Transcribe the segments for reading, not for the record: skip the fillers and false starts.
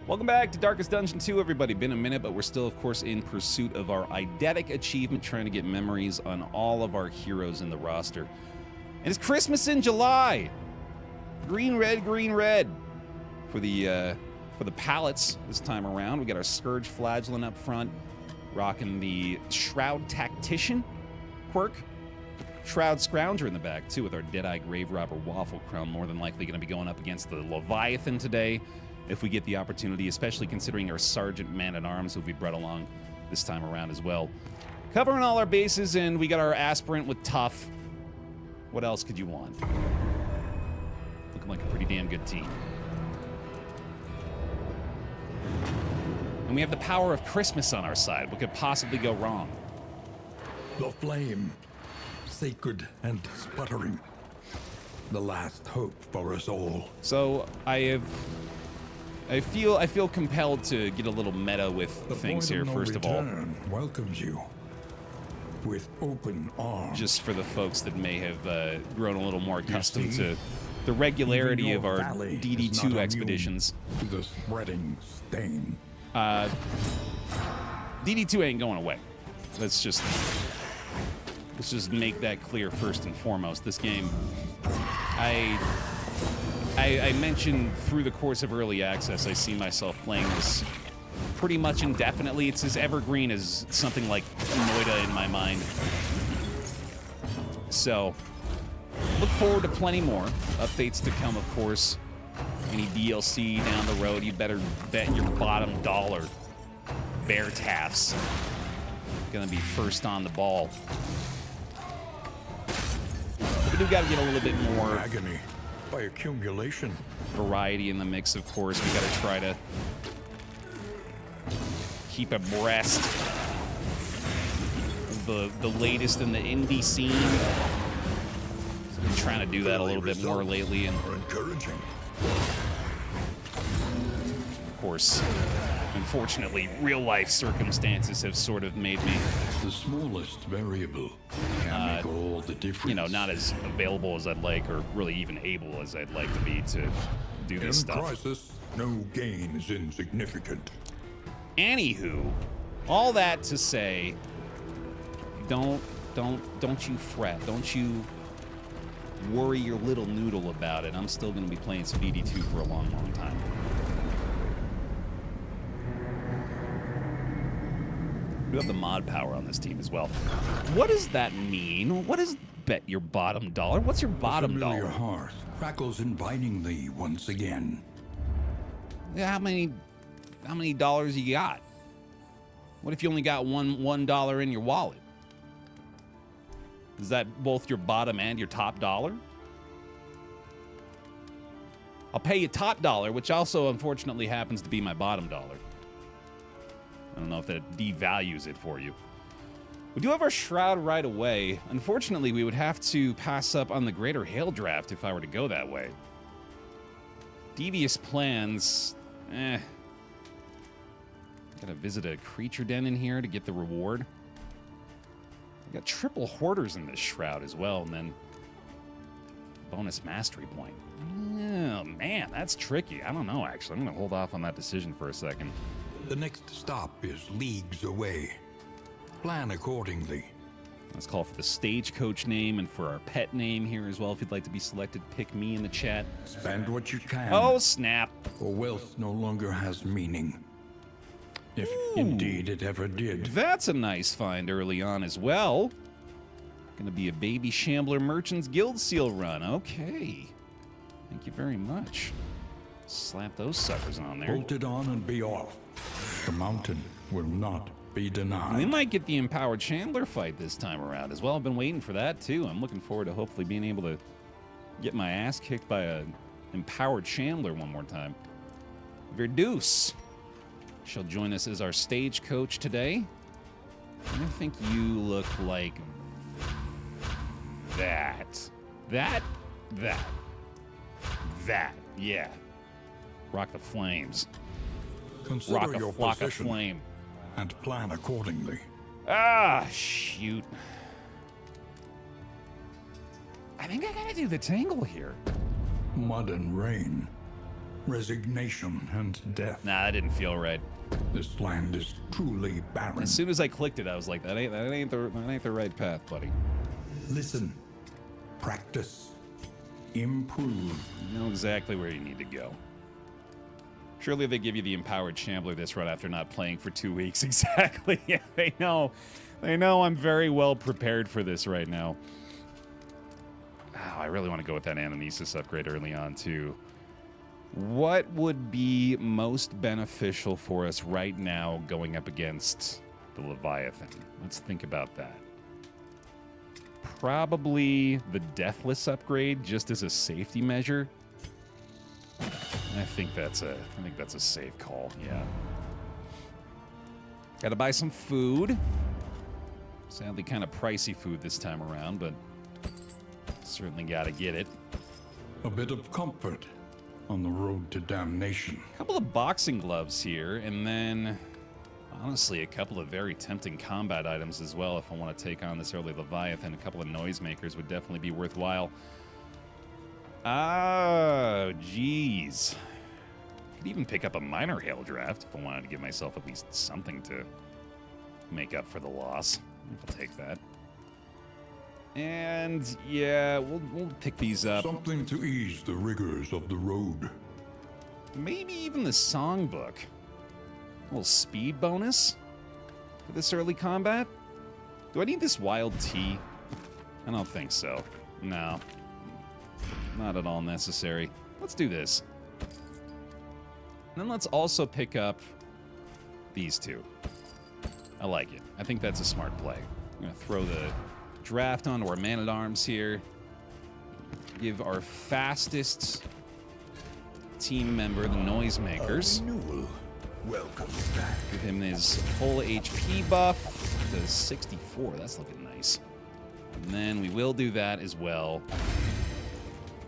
Welcome back to Darkest Dungeon 2, everybody. Been a minute, but we're still, of course, in pursuit of our eidetic achievement, trying to get memories on all of our heroes in the roster. And it's Christmas in July! Green, red, for the pallets this time around. We got our Scourge Flagellant up front, rocking the Shroud Tactician quirk. Shroud Scrounger in the back, too, with our Deadeye Grave Robber Waffle Crown. More than likely going to be going up against the Leviathan today, if we get the opportunity, especially considering our Sergeant Man-at-Arms who we brought along this time around as well. Covering all our bases, and we got our Aspirant with Tough. What else could you want? Looking like a pretty damn good team. And we have the power of Christmas on our side. What could possibly go wrong? The flame, sacred and sputtering. The last hope for us all. So I feel compelled to get a little meta with things here, first of all. Welcomes you with open arms. Just for the folks that may have grown a little more accustomed to the regularity of our DD2 expeditions. To the spreading stain. DD2 ain't going away. Let's just make that clear first and foremost. This game, I mentioned through the course of early access, I see myself playing this pretty much indefinitely. It's as evergreen as something like Noida in my mind. So, look forward to plenty more updates to come, of course. Any DLC down the road, you better bet your bottom dollar. BaerTaff's gonna be first on the ball. We do gotta get a little bit more agony by accumulation. Variety in the mix, of course. We gotta try to keep abreast of the latest in the indie scene. So I'm trying to do that a little bit more lately, and encouraging. Of course, unfortunately, real life circumstances have sort of made me the smallest variable can make all the difference. You know, not as available as I'd like, or really even able as I'd like to be to do this stuff. In crisis, no gain is insignificant. Anywho, all that to say, don't you fret. Don't you worry your little noodle about it. I'm still going to be playing some DD2 for a long, long time. We have the mod power on this team as well. What does that mean? What is bet your bottom dollar? What's your bottom dollar? Your hearth crackles invitingly once again. Yeah, how many dollars you got? What if you only got $1 in your wallet? Is that both your bottom and your top dollar? I'll pay you top dollar, which also unfortunately happens to be my bottom dollar. I don't know if that devalues it for you. We do have our Shroud right away. Unfortunately, we would have to pass up on the Greater Hail Draft if I were to go that way. Devious Plans, Gotta visit a creature den in here to get the reward. We got triple hoarders in this Shroud as well, and then bonus mastery point. Oh, man, that's tricky. I don't know, actually. I'm gonna hold off on that decision for a second. The next stop is leagues away. Plan accordingly. Let's call for the stagecoach name and for our pet name here as well. If you'd like to be selected, pick me in the chat. Spend what you can. Oh, snap. For wealth no longer has meaning. If indeed it ever did. That's a nice find early on as well. Gonna be a Baby Shambler Merchants Guild Seal run. Okay. Thank you very much. Slap those suckers on there. Bolt it on and be off. The mountain will not be denied. We might get the Empowered Chandler fight this time around as well. I've been waiting for that too. I'm looking forward to hopefully being able to get my ass kicked by a Empowered Chandler one more time. Verduce shall join us as our stagecoach today. I think you look like that. That. Yeah. Rock the flames. Consider Rock your a flock of position flame. and plan accordingly. Ah, shoot. I think I gotta do the Tangle here. Mud and rain. resignation and death. Nah, that didn't feel right. This land is truly barren. As soon as I clicked it, I was like, that ain't the right path, buddy. Listen, practice, improve. You know exactly where you need to go. Surely they give you the empowered shambler this run after not playing for 2 weeks. Exactly. Yeah, they know. They know I'm very well prepared for this right now. Oh, I really want to go with that anamnesis upgrade early on, too. What would be most beneficial for us right now going up against the Leviathan? Let's think about that. Probably the Deathless upgrade, just as a safety measure. I think that's a safe call. Yeah. Got to buy some food. Sadly, kind of pricey food this time around, but certainly got to get it. A bit of comfort on the road to damnation. A couple of boxing gloves here, and then honestly, a couple of very tempting combat items as well. If I want to take on this early Leviathan, a couple of noisemakers would definitely be worthwhile. Oh, geez. Could even pick up a minor hail draft if I wanted to give myself at least something to make up for the loss. I'll take that. And yeah, we'll pick these up. Something to ease the rigors of the road. Maybe even the songbook. A little speed bonus for this early combat. Do I need this wild tea? I don't think so. No. Not at all necessary. Let's do this. And then let's also pick up these two. I like it. I think that's a smart play. I'm going to throw the draft onto our man-at-arms here. Give our fastest team member the noisemakers. Welcome back. Give him his full HP buff to 64. That's looking nice. And then we will do that as well.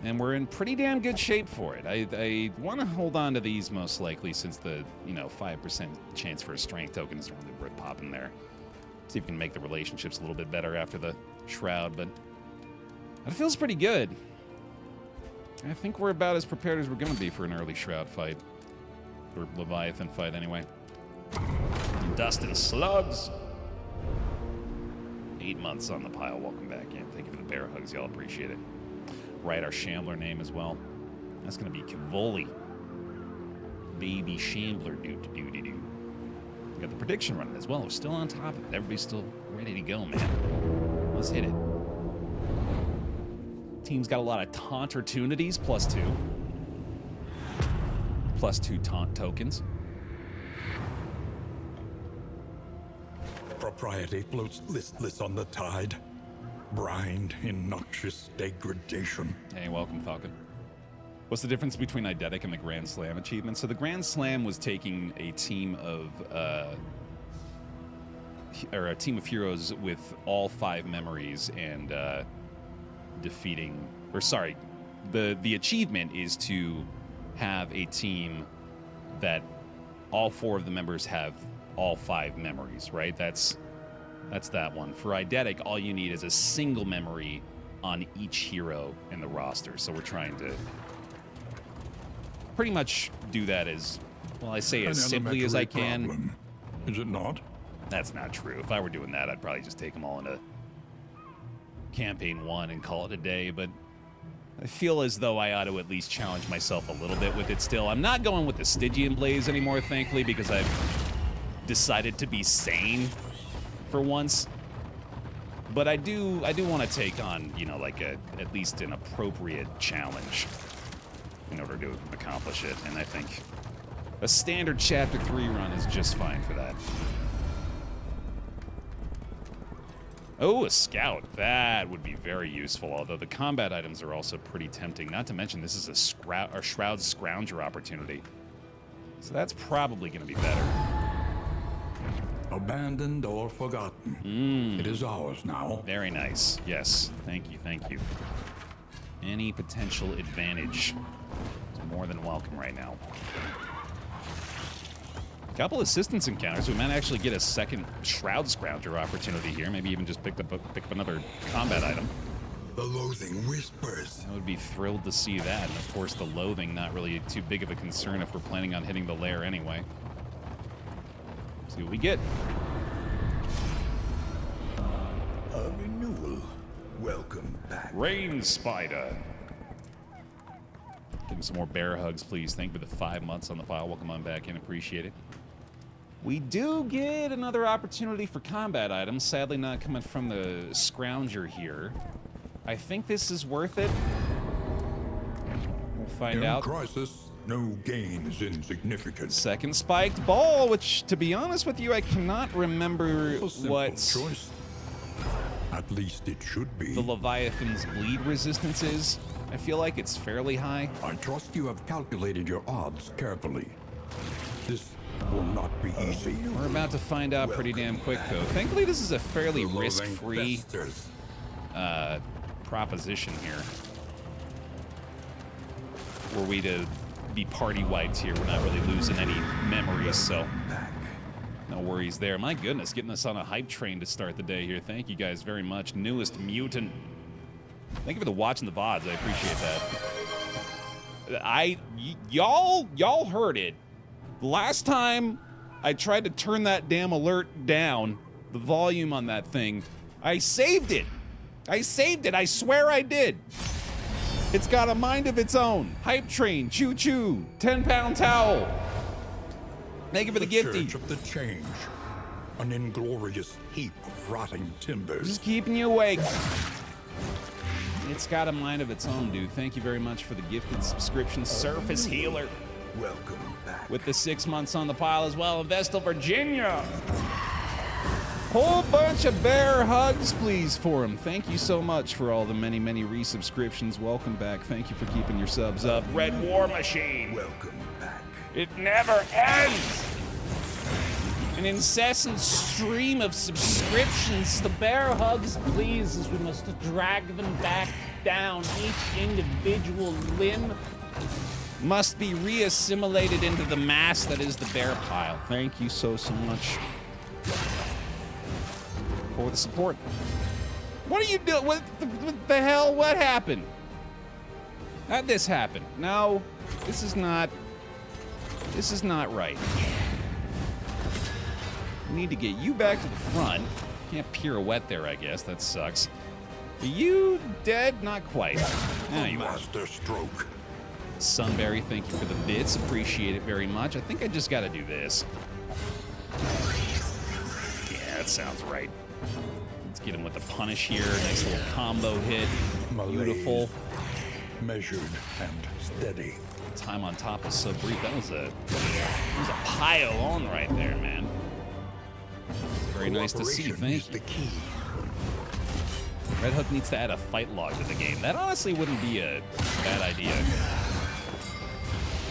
And we're in pretty damn good shape for it. I want to hold on to these most likely since the, 5% chance for a strength token is really worth popping there. See if we can make the relationships a little bit better after the Shroud, but it feels pretty good. I think we're about as prepared as we're going to be for an early Shroud fight. Or Leviathan fight, anyway. Dust and slugs. 8 months on the pile. Welcome back in. Thank you for the bear hugs. Y'all appreciate it. Write our Shambler name as well. That's going to be Kivoli. Baby Shambler. Do. Got the prediction running as well. We're still on top of it. Everybody's still ready to go, man. Let's hit it. Team's got a lot of taunt opportunities. +2. +2 taunt tokens. Propriety floats listless on the tide. Brined in noxious degradation. Hey, welcome, Falcon. What's the difference between Eidetic and the Grand Slam achievement? So the Grand Slam was taking a team of heroes with all 5 memories and defeating. Or sorry, the achievement is to have a team that all 4 of the members have all 5 memories, right? That's that one. For Eidetic, all you need is a single memory on each hero in the roster. So we're trying to pretty much do that as, well, I say as simply as I can. Problem. Is it not? That's not true. If I were doing that, I'd probably just take them all into campaign 1 and call it a day, but I feel as though I ought to at least challenge myself a little bit with it still. I'm not going with the Stygian Blaze anymore, thankfully, because I've decided to be sane for once. But I do want to take on, like at least an appropriate challenge in order to accomplish it. And I think a standard Chapter 3 run is just fine for that. Oh, a scout. That would be very useful, although the combat items are also pretty tempting. Not to mention, this is a Shroud Scrounger opportunity. So that's probably going to be better. Abandoned or forgotten. It is ours now. Very nice. Yes. Thank you. Any potential advantage is more than welcome right now. Couple assistance encounters. We might actually get a second Shroud Scrounger opportunity here. Maybe even just pick up another combat item. The loathing whispers. I would be thrilled to see that. And of course, the loathing not really too big of a concern if we're planning on hitting the lair anyway. See what we get. A renewal. Welcome back. Rain Spider. Give him some more bear hugs, please. Thank you for the 5 months on the file. Welcome on back in. Appreciate it. We do get another opportunity for combat items. Sadly, not coming from the Scrounger here. I think this is worth it. We'll find out. In crisis, no gain is insignificant. Second spiked ball, which, to be honest with you, I cannot remember what choice. At least it should be. The Leviathan's bleed resistance is. I feel like it's fairly high. I trust you have calculated your odds carefully. This will not be easy. We're about to find out pretty damn quick, though. Thankfully, this is a fairly risk-free proposition here. Were we to be party wiped here, we're not really losing any memories, so no worries there. My goodness, getting us on a hype train to start the day here. Thank you guys very much. Newest mutant. Thank you for the watching the VODs. I appreciate that. Y'all heard it. Last time I tried to turn that damn alert down, the volume on that thing, I saved it. I saved it. I swear I did. It's got a mind of its own. Hype train, choo choo, 10-pound towel. Thank you for the gifty. Church of the Change, an inglorious heap of rotting timbers. Just keeping you awake. It's got a mind of its own, dude. Thank you very much for the gifted subscription, Surface Healer. Welcome back. With the 6 months on the pile as well, in Vestal, Virginia. Whole bunch of bear hugs, please, for him. Thank you so much for all the many, many resubscriptions. Welcome back. Thank you for keeping your subs up. Red War Machine. Welcome back. It never ends. An incessant stream of subscriptions. The bear hugs, please, as we must drag them back down. Each individual limb must be reassimilated into the mass that is the bear pile. Thank you so much for the support. What are you doing? What the hell? What happened? How'd this happen? No, this is not right. We need to get you back to the front. Can't pirouette there, I guess. That sucks. Are you dead? Not quite. Now you are. Master stroke. Sunberry, thank you for the bits. Appreciate it very much. I think I just got to do this. Yeah, that sounds right. Let's get him with the punish here. Nice little combo hit. Beautiful. Measured and steady. Time on top was so brief. That was a pile on right there, man. Very nice to see. Thank you. Red Hook needs to add a fight log to the game. That honestly wouldn't be a bad idea.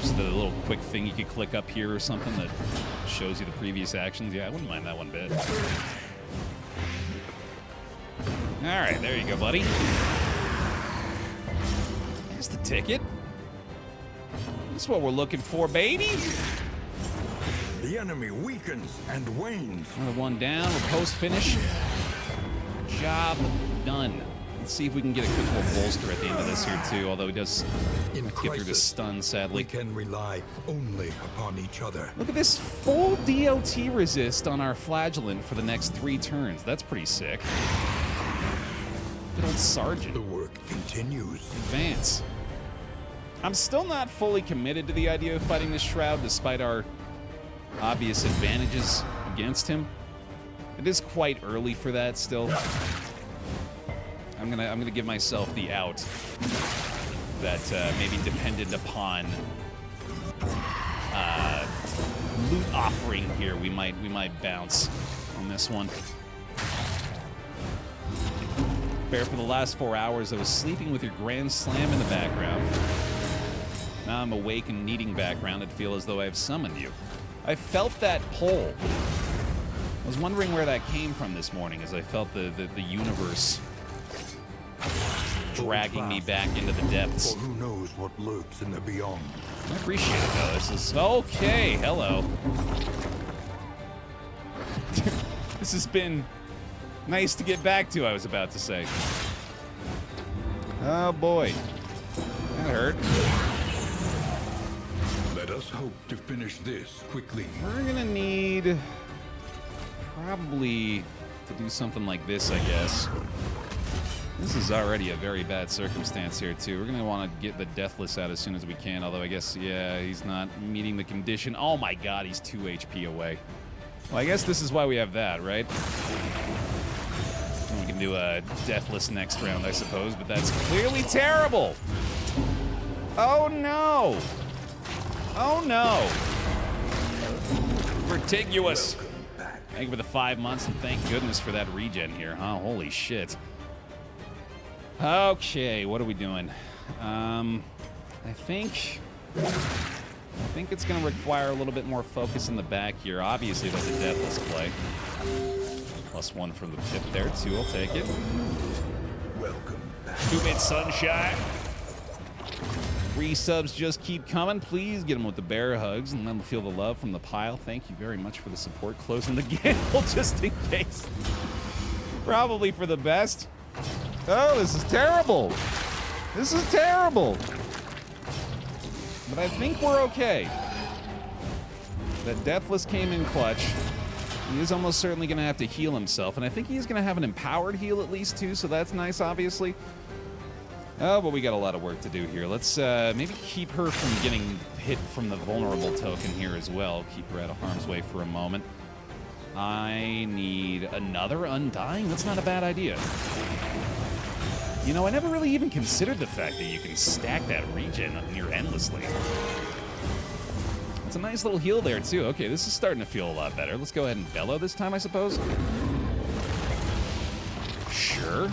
Just a little quick thing you could click up here or something that shows you the previous actions. Yeah, I wouldn't mind that one bit. All right, there you go, buddy. There's the ticket. That's what we're looking for, baby. The enemy weakens and wanes. Another one down. We're post-finish. Job done. Let's see if we can get a quick little bolster at the end of this here, too, although he does get through the stun, sadly. We can rely only upon each other. Look at this full DOT resist on our flagellant for the next 3 turns. That's pretty sick. Good old Sergeant. The work continues. Advance. I'm still not fully committed to the idea of fighting this Shroud, despite our obvious advantages against him. It is quite early for that still. I'm gonna give myself the out that maybe dependent upon loot offering here. We might bounce on this one. Baer, for the last 4 hours, I was sleeping with your Grand Slam in the background. Now I'm awake and needing background and feel as though I've summoned you. I felt that pull. I was wondering where that came from this morning as I felt the universe dragging me back into the depths. For who knows what lurks in the beyond. I appreciate it, though. This is... Okay, hello. This has been nice to get back to, I was about to say. Oh, boy. That hurt. Let us hope to finish this quickly. We're gonna need probably to do something like this, I guess. This is already a very bad circumstance here, too. We're gonna want to get the Deathless out as soon as we can, although I guess, yeah, he's not meeting the condition. Oh my god, he's 2 HP away. Well, I guess this is why we have that, right? We can do a Deathless next round, I suppose, but that's clearly terrible! Oh no! Oh no! Vertiguous! Thank you for the 5 months, and thank goodness for that regen here, huh? Holy shit. Okay, what are we doing? I think it's going to require a little bit more focus in the back here. Obviously, that's a Deathless play. +1 from the tip there, 2. I'll take it. Welcome back. 2-bit sunshine. Resubs just keep coming. Please get them with the bear hugs, and then we'll feel the love from the pile. Thank you very much for the support. Closing the gamble just in case. Probably for the best. Oh, this is terrible. This is terrible. But I think we're okay. That Deathless came in clutch. He is almost certainly going to have to heal himself, and I think he's going to have an empowered heal at least, too, so that's nice, obviously. Oh, but we got a lot of work to do here. Let's maybe keep her from getting hit from the vulnerable token here as well. Keep her out of harm's way for a moment. I need another Undying? That's not a bad idea. You know, I never really even considered the fact that you can stack that regen near endlessly. It's a nice little heal there, too. Okay, this is starting to feel a lot better. Let's go ahead and bellow this time, I suppose. Sure.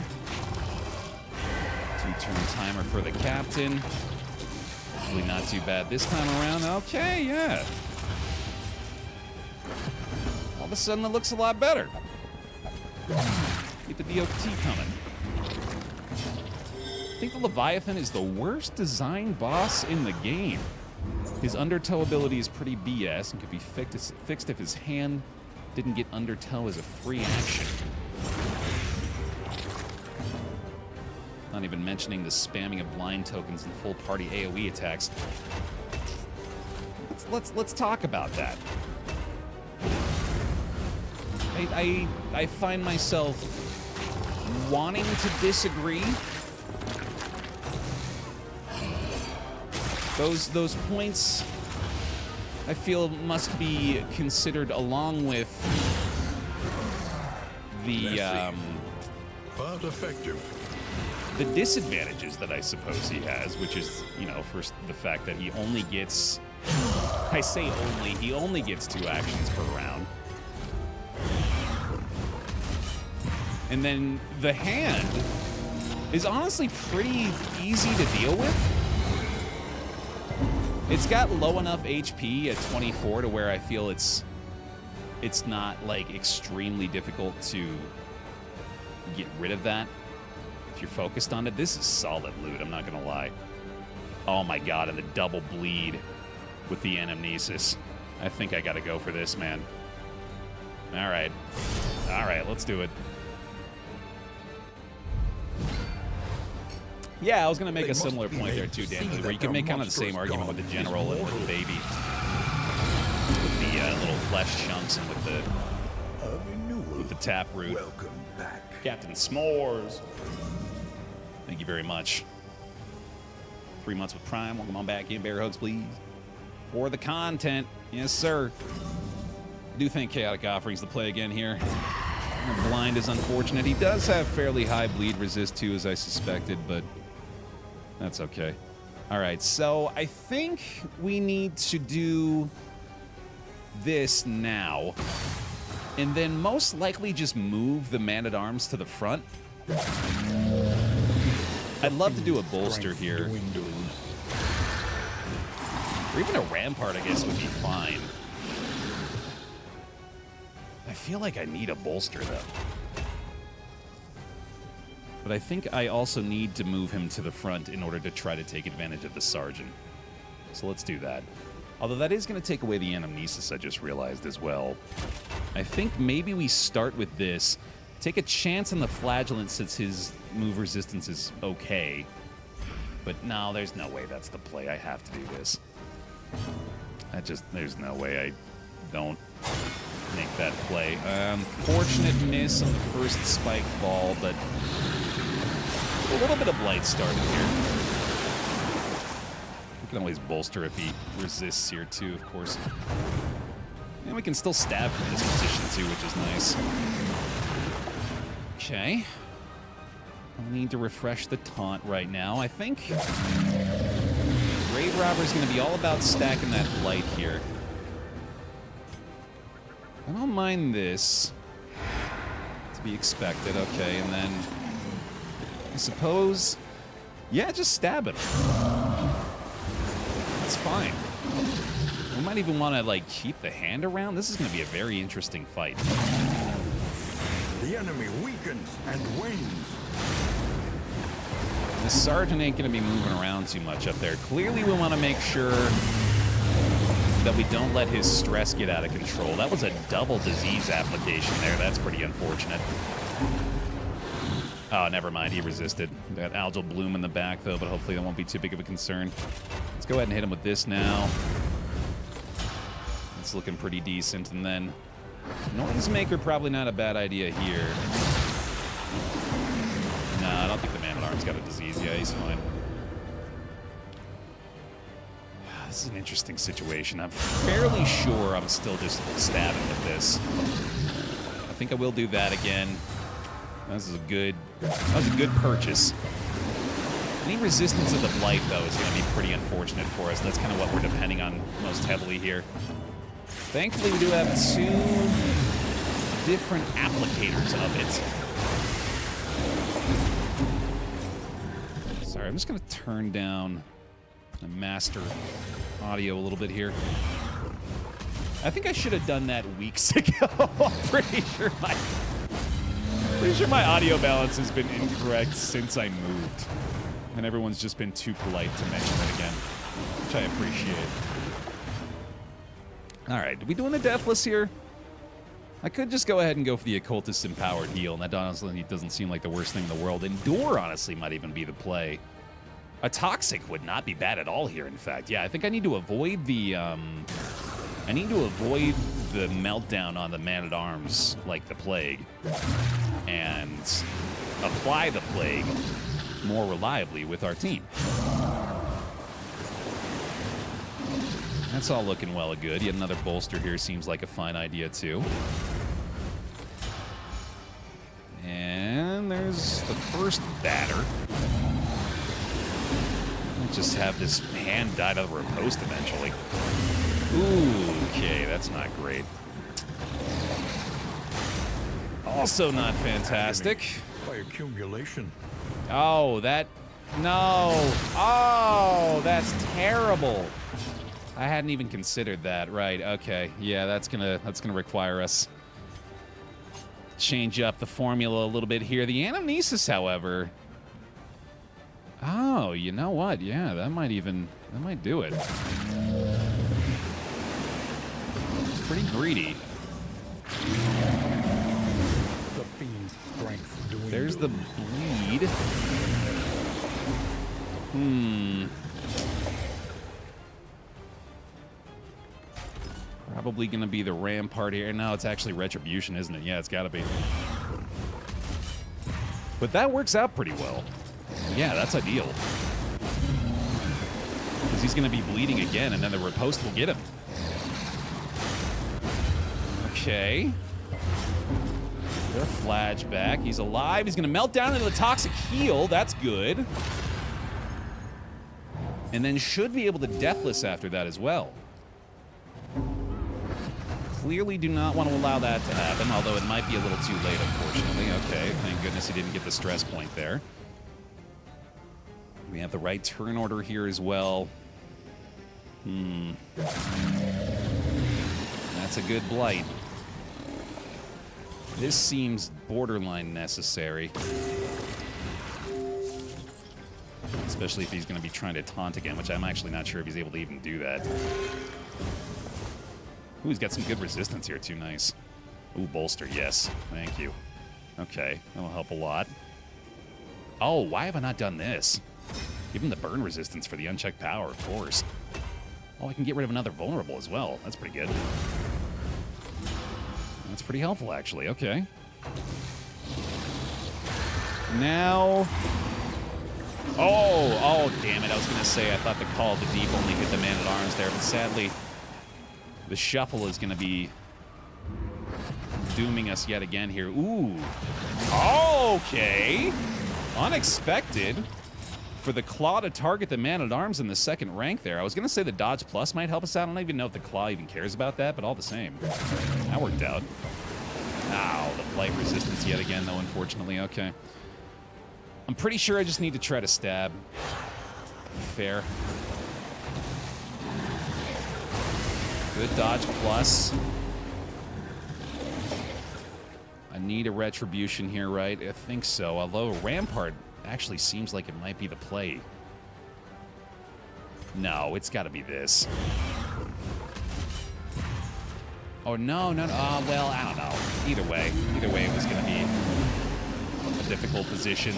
2-turn timer for the captain. Hopefully not too bad this time around. Okay, yeah. All of a sudden, it looks a lot better. Keep the DOT coming. I think the Leviathan is the worst designed boss in the game. His undertow ability is pretty BS and could be fixed if his hand didn't get undertow as a free action. Not even mentioning the spamming of blind tokens and full party AoE attacks. Let's talk about that. I find myself wanting to disagree. Those points, I feel, must be considered along with the but effective. The disadvantages that I suppose he has, which is, you know, first the fact that he only gets, I say only, he only gets 2 actions per round. And then the hand is honestly pretty easy to deal with. It's got low enough HP at 24 to where I feel it's not, like, extremely difficult to get rid of that if you're focused on it. This is solid loot, I'm not gonna lie. Oh my god, and the double bleed with the anamnesis. I think I gotta go for this, man. Alright. Alright, let's do it. Yeah, I was going to make a similar point there too, Daniel, where you can make kind of the same argument with the General and with the Baby. With the little flesh chunks and with the taproot. Welcome back. Captain S'mores. Thank you very much. 3 months with Prime. Welcome on back in. Bear hugs, please. For the content. Yes, sir. I do think Chaotic Offering's the play again here. Blind is unfortunate. He does have fairly high bleed resist too, as I suspected, but that's okay. All right, so I think we need to do this now, and then most likely just move the Man-at-Arms to the front. I'd love to do a bolster here. Or even a Rampart, I guess, would be fine. I feel like I need a bolster, though. But I think I also need to move him to the front in order to try to take advantage of the Sergeant. So let's do that. Although that is going to take away the Anamnesis, I just realized as well. I think maybe we start with this. Take a chance on the Flagellant since his move resistance is okay. But no, there's no way that's the play. I have to do this. There's no way I don't make that play. Fortunate miss on the first spike ball, but a little bit of blight started here. We can always bolster if he resists here too, of course. And we can still stab from this position too, which is nice. Okay. I need to refresh the taunt right now. I think Grave Robber is going to be all about stacking that blight here. I don't mind this. To be expected. Okay, and then I suppose, yeah, just stab him. That's fine. We might even want to, like, keep the hand around. This is going to be a very interesting fight. The enemy weakens and wins. The Sergeant ain't going to be moving around too much up there. Clearly, we want to make sure that we don't let his stress get out of control. That was a double disease application there. That's pretty unfortunate. Oh, never mind. He resisted. That algal bloom in the back, though, but hopefully that won't be too big of a concern. Let's go ahead and hit him with this now. It's looking pretty decent. And then Noisemaker, probably not a bad idea here. No, I don't think the Man-at-Arms got a disease. Yeah, he's fine. This is an interesting situation. I'm fairly sure I'm still just stabbing with this. I think I will do that again. That was a good purchase. Any resistance of the Blight, though, is going to be pretty unfortunate for us. That's kind of what we're depending on most heavily here. Thankfully, we do have 2 different applicators of it. Sorry, I'm just going to turn down the master audio a little bit here. I think I should have done that weeks ago. I'm pretty sure my audio balance has been incorrect since I moved. And everyone's just been too polite to mention it again, which I appreciate. All right, are we doing the Deathless here? I could just go ahead and go for the Occultist Empowered Heal, and that honestly doesn't seem like the worst thing in the world. Endure, honestly, might even be the play. A Toxic would not be bad at all here, in fact. Yeah, I think I need to avoid the, meltdown on the Man-at-Arms like the Plague, and apply the Plague more reliably with our team. That's all looking well and good. Yet another bolster here seems like a fine idea, too. And there's the first batter. Let's just have this hand die to the riposte eventually. Ooh, okay, that's not great. Also not fantastic. By accumulation. Oh, that... No! Oh, that's terrible! I hadn't even considered that. Right, okay. Yeah, that's gonna require us change up the formula a little bit here. The Anamnesis, however... Oh, you know what? Yeah, that might do it. It's pretty greedy. The fiend's strength dwindles. There's the bleed. Probably gonna be the Rampart here. No, it's actually Retribution, isn't it? Yeah, it's gotta be. But that works out pretty well. Yeah, that's ideal. Because he's gonna be bleeding again, and then the riposte will get him. Okay. Their flashback. He's alive. He's gonna melt down into the Toxic Heal. That's good. And then should be able to Deathless after that as well. Clearly do not want to allow that to happen, although it might be a little too late, unfortunately. Okay, thank goodness he didn't get the stress point there. We have the right turn order here as well. That's a good blight. This seems borderline necessary. Especially if he's going to be trying to taunt again, which I'm actually not sure if he's able to even do that. Ooh, he's got some good resistance here, too. Nice. Ooh, bolster, yes. Thank you. Okay, that'll help a lot. Oh, why have I not done this? Give him the burn resistance for the unchecked power, of course. Oh, I can get rid of another vulnerable as well. That's pretty good. That's pretty helpful, actually. Okay. Now... Oh, damn it. I was going to say I thought the Call of the Deep only hit the Man-at-Arms there, but sadly, the Shuffle is going to be dooming us yet again here. Ooh. Okay. Unexpected for the Claw to target the Man-at-Arms in the second rank there. I was going to say the Dodge Plus might help us out. I don't even know if the Claw even cares about that, but all the same. That worked out. Ow, the Blight resistance yet again, though, unfortunately. Okay. I'm pretty sure I just need to try to stab. Fair. Good Dodge Plus. I need a Retribution here, right? I think so, although Rampart actually seems like it might be the play. No, it's got to be this. Oh, no. Well, I don't know. Either way, it was going to be a difficult position.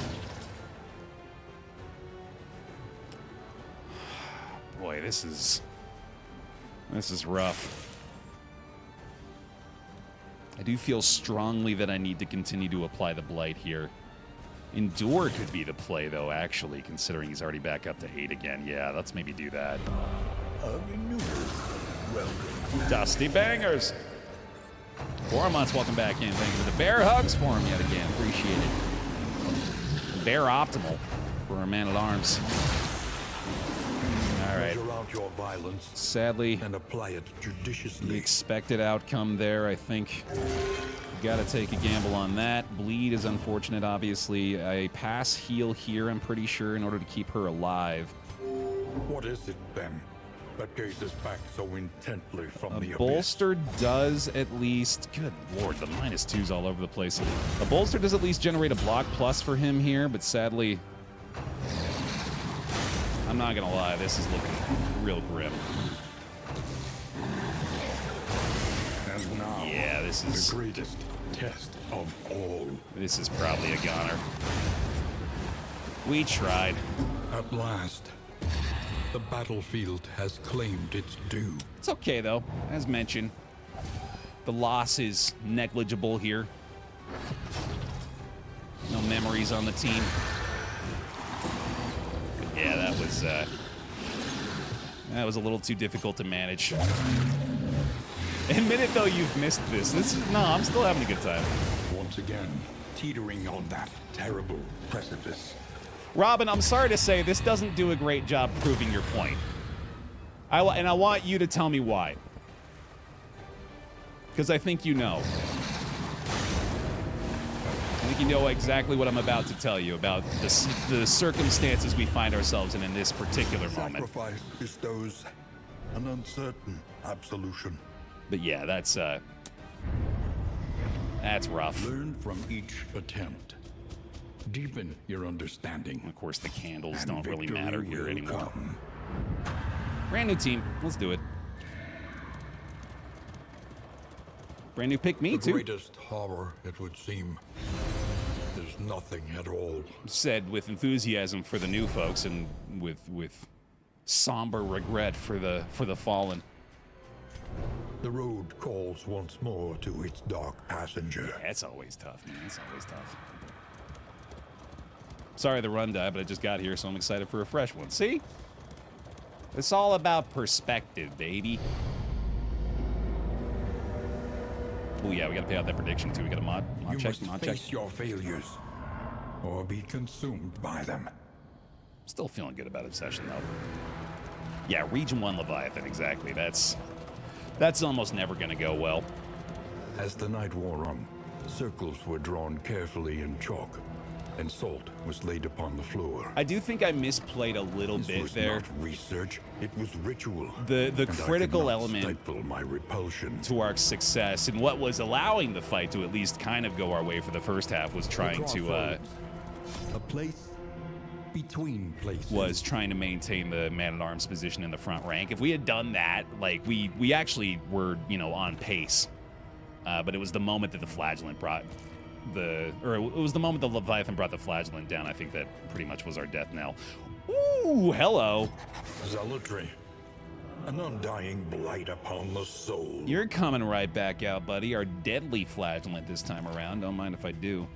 Boy, this is rough. I do feel strongly that I need to continue to apply the Blight here. Endure could be the play, though, actually, considering he's already back up to 8 again. Yeah, let's maybe do that. Welcome. Dusty Bangers! Bormonts, welcome back in. Thank you for the bear hugs for him yet again. Appreciate it. Bear optimal for our Man-at-Arms. All right. Out your violence sadly, and apply it judiciously. The expected outcome there, I think. Got to take a gamble on that. Bleed is unfortunate, obviously. A pass heal here, I'm pretty sure, in order to keep her alive. What is it, then, that gazes back so intently from the abyss? A bolster does at least... Good lord, the -2's all over the place. A bolster does at least generate a block plus for him here, but sadly... I'm not gonna lie, this is looking real grim. And now, yeah, this is the greatest test of all. This is probably a goner. We tried. At last, the battlefield has claimed its due. It's okay, though. As mentioned, the loss is negligible here. No memories on the team. Yeah, that was a little too difficult to manage. Admit it, though, you've missed this. No, I'm still having a good time. Once again, teetering on that terrible precipice. Robin, I'm sorry to say, this doesn't do a great job proving your point. And I want you to tell me why. Because I think you know. I think you know exactly what I'm about to tell you about the circumstances we find ourselves in this particular moment. Sacrifice bestows an uncertain absolution. But yeah, that's rough. Learn from each attempt. Deepen your understanding. Of course, the candles don't really matter here anymore. Come. Brand new team. Let's do it. Brand new pick me, the too. Greatest horror, it would seem. There's nothing at all. Said with enthusiasm for the new folks and with somber regret for the fallen. The road calls once more to its dark passenger. Yeah, it's always tough, man. It's always tough. Sorry the run died, but I just got here, so I'm excited for a fresh one. See? It's all about perspective, baby. Oh yeah, we gotta pay out that prediction too. We got a mod check. You must face your failures, or be consumed by them. Still feeling good about Obsession though. Yeah, Region 1 Leviathan, exactly. That's almost never gonna go well. As the night wore on, circles were drawn carefully in chalk, and salt was laid upon the floor. I do think I misplayed a little This bit was there. Not research, it was ritual. The critical element stifle my repulsion to our success, and what was allowing the fight to at least kind of go our way for the first half was trying to a place between places. Was trying to maintain the Man-at-Arms position in the front rank. If we had done that, like we actually were, on pace. But it was the moment that the Flagellant brought or it was the moment the Leviathan brought the flagellant down. I think that pretty much was our death knell. Ooh, hello. Zealotry. An undying blight upon the soul. You're coming right back out, buddy. Our deadly flagellant this time around. Don't mind if I do.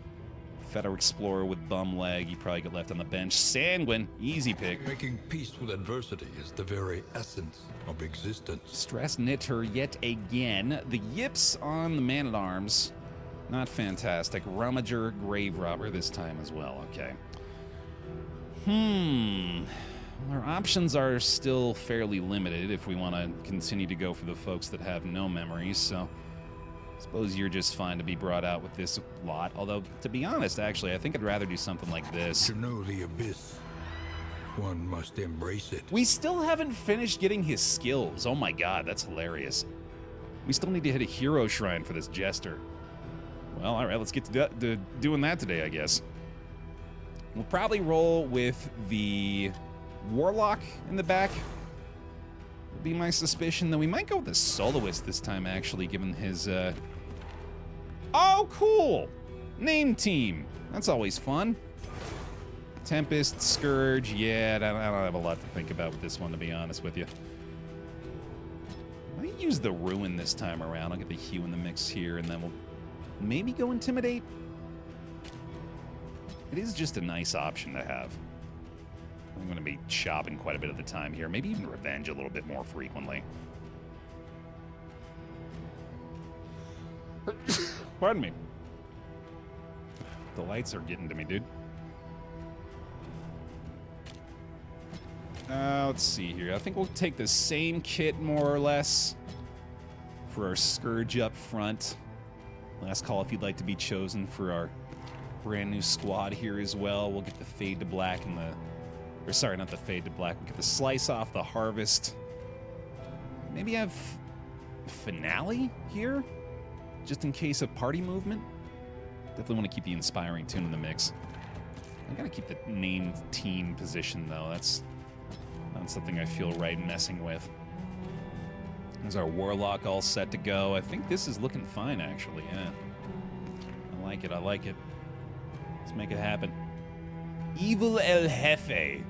Feder Explorer with bum leg. He probably got left on the bench. Sanguine. Easy pick. Making peace with adversity is the very essence of existence. Stress Knitter yet again. The yips on the man-at-arms. Not fantastic. Rummager, Grave Robber this time as well. Okay. Our options are still fairly limited if we want to continue to go for the folks that have no memories, so I suppose you're just fine to be brought out with this lot. Although, to be honest, actually, I think I'd rather do something like this. To know the abyss, one must embrace it. We still haven't finished getting his skills. Oh my god, that's hilarious. We still need to hit a hero shrine for this jester. Well, alright, let's get to doing that today, I guess. We'll probably roll with the Warlock in the back. Would be my suspicion. Though we might go with the Soloist this time, actually, given his, Oh, cool! Name team. That's always fun. Tempest, Scourge, yeah, I don't have a lot to think about with this one, to be honest with you. I might use the Ruin this time around. I'll get the Hue in the mix here, and then we'll maybe go Intimidate. It is just a nice option to have. I'm going to be chopping quite a bit of the time here. Maybe even Revenge a little bit more frequently. Pardon me. The lights are getting to me, dude. Let's see here. I think we'll take the same kit, more or less, for our Scourge up front. Last call if you'd like to be chosen for our brand new squad here as well. We'll get the Fade to Black and the... Or sorry, not the Fade to Black. We'll get the Slice Off, the Harvest. Maybe have Finale here? Just in case of party movement? Definitely want to keep the Inspiring Tune in the mix. I gotta keep the named team position, though. That's not something I feel right messing with. There's our Warlock all set to go. I think this is looking fine, actually, yeah. I like it, I like it. Let's make it happen. Evil El Jefe.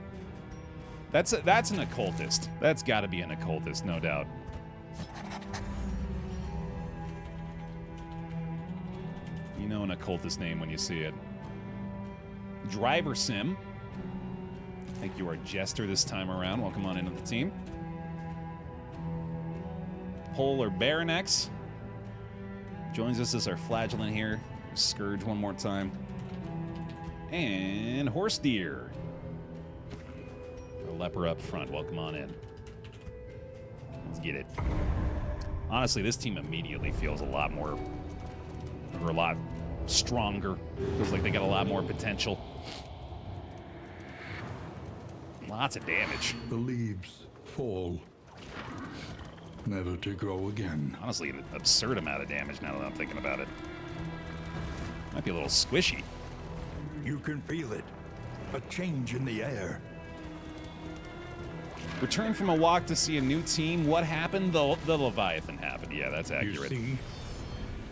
That's an occultist. That's got to be an occultist, no doubt. You know an occultist name when you see it. Driver Sim. I think you are Jester this time around. Welcome on into the team. Polar Baronex joins us as our flagellant here. Scourge one more time. And Horse Deer. Our leper up front. Welcome on in. Let's get it. Honestly, this team immediately feels a lot more, or a lot stronger. Feels like they got a lot more potential. Lots of damage. The leaves fall, never to grow again. Honestly, an absurd amount of damage now that I'm thinking about it. Might be a little squishy. You can feel it. A change in the air. Return from a walk to see a new team. What happened? The Leviathan happened. Yeah, that's accurate. You see,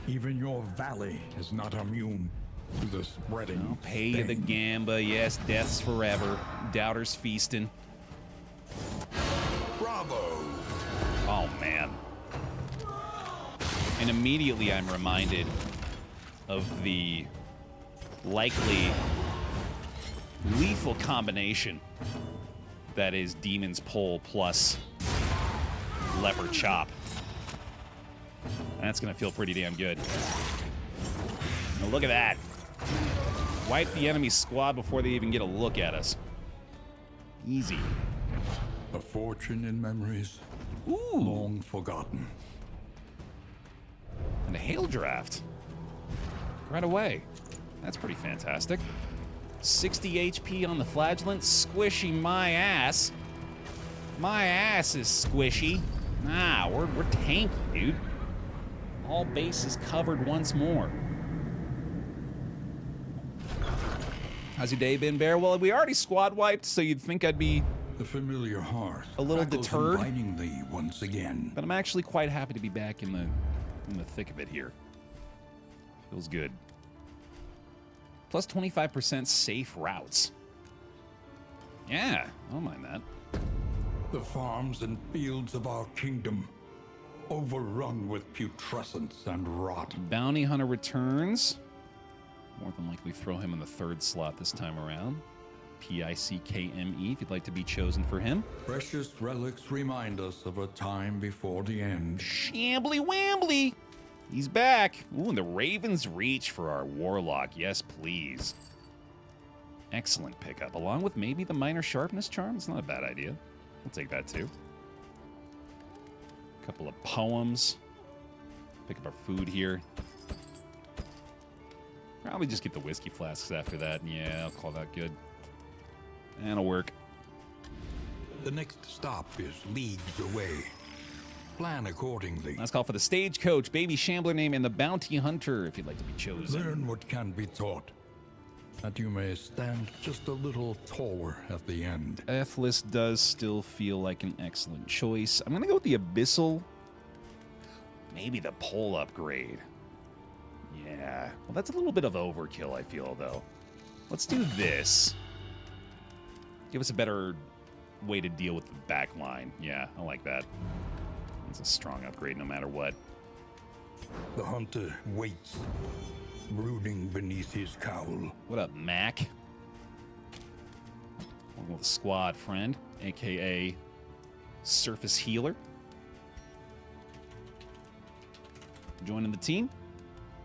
even your valley is not immune to the spreading. Oh, pay to the Gamba. Yes, death's forever. Doubters feasting. Bravo! Oh, man. And immediately I'm reminded of the likely lethal combination that is Demon's Pull plus Leper Chop. That's going to feel pretty damn good. Now look at that. Wipe the enemy squad before they even get a look at us. Easy. A fortune in memories long forgotten. And a hail draft. Right away. That's pretty fantastic. 60 HP on the flagellant. Squishy my ass. My ass is squishy. Ah, we're tanky, dude. All bases covered once more. How's your day been, Baer? Well, we already squad wiped, so you'd think I'd be The familiar hearth. a little crackles deterred. inviting thee once again. But I'm actually quite happy to be back in the thick of it here. Feels good. Plus 25% safe routes. Yeah, I don't mind that. The farms and fields of our kingdom, overrun with putrescence and rot. Bounty Hunter returns. More than likely throw him in the 3rd slot this time around. PICKME, if you'd like to be chosen for him. Precious relics remind us of a time before the end. Shambly Wambly! He's back. Ooh, and the Raven's Reach for our Warlock. Yes, please. Excellent pickup. Along with maybe the Minor Sharpness Charm. It's not a bad idea. We'll take that too. A couple of poems. Pick up our food here. Probably just get the whiskey flasks after that. Yeah, I'll call that good. That'll work. The next stop is leagues away. Plan accordingly. Let's call for the Stagecoach, Baby Shambler Name, and the Bounty Hunter, if you'd like to be chosen. Learn what can be taught, that you may stand just a little taller at the end. F-list does still feel like an excellent choice. I'm going to go with the Abyssal. Maybe the pole upgrade. Yeah. Well, that's a little bit of overkill, I feel, though. Let's do this. Give us a better way to deal with the back line. Yeah, I like that. It's a strong upgrade no matter what. The hunter waits, brooding beneath his cowl. What up, Mac? One with a squad friend, a.k.a. Surface Healer. Joining the team.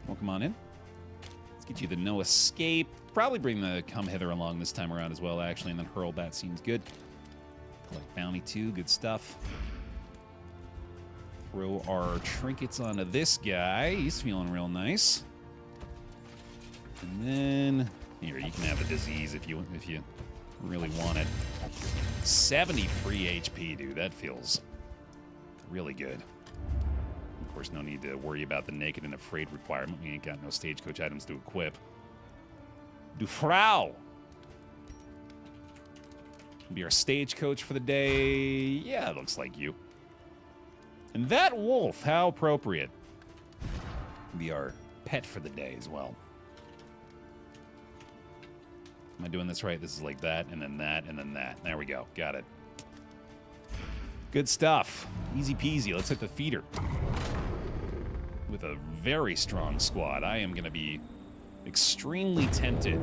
Welcome on in. Let's get you the No Escape. Probably bring the Come Hither along this time around as well, actually, and then Hurlbat seems good. Collect Bounty too, good stuff. Throw our trinkets onto this guy. He's feeling real nice. And then here, you can have the disease if you really want it. 73 HP, dude. That feels really good. Of course, no need to worry about the naked and afraid requirement. We ain't got no stagecoach items to equip. Dufrau! Be our stagecoach for the day. Yeah, it looks like you. And that wolf, how appropriate. Be our pet for the day as well. Am I doing this right? This is like that, and then that, and then that. There we go. Got it. Good stuff. Easy peasy. Let's hit the feeder. With a very strong squad, I am going to be extremely tempted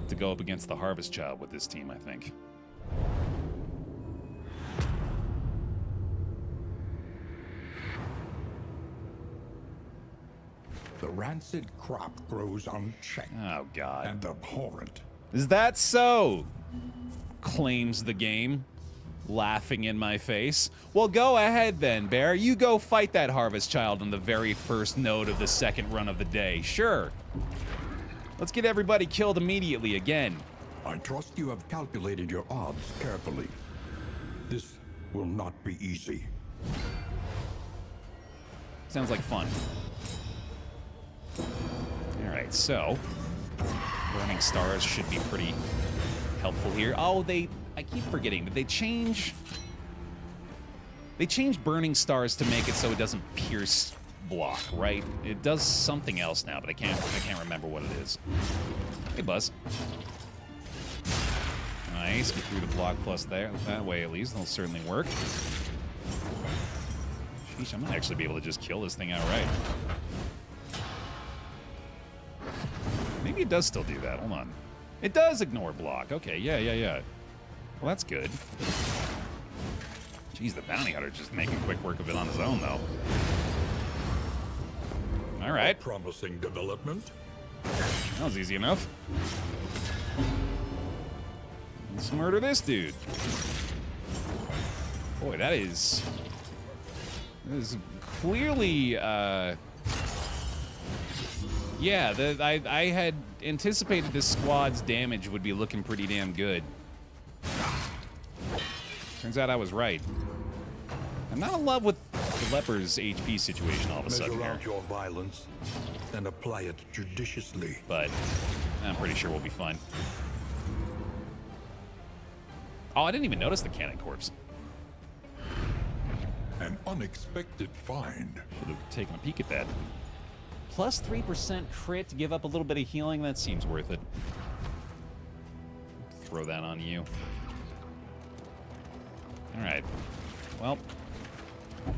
to go up against the Harvest Child with this team, I think. The rancid crop grows unchecked. Oh, God. And abhorrent. Is that so? Claims the game, laughing in my face. Well, go ahead then, Baer. You go fight that Harvest Child on the very first node of the second run of the day. Sure. Let's get everybody killed immediately again. I trust you have calculated your odds carefully. This will not be easy. Sounds like fun. Alright, so Burning Stars should be pretty helpful here. Oh, I keep forgetting. Did they change? They changed Burning Stars to make it so it doesn't pierce block, right? It does something else now, but I can't remember what it is. Hey, Buzz. Nice. Get through the block plus there. That way, at least. That'll certainly work. Sheesh, I might actually be able to just kill this thing outright. Maybe it does still do that. Hold on. It does ignore block. Okay, yeah. Well, that's good. Jeez, the Bounty Hunter's just making quick work of it on his own, though. All right. A promising development. That was easy enough. Let's murder this dude. Boy, that is clearly, yeah, I had anticipated this squad's damage would be looking pretty damn good. Turns out I was right. I'm not in love with the leper's HP situation all of a sudden Measure here. out your violence and apply it judiciously. But I'm pretty sure we'll be fine. Oh, I didn't even notice the cannon corpse. An unexpected find. Should have taken a peek at that. plus 3% crit to give up a little bit of healing. That seems worth it. Throw that on you. All right. Well,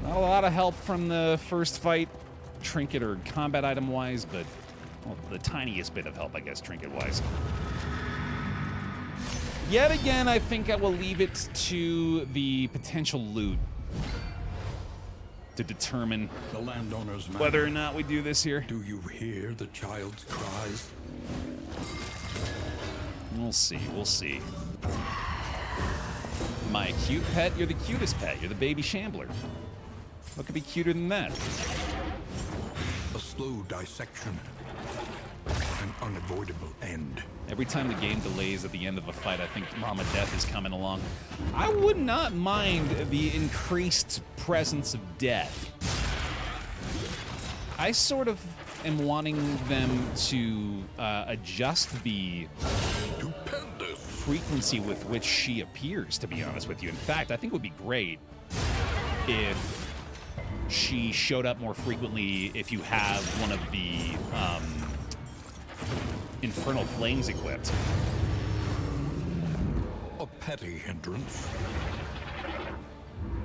not a lot of help from the first fight, trinket or combat item-wise, but well, the tiniest bit of help, I guess, trinket-wise. Yet again, I think I will leave it to the potential loot to determine The landowner's man. whether or not we do this here. Do you hear the child's cries? We'll see, we'll see. My cute pet? You're the cutest pet. You're the baby shambler. What could be cuter than that? A slow dissection. An unavoidable end. Every time the game delays at the end of a fight, I think Mama Death is coming along. I would not mind the increased presence of death. I sort of am wanting them to adjust the Stupendous. frequency with which she appears, to be honest with you. In fact, I think it would be great if she showed up more frequently if you have one of the Infernal Flames equipped. A petty hindrance.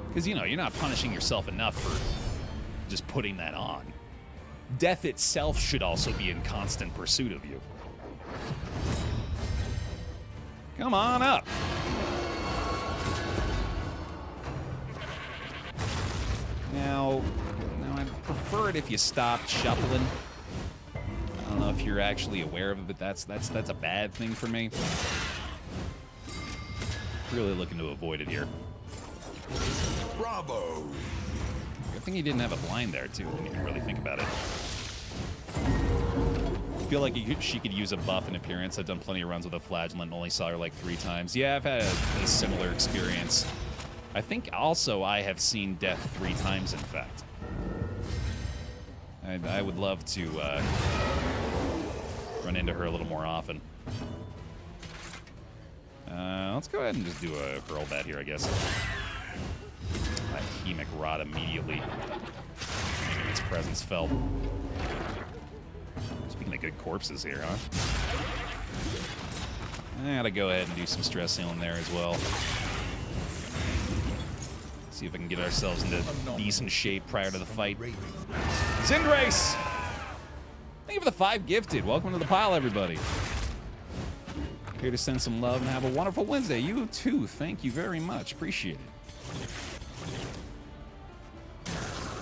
Because, you know, you're not punishing yourself enough for just putting that on. Death itself should also be in constant pursuit of you. Come on up. Now I'd prefer it if you stopped shuffling. I don't know if you're actually aware of it, but that's a bad thing for me. Really looking to avoid it here. Bravo. Good thing he didn't have a blind there, too, when you really think about it. I feel like she could use a buff in appearance. I've done plenty of runs with a flagellant, only saw her like 3 times. Yeah, I've had a similar experience. I think also I have seen Death 3 times, in fact. I would love to run into her a little more often. Let's go ahead and just do a hurl bat here, I guess. Hemic Rod immediately, making its presence felt. Speaking of good corpses here, huh? I gotta go ahead and do some stress healing there as well. See if I can get ourselves into decent shape prior to the fight. Zindrace! Thank you for the 5 gifted. Welcome to the pile, everybody. Here to send some love and have a wonderful Wednesday. You too. Thank you very much. Appreciate it.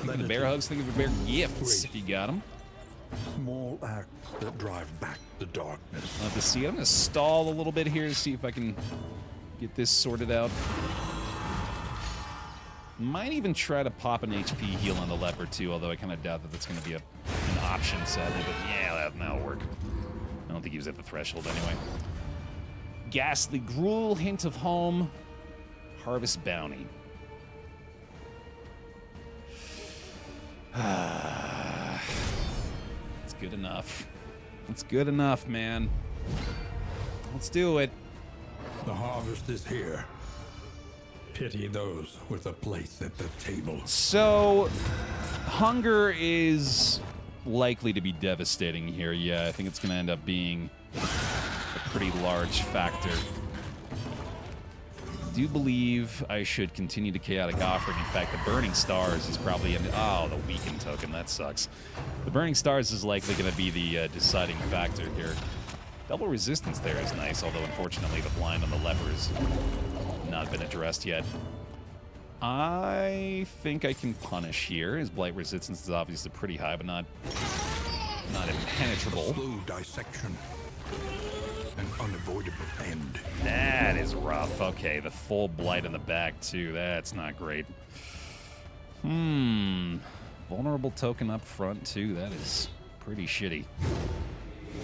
Think of the bear hugs, think of the bear gifts if you got them. Small acts that drive back the darkness. Love to see it. I'm going to stall a little bit here to see if I can get this sorted out. Might even try to pop an HP heal on the leopard too, although I kind of doubt that that's going to be an option, sadly. But yeah, that'll work. I don't think he was at the threshold anyway. Ghastly Gruel, Hint of Home, Harvest Bounty. It's good enough. It's good enough, man. Let's do it. The harvest is here. Pity those with a place at the table. So, hunger is likely to be devastating here. Yeah, I think it's going to end up being a pretty large factor. I do believe I should continue the Chaotic Offering. In fact, the Burning Stars is probably oh, the weakened token. That sucks. The Burning Stars is likely going to be the deciding factor here. Double resistance there is nice, although unfortunately the blind on the leper has not been addressed yet. I think I can punish here. His blight resistance is obviously pretty high, but not impenetrable. Slow dissection. An unavoidable end. That is rough. Okay, the full blight in the back, too. That's not great. Vulnerable token up front, too. That is pretty shitty.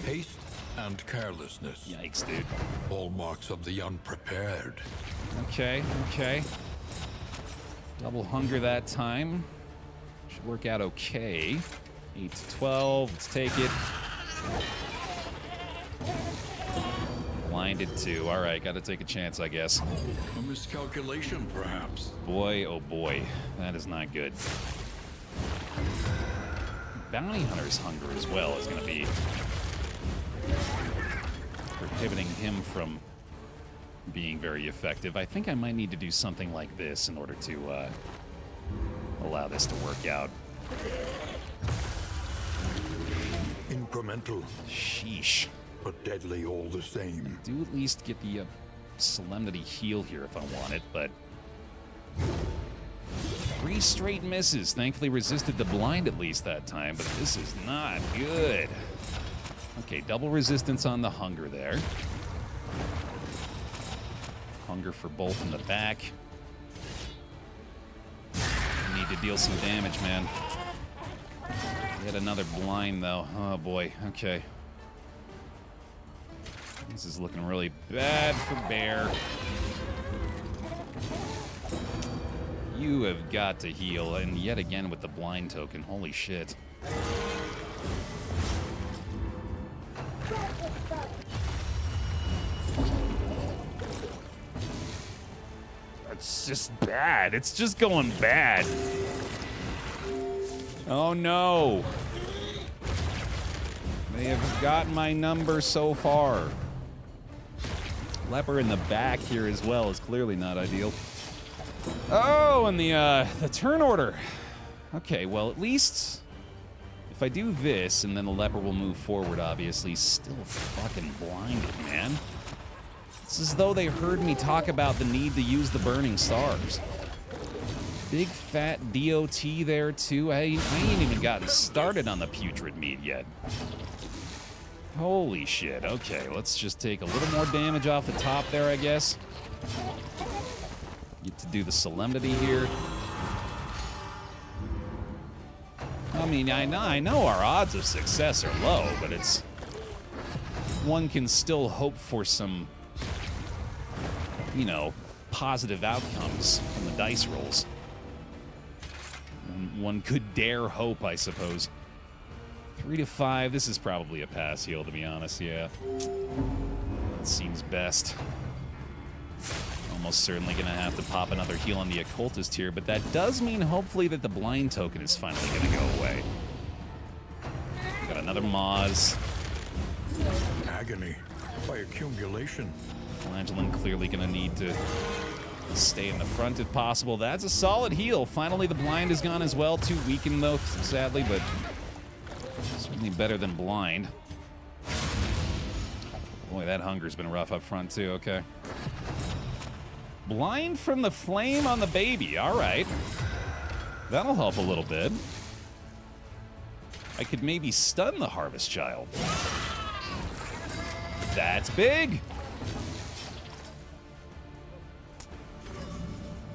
Haste and carelessness. Yikes, dude. All marks of the unprepared. Okay. Double hunger that time. Should work out okay. 8 to 12. Let's take it. Blinded too. All right, got to take a chance, I guess. A miscalculation, perhaps. Boy, oh boy, that is not good. bounty hunter's hunger as well is going to be prohibiting him from being very effective. I think I might need to do something like this in order to allow this to work out. Incremental, Sheesh. but deadly all the same. Do at least get the Solemnity heal here if I want it, but 3 straight misses. Thankfully resisted the blind at least that time, but this is not good. Okay, double resistance on the hunger there. Hunger for both in the back. Need to deal some damage, man. Yet another blind, though. Oh, boy. Okay. This is looking really bad for Baer. You have got to heal, and yet again with the blind token. Holy shit. It's just bad. It's just going bad. Oh no. They have got my number so far. Leper in the back here as well is clearly not ideal. Oh, and the turn order. Okay, well, at least if I do this and then the leper will move forward, obviously, still fucking blinded, man. It's as though they heard me talk about the need to use the burning stars. Big fat DOT there, too. I ain't even gotten started on the putrid meat yet. Holy shit. Okay, let's just take a little more damage off the top there, I guess. Get to do the Solemnity here. I mean, I know our odds of success are low, but it's... one can still hope for some, you know, positive outcomes from the dice rolls. One could dare hope, I suppose. 3 to 5. This is probably a pass heal, to be honest, yeah. That seems best. Almost certainly gonna have to pop another heal on the occultist here, but that does mean hopefully that the blind token is finally gonna go away. Got another Moz. Agony by accumulation. Flagellan clearly gonna need to stay in the front if possible. That's a solid heal. Finally, the blind is gone as well. Too weakened, though, sadly, but certainly better than blind. Boy, that hunger's been rough up front, too. Okay. Blind from the flame on the baby. All right. That'll help a little bit. I could maybe stun the Harvest Child. That's big.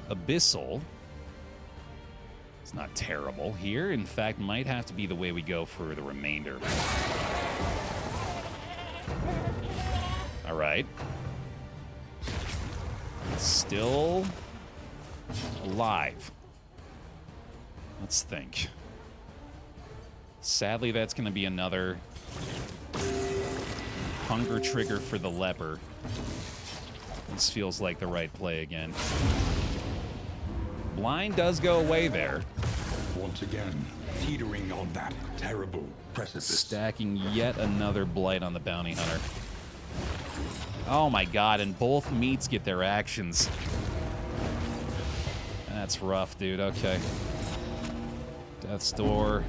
Abyssal. It's not terrible here. In fact, might have to be the way we go for the remainder. All right. Still alive. Let's think. Sadly, that's going to be another hunger trigger for the leper. This feels like the right play again. Blind does go away there. Once again, teetering on that terrible precipice. Stacking yet another blight on the bounty hunter. Oh my god, and both meats get their actions. That's rough, dude. Okay. Death's Door.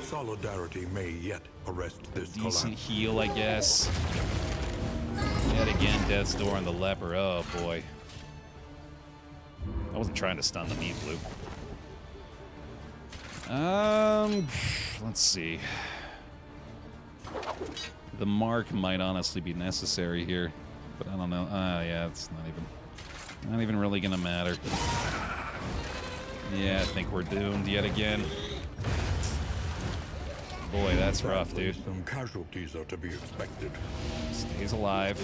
Solidarity may yet arrest this Decent collapse. heal, I guess. Yet again, Death's Door on the leper. Oh boy. I wasn't trying to stun the meat, Blue. Let's see. The mark might honestly be necessary here, but I don't know. Yeah, it's not even really gonna matter. Yeah, I think we're doomed yet again. Boy, that's rough, dude. Some casualties are to be expected. Stays alive.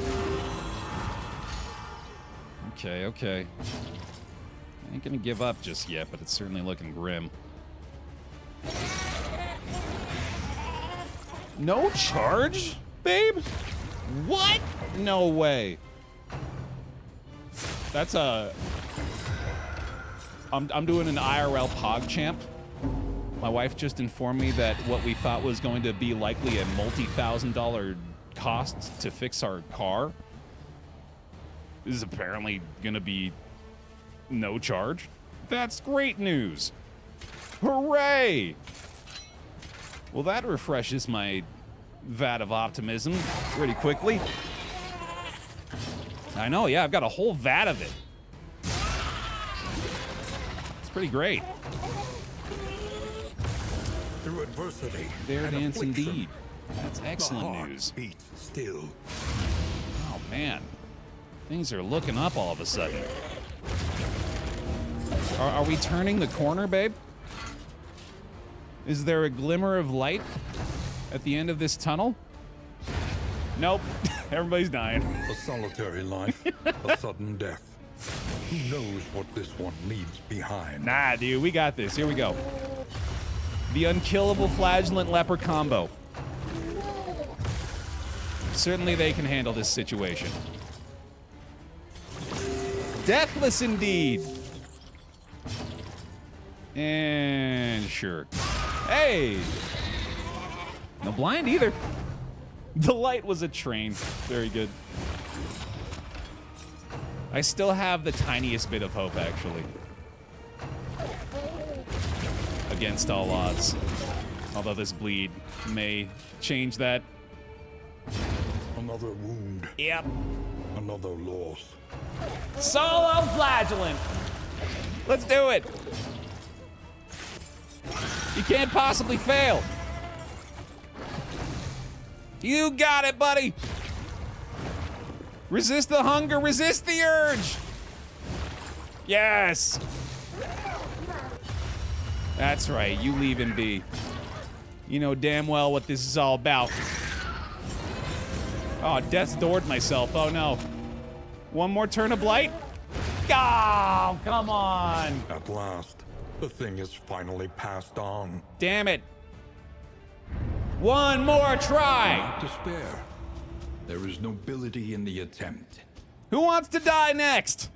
Okay, okay. I ain't gonna give up just yet, but it's certainly looking grim. No charge, babe? What? No way. That's a... I'm doing an IRL PogChamp. My wife just informed me that what we thought was going to be likely a multi-$1,000 cost to fix our car is apparently going to be no charge. That's great news. Hooray! Well, that refreshes my vat of optimism pretty quickly. I know, yeah, I've got a whole vat of it. It's pretty great. Through adversity. Bear dance affliction, indeed. That's excellent the heart news. beats still. Oh, man. Things are looking up all of a sudden. Are we turning the corner, babe? Is there a glimmer of light at the end of this tunnel? Nope. Everybody's dying. A solitary life, a sudden death. Who knows what this one leaves behind? Nah, dude, we got this. Here we go. The unkillable flagellant leper combo. Certainly they can handle this situation. Deathless indeed. And sure. Hey! No blind either. The light was a train. Very good. I still have the tiniest bit of hope, actually. Against all odds. Although this bleed may change that. Another wound. Yep. Another loss. Solo flagellant! Let's do it! You can't possibly fail. You got it, buddy! Resist the hunger, resist the urge! Yes! That's right, you leave him be. You know damn well what this is all about. Oh, death's doored myself, oh no. One more turn of blight? Oh, come on! At last, the thing is finally passed on. Damn it! One more try! Not despair. There is nobility in the attempt. Who wants to die next?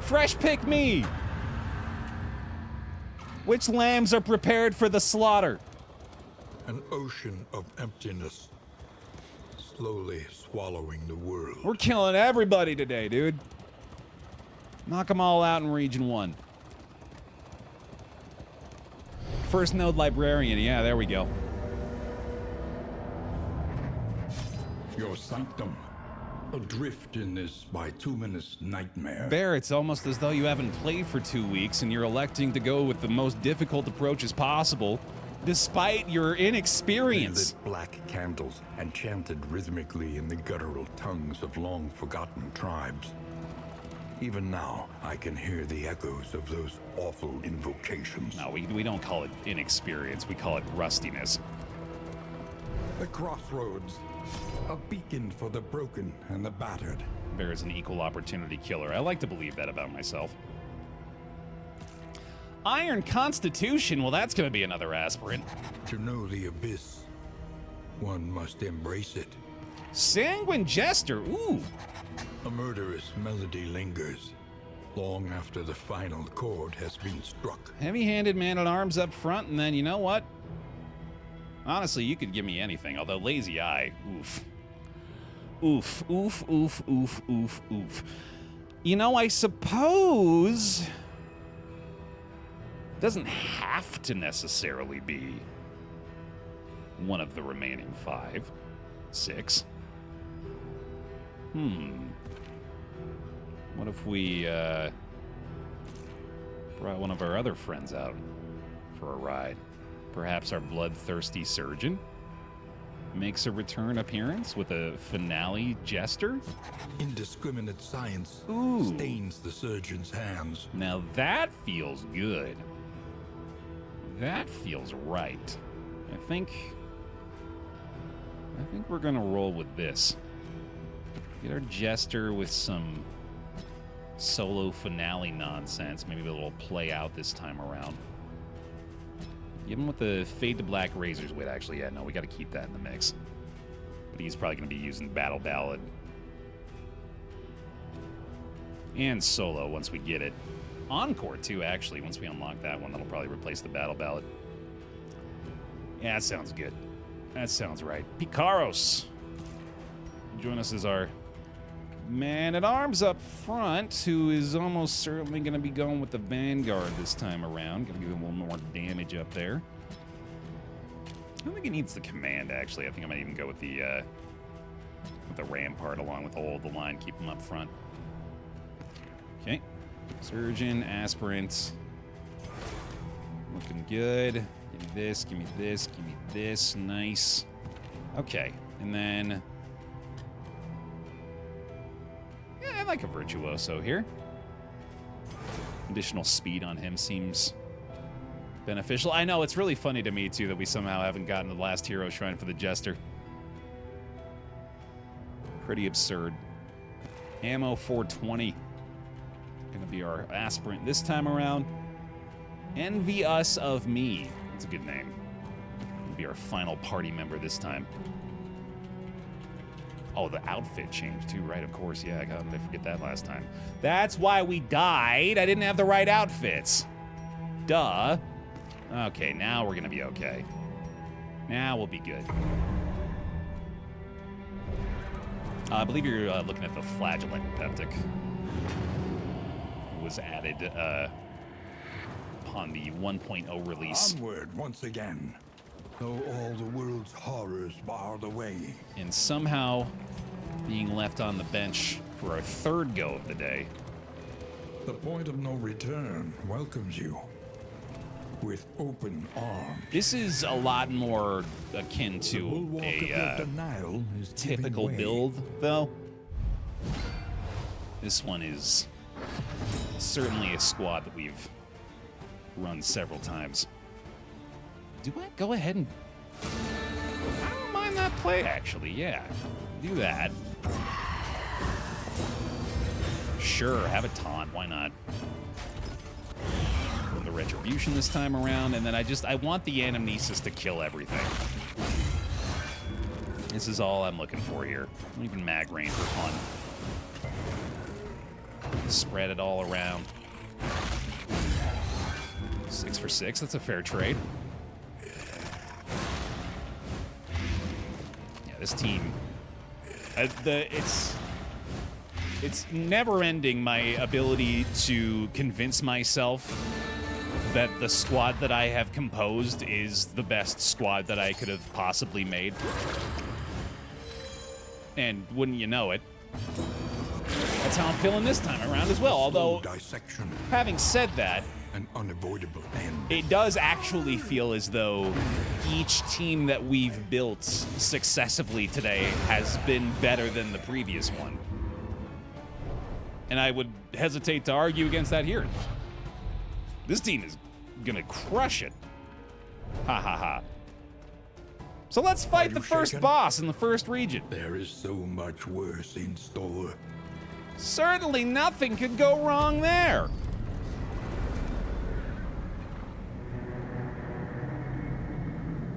Fresh pick me! Which lambs are prepared for the slaughter? An ocean of emptiness, slowly swallowing the world. We're killing everybody today, dude. Knock them all out in Region 1. First node librarian, yeah, there we go. Your sanctum, adrift in this bituminous nightmare. Baer, it's almost as though you haven't played for 2 weeks and you're electing to go with the most difficult approaches possible, despite your inexperience. They lit black candles and chanted rhythmically in the guttural tongues of long-forgotten tribes. Even now, I can hear the echoes of those awful invocations. No, we don't call it inexperience, we call it rustiness. The crossroads, a beacon for the broken and the battered. Baer is an equal opportunity killer. I like to believe that about myself. Iron Constitution, well, that's gonna be another aspirant. To know the abyss, one must embrace it. Sanguine Jester, ooh. A murderous melody lingers, long after the final chord has been struck. Heavy-handed man-at-arms up front, and then, you know what? Honestly, you could give me anything, although Lazy Eye, oof. Oof, oof, oof, oof, oof, oof. You know, I suppose... doesn't have to necessarily be one of the remaining 5, 6. What if we brought one of our other friends out for a ride? Perhaps our bloodthirsty surgeon makes a return appearance with a finale jester? Indiscriminate science stains the surgeon's hands. Now that feels good. That feels right. I think we're gonna roll with this. Get our jester with some solo finale nonsense. Maybe a little play out this time around. Give him with the Fade to Black Razors. Wait, actually, yeah, no, we gotta keep that in the mix. But he's probably gonna be using Battle Ballad. And solo once we get it. Encore, too, actually. Once we unlock that one, that'll probably replace the Battle Ballad. Yeah, that sounds good. That sounds right. Picaros. Join us as our man-at-arms up front, who is almost certainly going to be going with the Vanguard this time around. Going to give him a little more damage up there. I don't think he needs the command, actually. I think I might even go with the Rampart along with all the line, keep him up front. Okay. Surgeon, Aspirant. Looking good. Give me this, give me this, give me this. Nice. Okay. And then... yeah, I like a Virtuoso here. Additional speed on him seems beneficial. I know, it's really funny to me, too, that we somehow haven't gotten the last hero shrine for the Jester. Pretty absurd. Ammo 420. Gonna be our aspirant this time around. Envy Us of Me. That's a good name. Gonna be our final party member this time. Oh, the outfit changed too, right? Of course, yeah. How did I forget that last time? That's why we died. I didn't have the right outfits. Duh. Okay, now we're gonna be okay. Now we'll be good. I believe you're looking at the Flagellant Peptic. It was added upon the 1.0 release. Onward once again, though all the world's horrors bar the way. And somehow being left on the bench for our third go of the day. The point of no return welcomes you with open arms. This is a lot more akin to a typical build, though. This one is certainly a squad that we've run several times. Do I go ahead and... I don't mind that play, actually, yeah. Do that. Sure, have a taunt, why not? The Retribution this time around, and then I want the Anamnesis to kill everything. This is all I'm looking for here. Even Mag Rain for fun. Spread it all around. 6 for 6, that's a fair trade. Yeah, this team... It's never ending, my ability to convince myself that the squad that I have composed is the best squad that I could have possibly made. And wouldn't you know it, that's how I'm feeling this time around as well. Although, having said that, an unavoidable end. It does actually feel as though each team that we've built successively today has been better than the previous one. And I would hesitate to argue against that here. This team is gonna crush it. Ha ha ha. So let's fight the first boss in the first region. There is so much worse in store. Certainly nothing could go wrong there.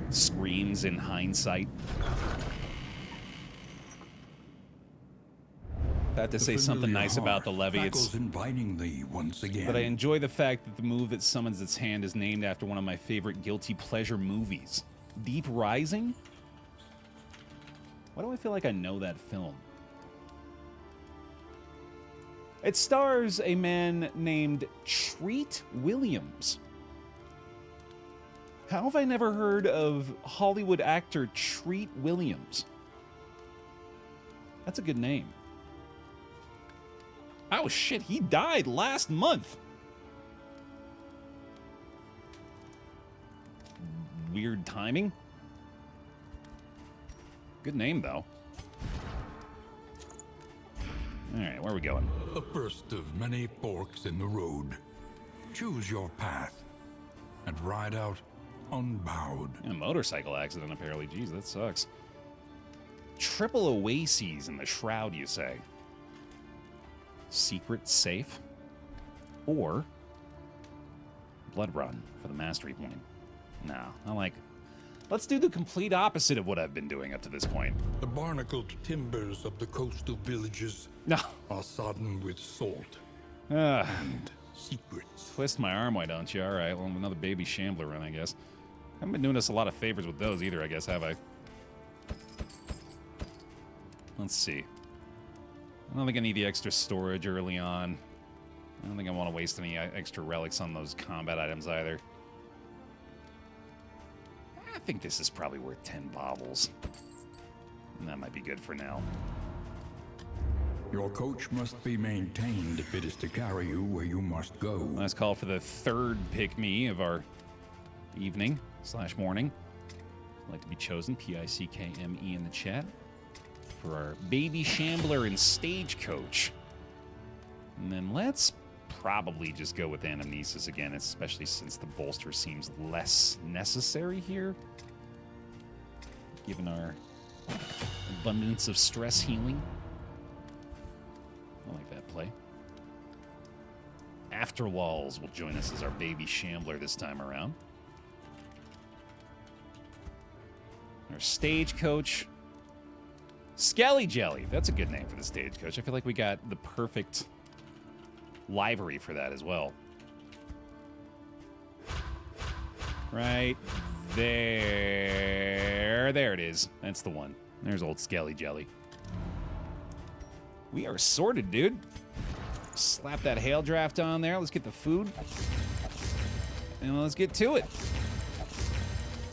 Screams in hindsight. Had to say something nice about the Leviathan. Inviting thee once again. But I enjoy the fact that the move that summons its hand is named after one of my favorite guilty pleasure movies. Deep Rising? Why do I feel like I know that film? It stars a man named Treat Williams. How have I never heard of Hollywood actor Treat Williams? That's a good name. Oh shit, he died last month. Weird timing. Good name, though. Alright, where are we going? The first of many forks in the road. Choose your path and ride out unbowed. A motorcycle accident, apparently. Jeez, that sucks. Triple oases in the shroud, you say? Secret safe? Or Blood Run for the mastery point? No, I like... Let's do the complete opposite of what I've been doing up to this point. The barnacled timbers of the coastal villages are sodden with salt and secrets. Twist my arm, why don't you? All right, well, another baby shambler run, I guess. Haven't been doing us a lot of favors with those either, I guess, have I? Let's see. I don't think I need the extra storage early on. I don't think I want to waste any extra relics on those combat items either. I think this is probably worth 10 baubles. And that might be good for now. Your coach must be maintained if it is to carry you where you must go. Let's call for the third pick-me of our evening/morning. I'd like to be chosen, P-I-C-K-M-E in the chat, for our baby shambler and stagecoach. And then let's probably just go with anamnesis again, especially since the bolster seems less necessary here, given our abundance of stress healing. I like that play. Afterwalls will join us as our baby shambler this time around. Our stagecoach, Skelly Jelly. That's a good name for the stagecoach. I feel like we got the perfect livery for that as well. Right there. There it is. That's the one. There's old Skelly Jelly. We are sorted, dude. Slap that hail draft on there. Let's get the food. And let's get to it.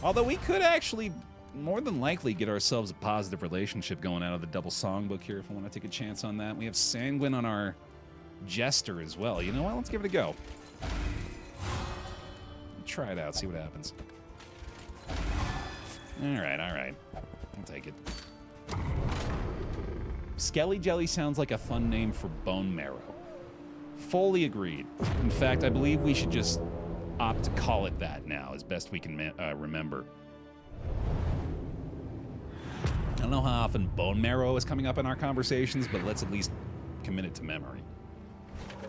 Although we could actually more than likely get ourselves a positive relationship going out of the double songbook here if I want to take a chance on that. We have Sanguine on our Jester as well. You know what? Let's give it a go. Try it out, see what happens. All right. I'll take it. Skelly Jelly sounds like a fun name for bone marrow. Fully agreed. In fact, I believe we should just opt to call it that now, as best we can remember. I don't know how often bone marrow is coming up in our conversations, but let's at least commit it to memory.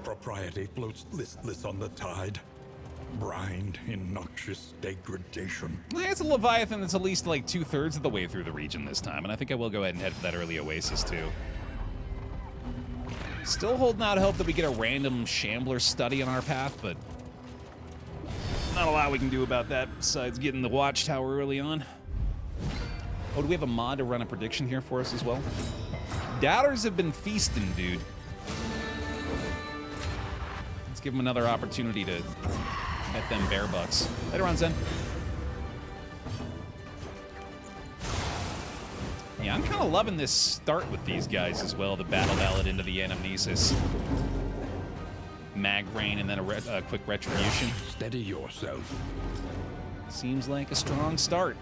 Propriety floats listless on the tide. Brined in noxious degradation. It's a Leviathan that's at least like 2/3 of the way through the region this time, and I think I will go ahead and head for that early oasis too. Still holding out hope that we get a random shambler study on our path, but not a lot we can do about that besides getting the watchtower early on. Oh, do we have a mod to run a prediction here for us as well? Doubters have been feasting, dude. Let's give them another opportunity to get them bear bucks. Later on, Zen. Yeah, I'm kind of loving this start with these guys as well. The Battle Ballad into the Anamnesis. Mag Rain and then a quick Retribution. Steady yourself. Seems like a strong start.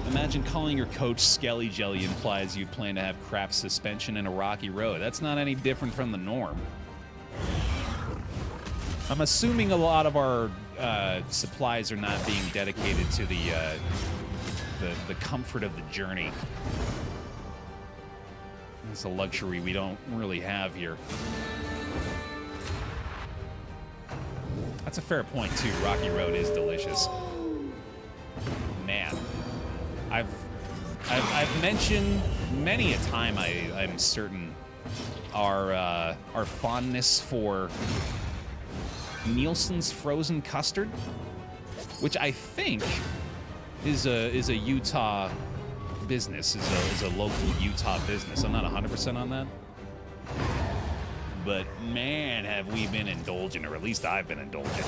Imagine calling your coach Skelly Jelly implies you plan to have crap suspension and a rocky road. That's not any different from the norm. I'm assuming a lot of our supplies are not being dedicated to the comfort of the journey. It's a luxury we don't really have here. That's a fair point too. Rocky Road is delicious. Man, I've mentioned many a time I'm certain our fondness for Nielsen's frozen custard, which I think is a Utah business, is a local Utah business. I'm not 100% on that, but man, have we been indulgent, or at least I've been indulgent.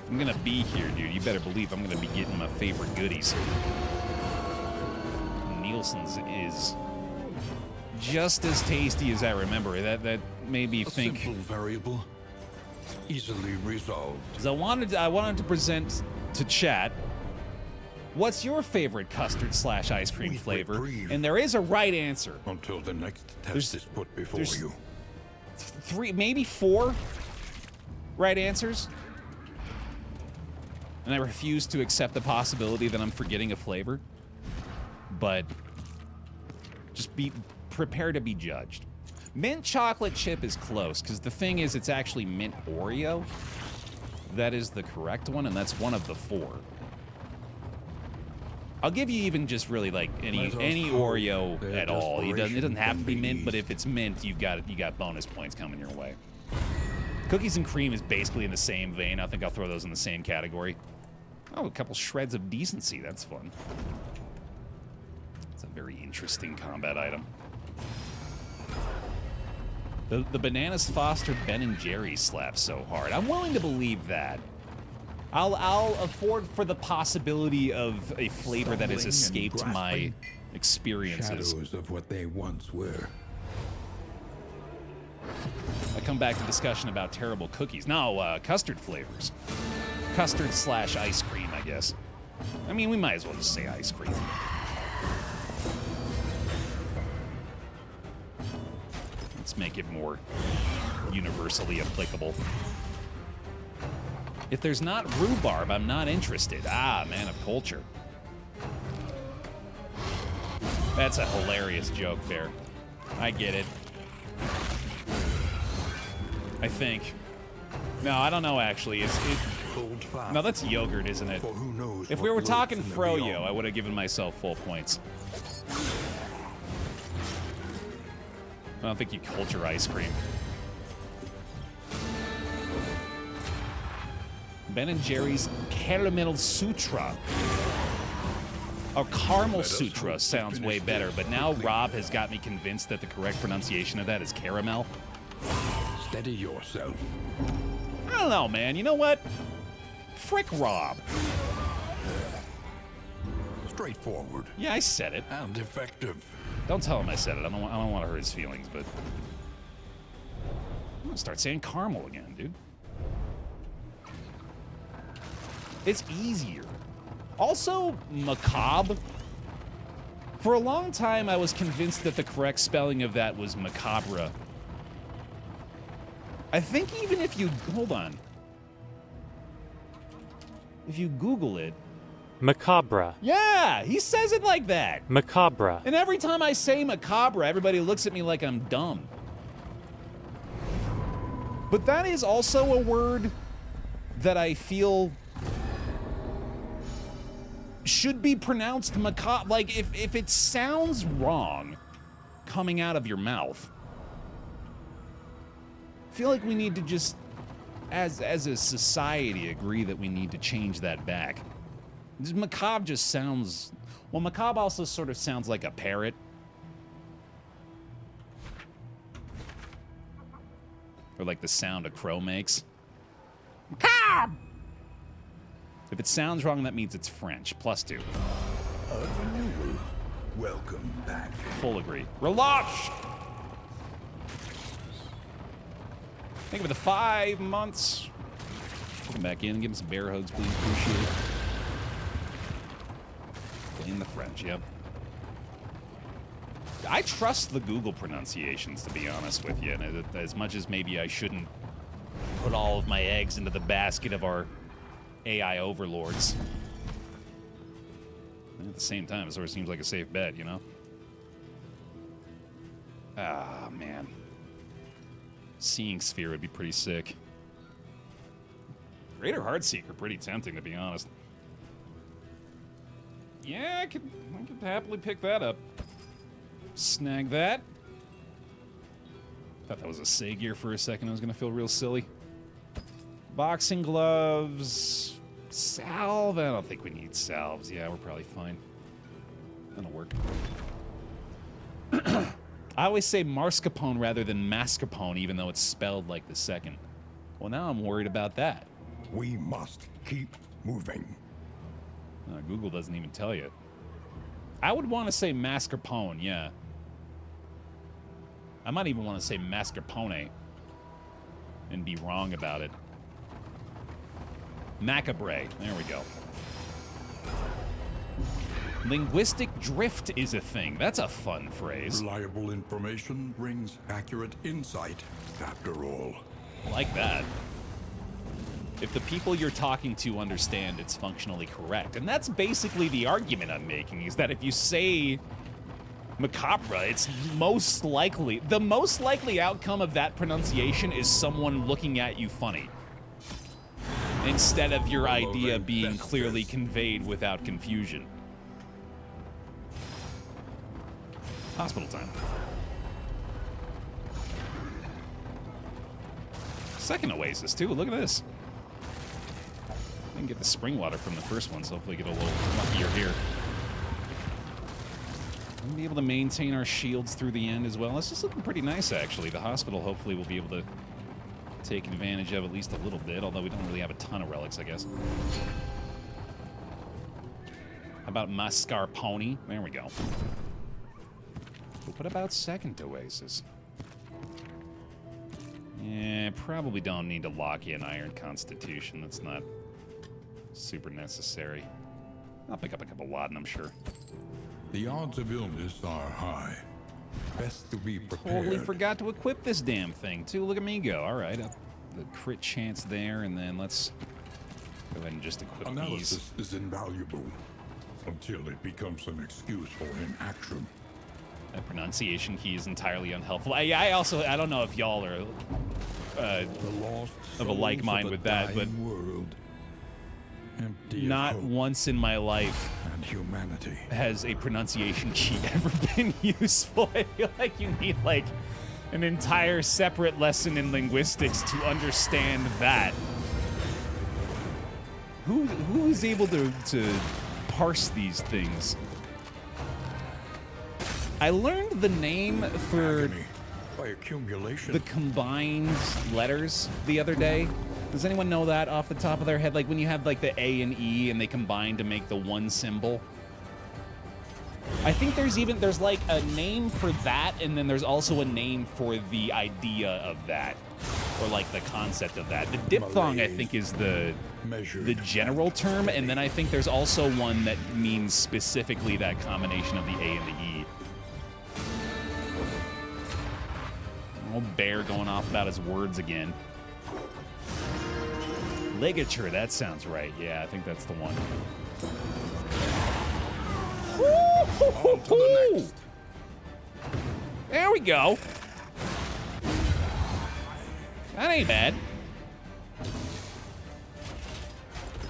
I'm gonna be here, dude. You better believe I'm gonna be getting my favorite goodies. Nielsen's is just as tasty as I remember. That made me think. A simple variable, easily resolved. Because I wanted to present to chat, what's your favorite custard / ice cream flavor? And there is a right answer. Until the next test is put before you. 3, maybe 4 right answers. And I refuse to accept the possibility that I'm forgetting a flavor. But just be prepared to be judged. Mint chocolate chip is close, because the thing is, it's actually mint Oreo. That is the correct one, and that's one of the 4. I'll give you even just really like any Oreo at all. It doesn't have to be mint, but if it's mint, you got bonus points coming your way. Cookies and cream is basically in the same vein. I think I'll throw those in the same category. Oh, a couple shreds of decency. That's fun. It's a very interesting combat item. The bananas foster Ben and Jerry slap so hard. I'm willing to believe that. I'll afford for the possibility of a flavor that has escaped my experiences. Shadows of what they once were. I come back to discussion about terrible cookies. No, custard flavors. Custard slash ice cream, I guess. I mean, we might as well just say ice cream. Let's make it more universally applicable. If there's not rhubarb, I'm not interested. Ah, man of culture. That's a hilarious joke there. I get it. I think. No, I don't know, actually. No, that's yogurt, isn't it? If we were talking froyo, I would have given myself full points. I don't think you culture ice cream. Ben and Jerry's Caramel Sutra. Or Caramel Sutra sounds way better, but now Rob has got me convinced that the correct pronunciation of that is caramel. Steady yourself. I don't know, man. You know what? Frick Rob. Straightforward. Yeah, I said it. And effective. Don't tell him I said it. I don't want to hurt his feelings, but I'm gonna start saying caramel again, dude. It's easier. Also, macabre. For a long time, I was convinced that the correct spelling of that was macabre. I think even if you... Hold on. If you Google it... Macabre. Yeah, he says it like that. Macabre. And every time I say macabre, everybody looks at me like I'm dumb. But that is also a word that I feel should be pronounced macabre. Like, if it sounds wrong coming out of your mouth, I feel like we need to just, as a society, agree that we need to change that back. This macabre just sounds... Well, macabre also sort of sounds like a parrot. Or like the sound a crow makes. Macabre! If it sounds wrong, that means it's French. +2. Welcome back. Full agree. Relâche! Thank you for the 5 months. Come back in and give him some bear hugs, please. Appreciate it. In the French, yep. I trust the Google pronunciations, to be honest with you, and as much as maybe I shouldn't put all of my eggs into the basket of our AI overlords. And at the same time, it sort of seems like a safe bet, you know? Ah, man. Seeing Sphere would be pretty sick. Greater Heartseeker, pretty tempting, to be honest. Yeah, I could happily pick that up. Snag that. Thought that was a Sagear for a second. I was gonna feel real silly. Boxing gloves. Salve. I don't think we need salves. Yeah, we're probably fine. That'll work. I always say mascarpone rather than mascarpone, even though it's spelled like the second. Well, now I'm worried about that. We must keep moving. Google doesn't even tell you. I would want to say mascarpone, yeah. I might even want to say mascarpone and be wrong about it. Macabre. There we go. Linguistic drift is a thing. That's a fun phrase. Reliable information brings accurate insight, after all. I like that. If the people you're talking to understand, it's functionally correct. And that's basically the argument I'm making, is that if you say macabre, it's most likely... The most likely outcome of that pronunciation is someone looking at you funny. Instead of your idea being clearly conveyed without confusion. Hospital time. second oasis, too. Look at this. I didn't get the spring water from the first one, so hopefully get a little luckier here. We'll be able to maintain our shields through the end as well. This is looking pretty nice, actually. The hospital, hopefully, will be able to take advantage of at least a little bit, although we don't really have a ton of relics, I guess. How about mascarpone? There we go. But what about second oasis? Yeah, probably don't need to lock in Iron Constitution. That's not super necessary. I'll pick up a couple laudanum, I'm sure. The odds of illness are high. Best to be prepared. Totally forgot to equip this damn thing, too. Look at me go. All right, the crit chance there, and then let's go ahead and just equip Analysis these. is invaluable until it becomes an excuse for inaction. That pronunciation key is entirely unhelpful. I also, I don't know if y'all are The lost of a like mind with that, but world. Empty not of hope once in my life and humanity. has a pronunciation key ever been useful. I feel like you need like an entire separate lesson in linguistics to understand that. Who is able to parse these things? I learned the name for Agony by accumulation. the combined letters the other day. Does anyone know that off the top of their head? Like when you have like the A and E and they combine to make the one symbol. I think there's like a name for that, and then there's also a name for the idea of that, or like the concept of that. The diphthong, I think, is the general term, and then I think there's also one that means specifically that combination of the A and the E. Old Baer going off about his words again. Ligature, that sounds right. Yeah, I think that's the one. On to the next. There we go. That ain't bad.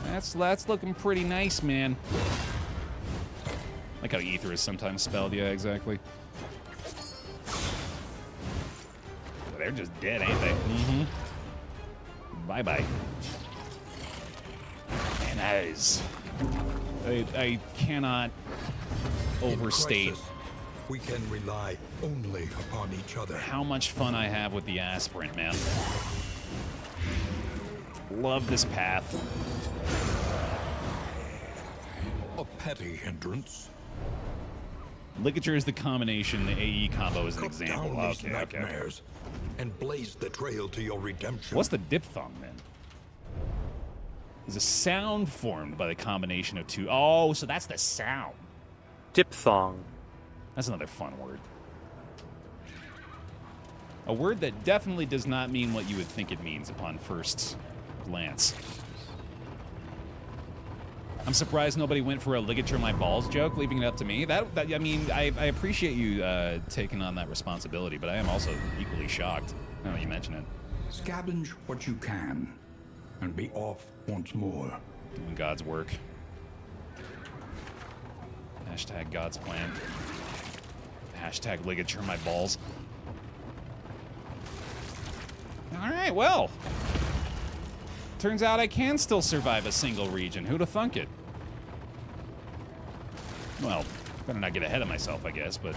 That's looking pretty nice, man. Like how ether is sometimes spelled. Yeah, exactly. They're just dead, ain't they? Mm-hmm. Bye-bye. And eyes. I cannot overstate In crisis, we can rely only upon each other. how much fun I have with the aspirant, man. Love this path. A petty hindrance. Ligature is the combination, the AE combo is an Cut example. down these Okay. nightmares and blaze the trail to your redemption. What's the diphthong, then? Is a sound formed by the combination of two. Oh, so that's the sound. Diphthong. That's another fun word. A word that definitely does not mean what you would think it means upon first glance. I'm surprised nobody went for a ligature my balls joke, leaving it up to me. I mean, I appreciate you taking on that responsibility, but I am also equally shocked now that you mention it. Scavenge what you can and be off once more. Doing God's work. Hashtag God's plan. Hashtag ligature my balls. All right, well. Turns out I can still survive a single region. Who'd have thunk it? Well, better not get ahead of myself, I guess, but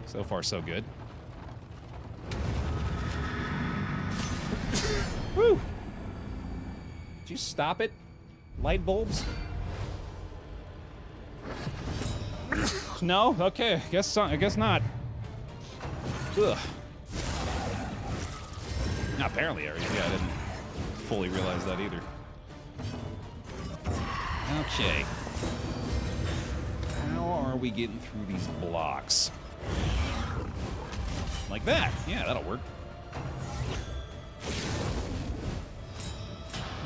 so far so good. Woo! Did you stop it? Light bulbs? No? Okay, I guess not. Ugh. No, apparently, yeah, I didn't fully realize that either. Okay. How are we getting through these blocks? Like that. Yeah, that'll work.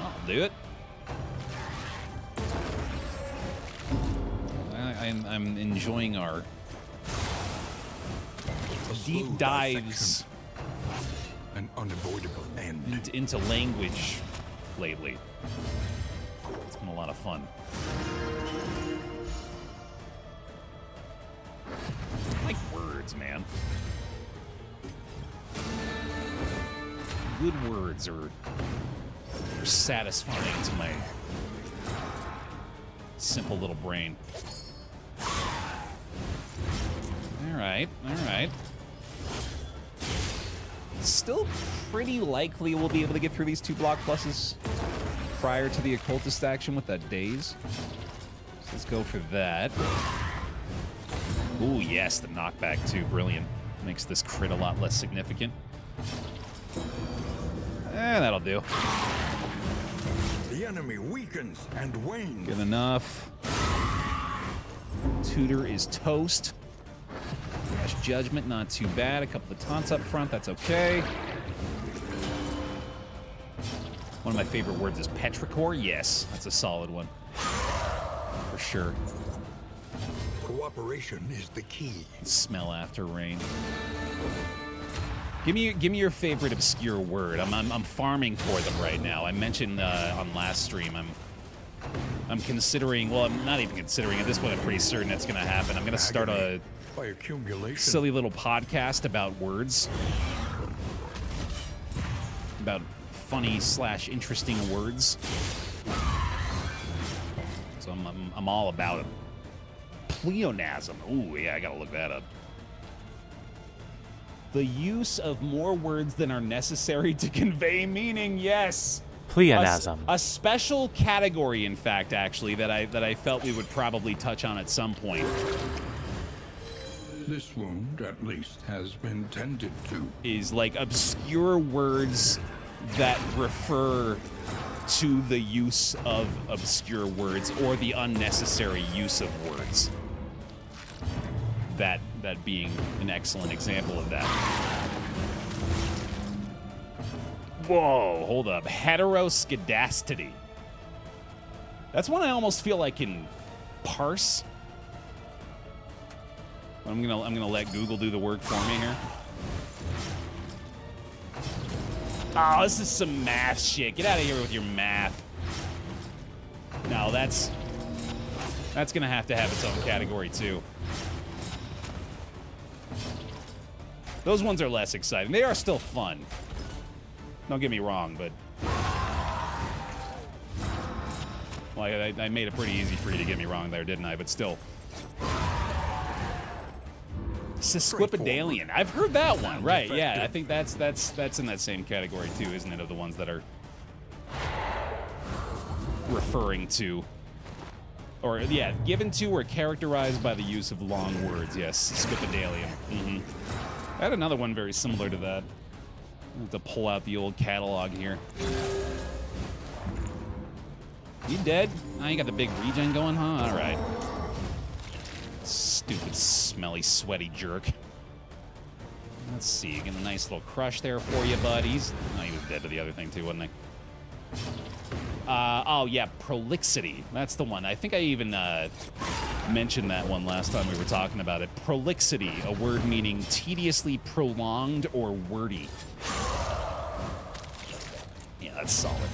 I'll do it. I'm enjoying our deep dives An unavoidable end. into language lately. It's been a lot of fun. I like words, man. good words are satisfying to my simple little brain. All right, all right. Still pretty likely we'll be able to get through these 2 block pluses prior to the occultist action with that daze. So let's go for that. Ooh, yes, the knockback too. Brilliant. Makes this crit a lot less significant. That'll do. The enemy weakens and wanes. Good enough. Tutor is toast. Rash Judgment, not too bad. A couple of taunts up front, that's okay. One of my favorite words is petrichor. Yes, that's a solid one. For sure. Cooperation is the key. Smell after rain. Give me your favorite obscure word. I'm farming for them right now. I mentioned on last stream I'm considering. Well, I'm not even considering. At this point, I'm pretty certain it's going to happen. I'm going to start a by accumulation. Silly little podcast about words, about funny / interesting words. So I'm all about it. Pleonasm. Ooh, yeah, I gotta look that up. The use of more words than are necessary to convey meaning. Yes. Pleonasm. A special category, in fact, actually, that I felt we would probably touch on at some point. This wound, at least, has been tended to. Is like obscure words that refer to the use of obscure words or the unnecessary use of words. That being an excellent example of that. Whoa, hold up. Heteroskedastity. That's one I almost feel I can parse. I'm gonna let Google do the work for me here. Oh, this is some math shit. Get out of here with your math. No, that's gonna have to have its own category too. Those ones are less exciting. They are still fun. Don't get me wrong, but well, I made it pretty easy for you to get me wrong there, didn't I? But still. Sesquipedalian. I've heard that one, right? Yeah, I think that's in that same category too, isn't it? Of the ones that are referring to, or yeah, given to or characterized by the use of long words. Yes, Sesquipedalian. I had another one very similar to that. I have to pull out the old catalog here. You dead? Oh, you got the big regen going, huh? All right. Stupid, smelly, sweaty jerk. Let's see. Get a nice little crush there for you, buddies. Oh, he was dead to the other thing, too, wasn't he? Oh, yeah, prolixity. That's the one. I think I even mentioned that one last time we were talking about it. Prolixity, a word meaning tediously prolonged or wordy. Yeah, that's solid.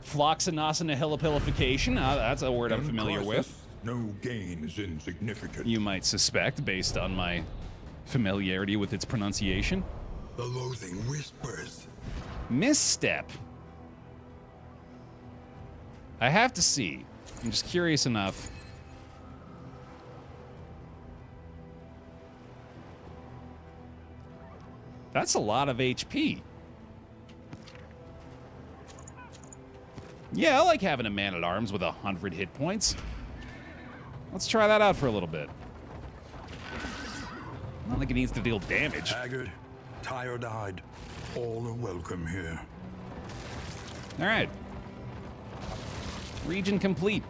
Floxinosinahilipilification. That's a word I'm familiar with. No gain is insignificant. You might suspect, based on my familiarity with its pronunciation. The loathing whispers. Misstep. I have to see. I'm just curious enough. That's a lot of HP. Yeah, I like having a man-at-arms with 100 hit points. Let's try that out for a little bit. I don't think it needs to deal damage. Haggard, tired-eyed, all are welcome here. All right. Region complete.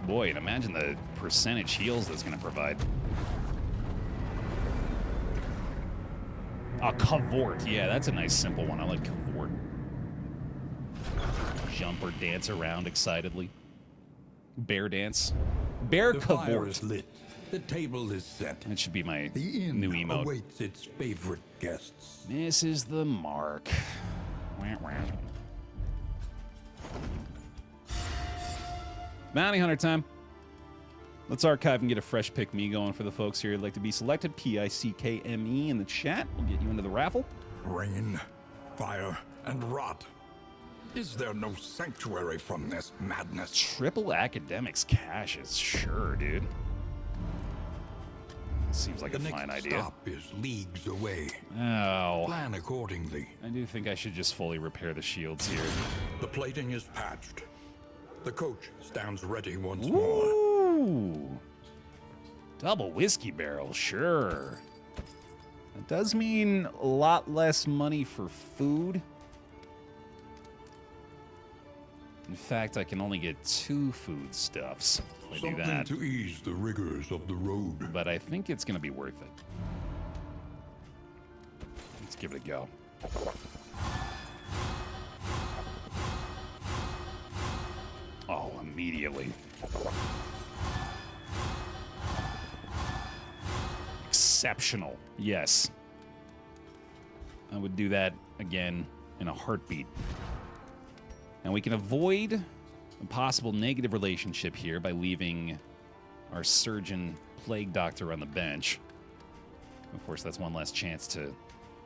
Boy, and imagine the percentage heals that's going to provide. Cavort. Yeah, that's a nice simple one. I like Cavort. Jump or dance around excitedly. Bear dance. Bear The fire Cavort. is lit. The table is set. That should be my The inn new emote. awaits its favorite guests. This is the mark. Wah, wah. Bounty hunter time. Let's archive and get a fresh pick me going for the folks here who'd like to be selected. PICKME in the chat. We'll get you into the raffle. Rain, fire, and rot. Is there no sanctuary from this madness? Triple academics caches. Sure, dude. Seems like The a next fine idea. stop is leagues away. Oh. Plan accordingly. I do think I should just fully repair the shields here. The plating is patched. The coach stands ready once more. Ooh. Double whiskey barrel, sure. That does mean a lot less money for food. In fact, I can only get 2 foodstuffs if I do Something that. to ease the rigors of the road. But I think it's going to be worth it. Let's give it a go. Oh, immediately. Exceptional. Yes. I would do that again in a heartbeat. And we can avoid a possible negative relationship here by leaving our surgeon plague doctor on the bench. Of course, that's one less chance to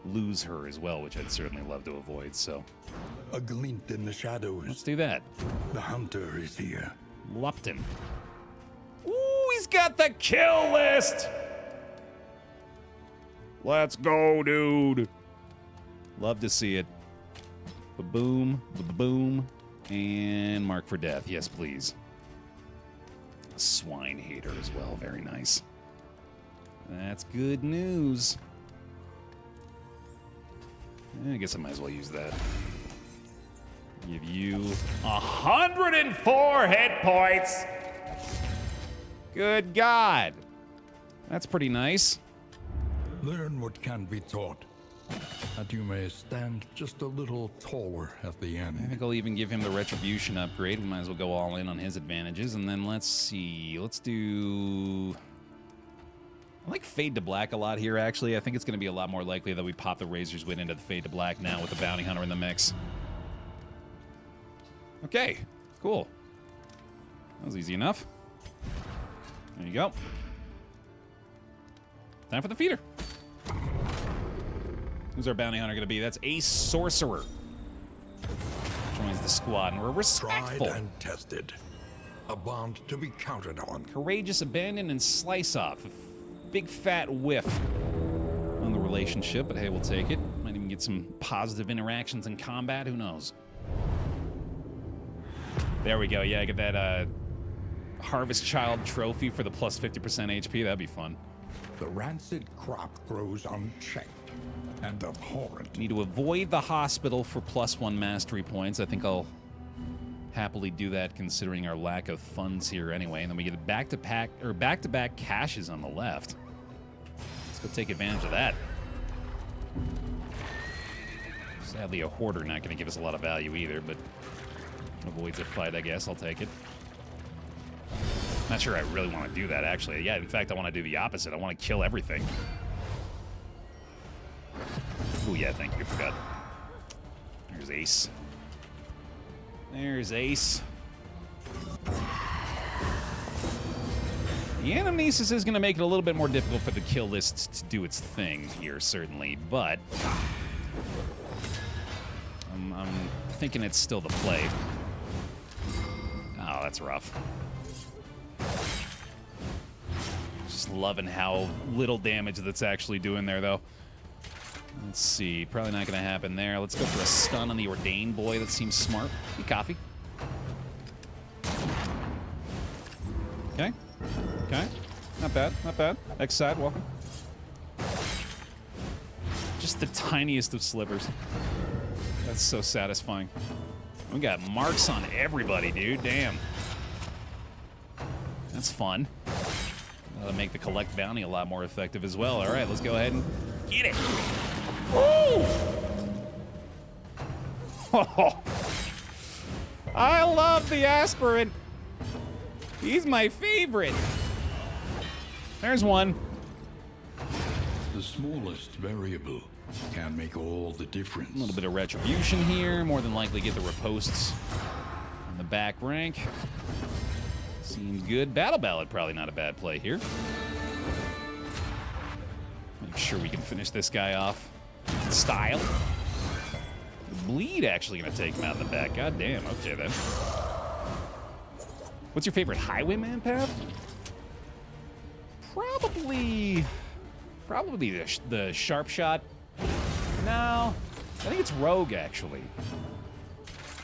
lose her as well, which I'd certainly love to avoid, so A glint in the shadows. let's do that. The hunter is here. Lupton. Ooh, he's got the kill list! Let's go, dude. Love to see it. Ba-boom, ba-boom, and mark for death. Yes, please. A swine hater as well. Very nice. That's good news. I guess I might as well use that. Give you 104 hit points. Good God. That's pretty nice. Learn what can be taught, that you may stand just a little taller at the I end. think I'll even give him the retribution upgrade. We might as well go all in on his advantages. And then let's see. Let's do... I like Fade to Black a lot here, actually. I think it's going to be a lot more likely that we pop the Razor's Wit into the Fade to Black now with the Bounty Hunter in the mix. Okay, cool. That was easy enough. There you go. Time for the feeder. Who's our Bounty Hunter going to be? That's Ace Sorcerer. Joins the squad, and we're respectful. Tried and tested. A bond to be counted on. Courageous abandon and slice off. A big fat whiff on the relationship, but hey, we'll take it. Might even get some positive interactions in combat. Who knows? There we go. Yeah, I get that Harvest Child trophy for the plus 50% HP. That'd be fun. The rancid crop grows unchecked and abhorrent. Need to avoid the hospital for +1 mastery points. I think I'll happily do that considering our lack of funds here anyway. And then we get back-to-back caches on the left. Let's go take advantage of that. Sadly, a hoarder not going to give us a lot of value either, but avoids a fight, I guess. I'll take it. Not sure I really want to do that, actually. Yeah, in fact, I want to do the opposite. I want to kill everything. Oh, yeah, thank you. I forgot. There's Ace. There's Ace. The Anamnesis is going to make it a little bit more difficult for the kill list to do its thing here, certainly, but I'm thinking it's still the play. Oh, that's rough. Just loving how little damage that's actually doing there, though. Let's see. Probably not going to happen there. Let's go for a stun on the Ordained Boy. That seems smart. Hey, coffee. Okay. Okay. Not bad. Not bad. X side, welcome. Just the tiniest of slivers. That's so satisfying. We got marks on everybody, dude. Damn. That's fun. That'll make the collect bounty a lot more effective as well. All right, let's go ahead and get it. Woo! Oh, I love the aspirant. He's my favorite. There's one. The smallest variable can make all the difference. A little bit of retribution here. More than likely get the riposts on the back rank. Seems good. Battle Ballad, probably not a bad play here. Make sure we can finish this guy off in style. The bleed actually going to take him out in the back. God damn. Okay, then. What's your favorite Highwayman path? Probably the Sharp Shot. No, I think it's Rogue, actually.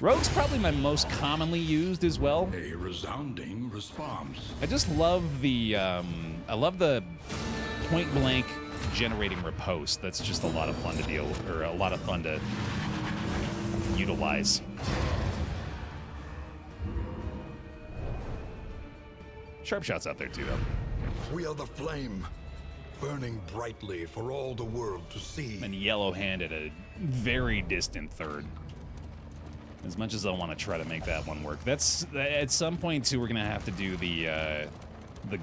Rogue's probably my most commonly used as well. A resounding response. I just love the point blank generating riposte. That's just a lot of fun to deal, or a lot of fun to utilize. Sharp Shot's out there too, though. We are the flame, burning brightly for all the world to see. And Yellow Hand at a very distant third. As much as I want to try to make that one work. That's at some point too. We're gonna have to do the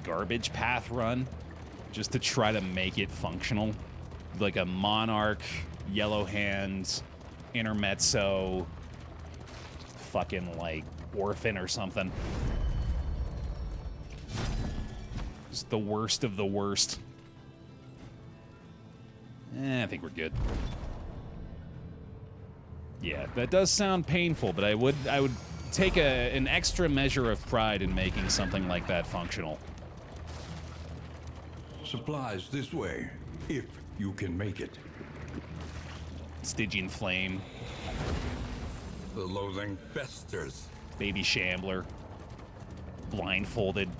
garbage path run, just to try to make it functional, like a Monarch, Yellow Hand, Intermezzo, fucking like Orphan or something. Just the worst of the worst. I think we're good. Yeah, that does sound painful, but I would take an extra measure of pride in making something like that functional. Supplies this way, if you can make it. Stygian Flame. The loathing festers. Baby Shambler. Blindfolded.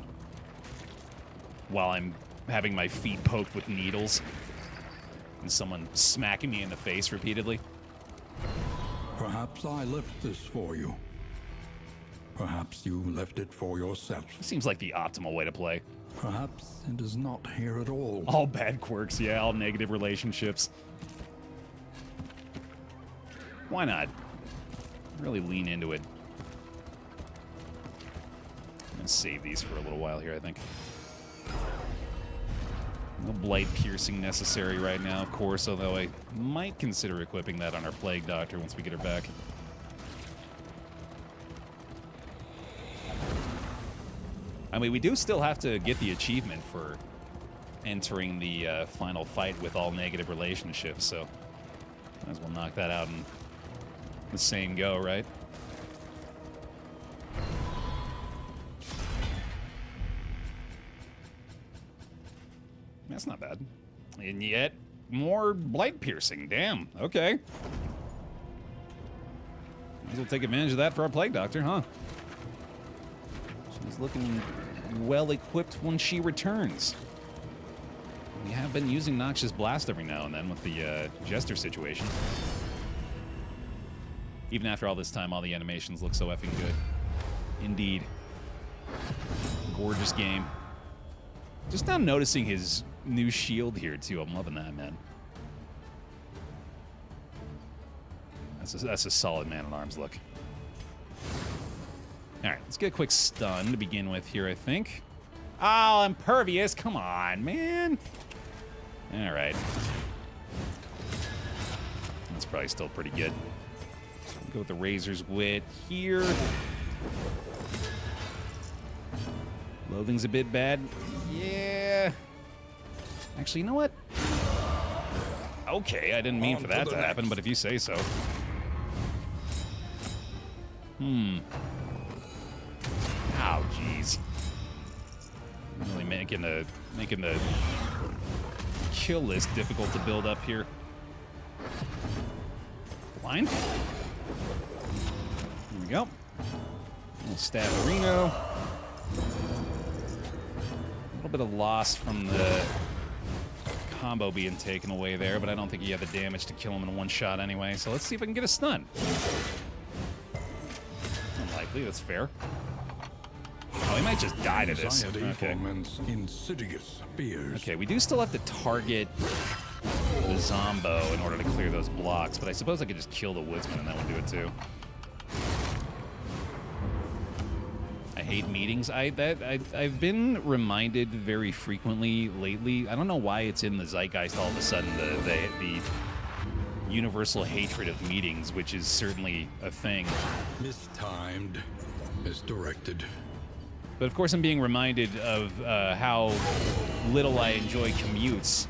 While I'm having my feet poked with needles. And someone smacking me in the face repeatedly. Perhaps I left this for you. Perhaps you left it for yourself. Seems like the optimal way to play. Perhaps it is not here at all. All bad quirks, yeah, all negative relationships. Why not? Really lean into it. I'm gonna save these for a little while here, I think. No Blight Piercing necessary right now, of course, although I might consider equipping that on our Plague Doctor once we get her back. I mean, we do still have to get the achievement for entering the final fight with all negative relationships, so might as well knock that out in the same go, right? That's not bad. And yet, more Blight Piercing. Damn, okay. Might as well take advantage of that for our Plague Doctor, huh? She's looking well-equipped when she returns. We have been using Noxious Blast every now and then with the Jester situation. Even after all this time, all the animations look so effing good. Indeed. Gorgeous game. Just now noticing his new shield here, too. I'm loving that, man. That's a solid Man-at-Arms look. All right, let's get a quick stun to begin with here, I think. Oh, Impervious. Come on, man. All right. That's probably still pretty good. Go with the Razor's Wit here. Loathing's a bit bad. Yeah. Actually, you know what? Okay, I didn't mean for that to happen, but if you say so. Oh, jeez. Really making the kill list difficult to build up here. Blind. Here we go. Little Stavarino. A little bit of loss from the combo being taken away there, but I don't think he had the damage to kill him in one shot anyway. So let's see if I can get a stun. Unlikely, that's fair. Oh, he might just die to this. Okay. Insidious fears. Okay, we do still have to target the Zombo in order to clear those blocks, but I suppose I could just kill the Woodsman and that would do it too. I hate meetings. I've been reminded very frequently lately. I don't know why it's in the zeitgeist all of a sudden, the universal hatred of meetings, which is certainly a thing. Mistimed, misdirected. But of course, I'm being reminded of how little I enjoy commutes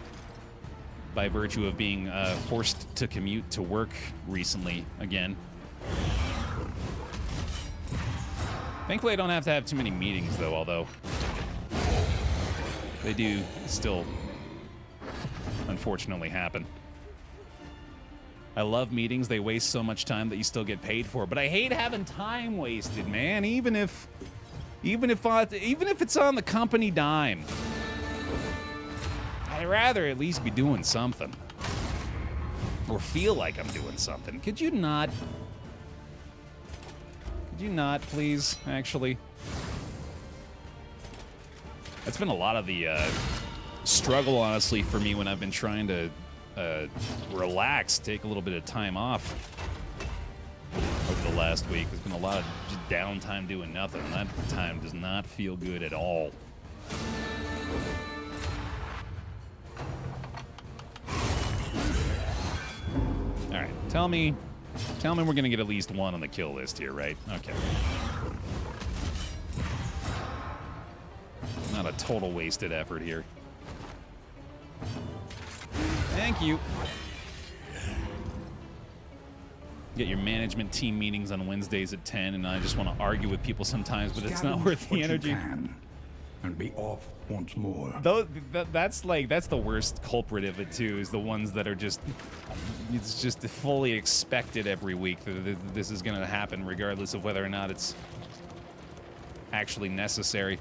by virtue of being forced to commute to work recently again. Thankfully, I don't have to have too many meetings, though, although they do still, unfortunately, happen. I love meetings. They waste so much time that you still get paid for. But I hate having time wasted, man, even if it's on the company dime. I'd rather at least be doing something. Or feel like I'm doing something. Could you not, please, actually? That's been a lot of the struggle, honestly, for me when I've been trying to relax, take a little bit of time off over the last week. There's been a lot of just downtime doing nothing. That time does not feel good at all. All right, tell me we're gonna get at least one on the kill list here, right? Okay. Not a total wasted effort here. Thank you. Get your management team meetings on Wednesdays at 10, and I just want to argue with people sometimes, but it's not worth the energy. And be off once more. That's the worst culprit of it too, is the ones that are just, it's just fully expected every week that this is going to happen regardless of whether or not it's actually necessary.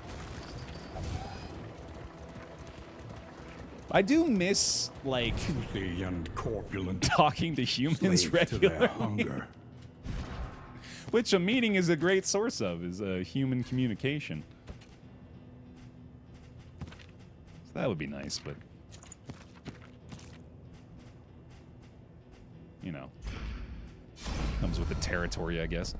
I do miss, like, toothy and corpulent, talking to humans regularly. To their hunger. Which a meeting is a great source of, is human communication. So that would be nice, but, you know, comes with the territory, I guess.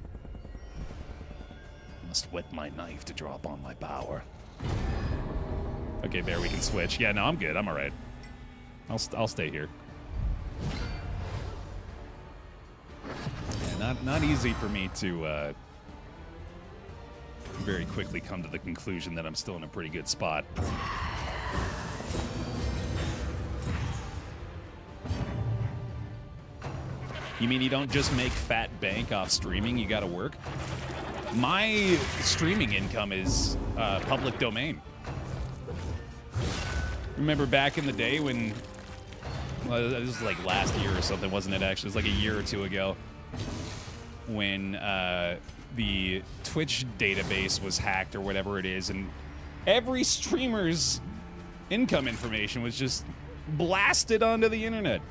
Must whet my knife to draw upon my power. Okay, Baer, we can switch. Yeah, no, I'm good. I'm all right. I'll stay here. Yeah, not easy for me to very quickly come to the conclusion that I'm still in a pretty good spot. You mean you don't just make fat bank off streaming? You gotta work? My streaming income is public domain. Remember back in the day when, well, this was like last year or something, wasn't it actually? It was like a year or two ago when the Twitch database was hacked or whatever it is, and every streamer's income information was just blasted onto the internet.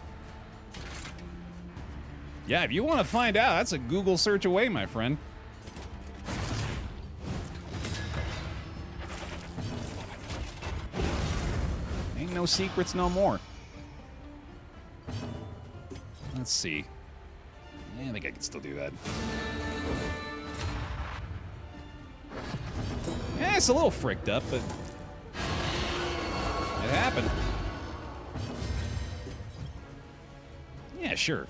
Yeah, if you want to find out, that's a Google search away, my friend. Ain't no secrets no more. Let's see. Yeah, I think I can still do that. Yeah, it's a little fricked up, but it happened. Yeah, sure.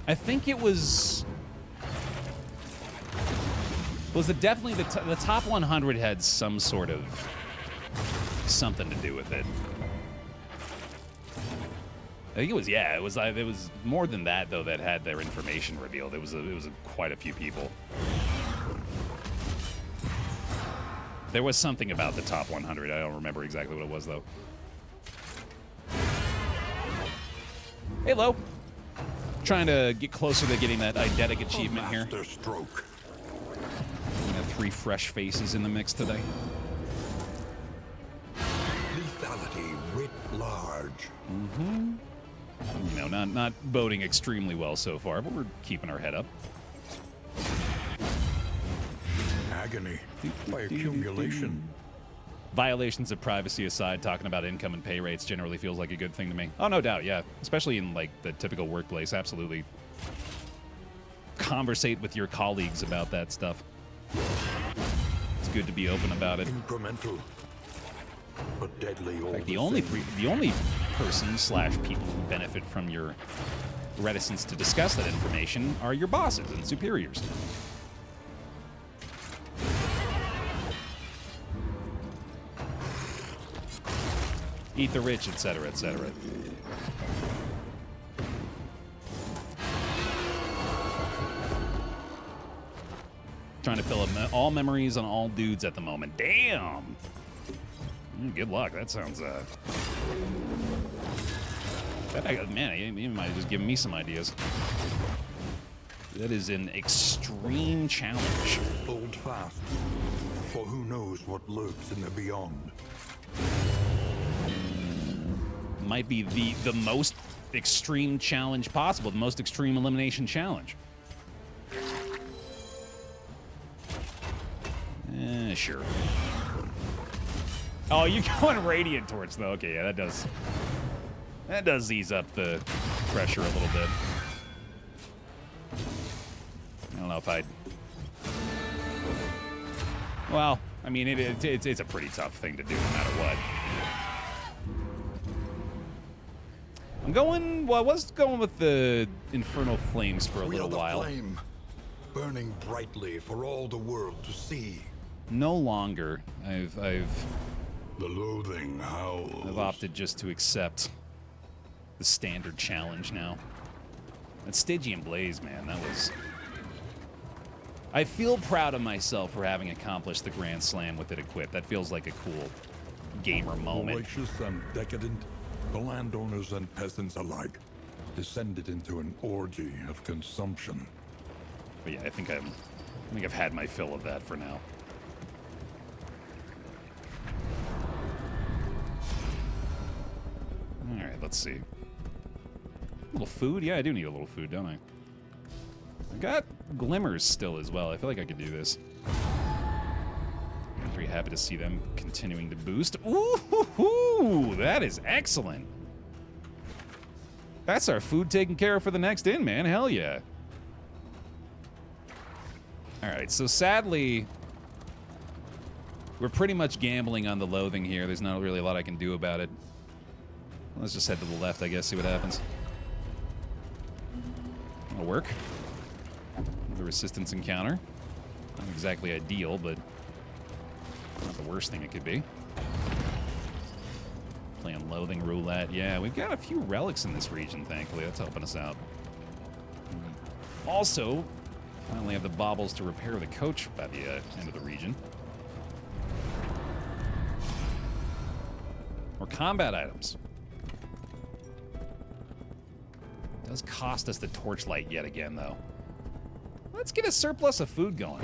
I think it was it definitely the top 100 had some sort of something to do with it. I think it was, yeah, it was more than that though that had their information revealed. It was quite a few people. There was something about the top 100. I don't remember exactly what it was though. Hey, Lo. Trying to get closer to getting that eidetic achievement here. Stroke. We have 3 fresh faces in the mix today. Lethality writ large. Mm-hmm. You know, not boding extremely well so far, but we're keeping our head up. Agony by accumulation. Violations of privacy aside, talking about income and pay rates generally feels like a good thing to me. Oh, no doubt, yeah. Especially in, like, the typical workplace, absolutely. Conversate with your colleagues about that stuff. It's good to be open about it. Incremental, but deadly all in fact, the only person / people who benefit from your reticence to discuss that information are your bosses and superiors. Eat the rich, etc., etc. Trying to fill up all memories on all dudes at the moment. Damn! Good luck. That sounds, man, you might have just given me some ideas. That is an extreme challenge. Hold fast, for who knows what lurks in the beyond. Might be the most extreme challenge possible, the most extreme elimination challenge. Sure. Oh, you going Radiant Torch though? Okay, yeah, that does ease up the pressure a little bit. I don't know if I'd. Well, I mean, it's a pretty tough thing to do no matter what. I'm going. Well, I was going with the Infernal Flames for a little while. Flame, burning brightly for all the world to see. No longer. I've The loathing howls. I've opted just to accept the standard challenge now. That Stygian Blaze, man, that was... I feel proud of myself for having accomplished the Grand Slam with it equipped. That feels like a cool gamer moment. Voracious and decadent, the landowners and peasants alike descended into an orgy of consumption. But yeah, I think I've had my fill of that for now. Alright, let's see. A little food? Yeah, I do need a little food, don't I? I've got glimmers still as well. I feel like I could do this. I'm very happy to see them continuing to boost. Ooh, that is excellent. That's our food taken care of for the next in, man. Hell yeah. Alright, so sadly, we're pretty much gambling on the loathing here. There's not really a lot I can do about it. Let's just head to the left, I guess, see what happens. That'll work. The resistance encounter. Not exactly ideal, but not the worst thing it could be. Playing loathing roulette. Yeah, we've got a few relics in this region, thankfully. That's helping us out. Also, finally have the baubles to repair the coach by the end of the region. More combat items. Does cost us the torchlight yet again, though. Let's get a surplus of food going.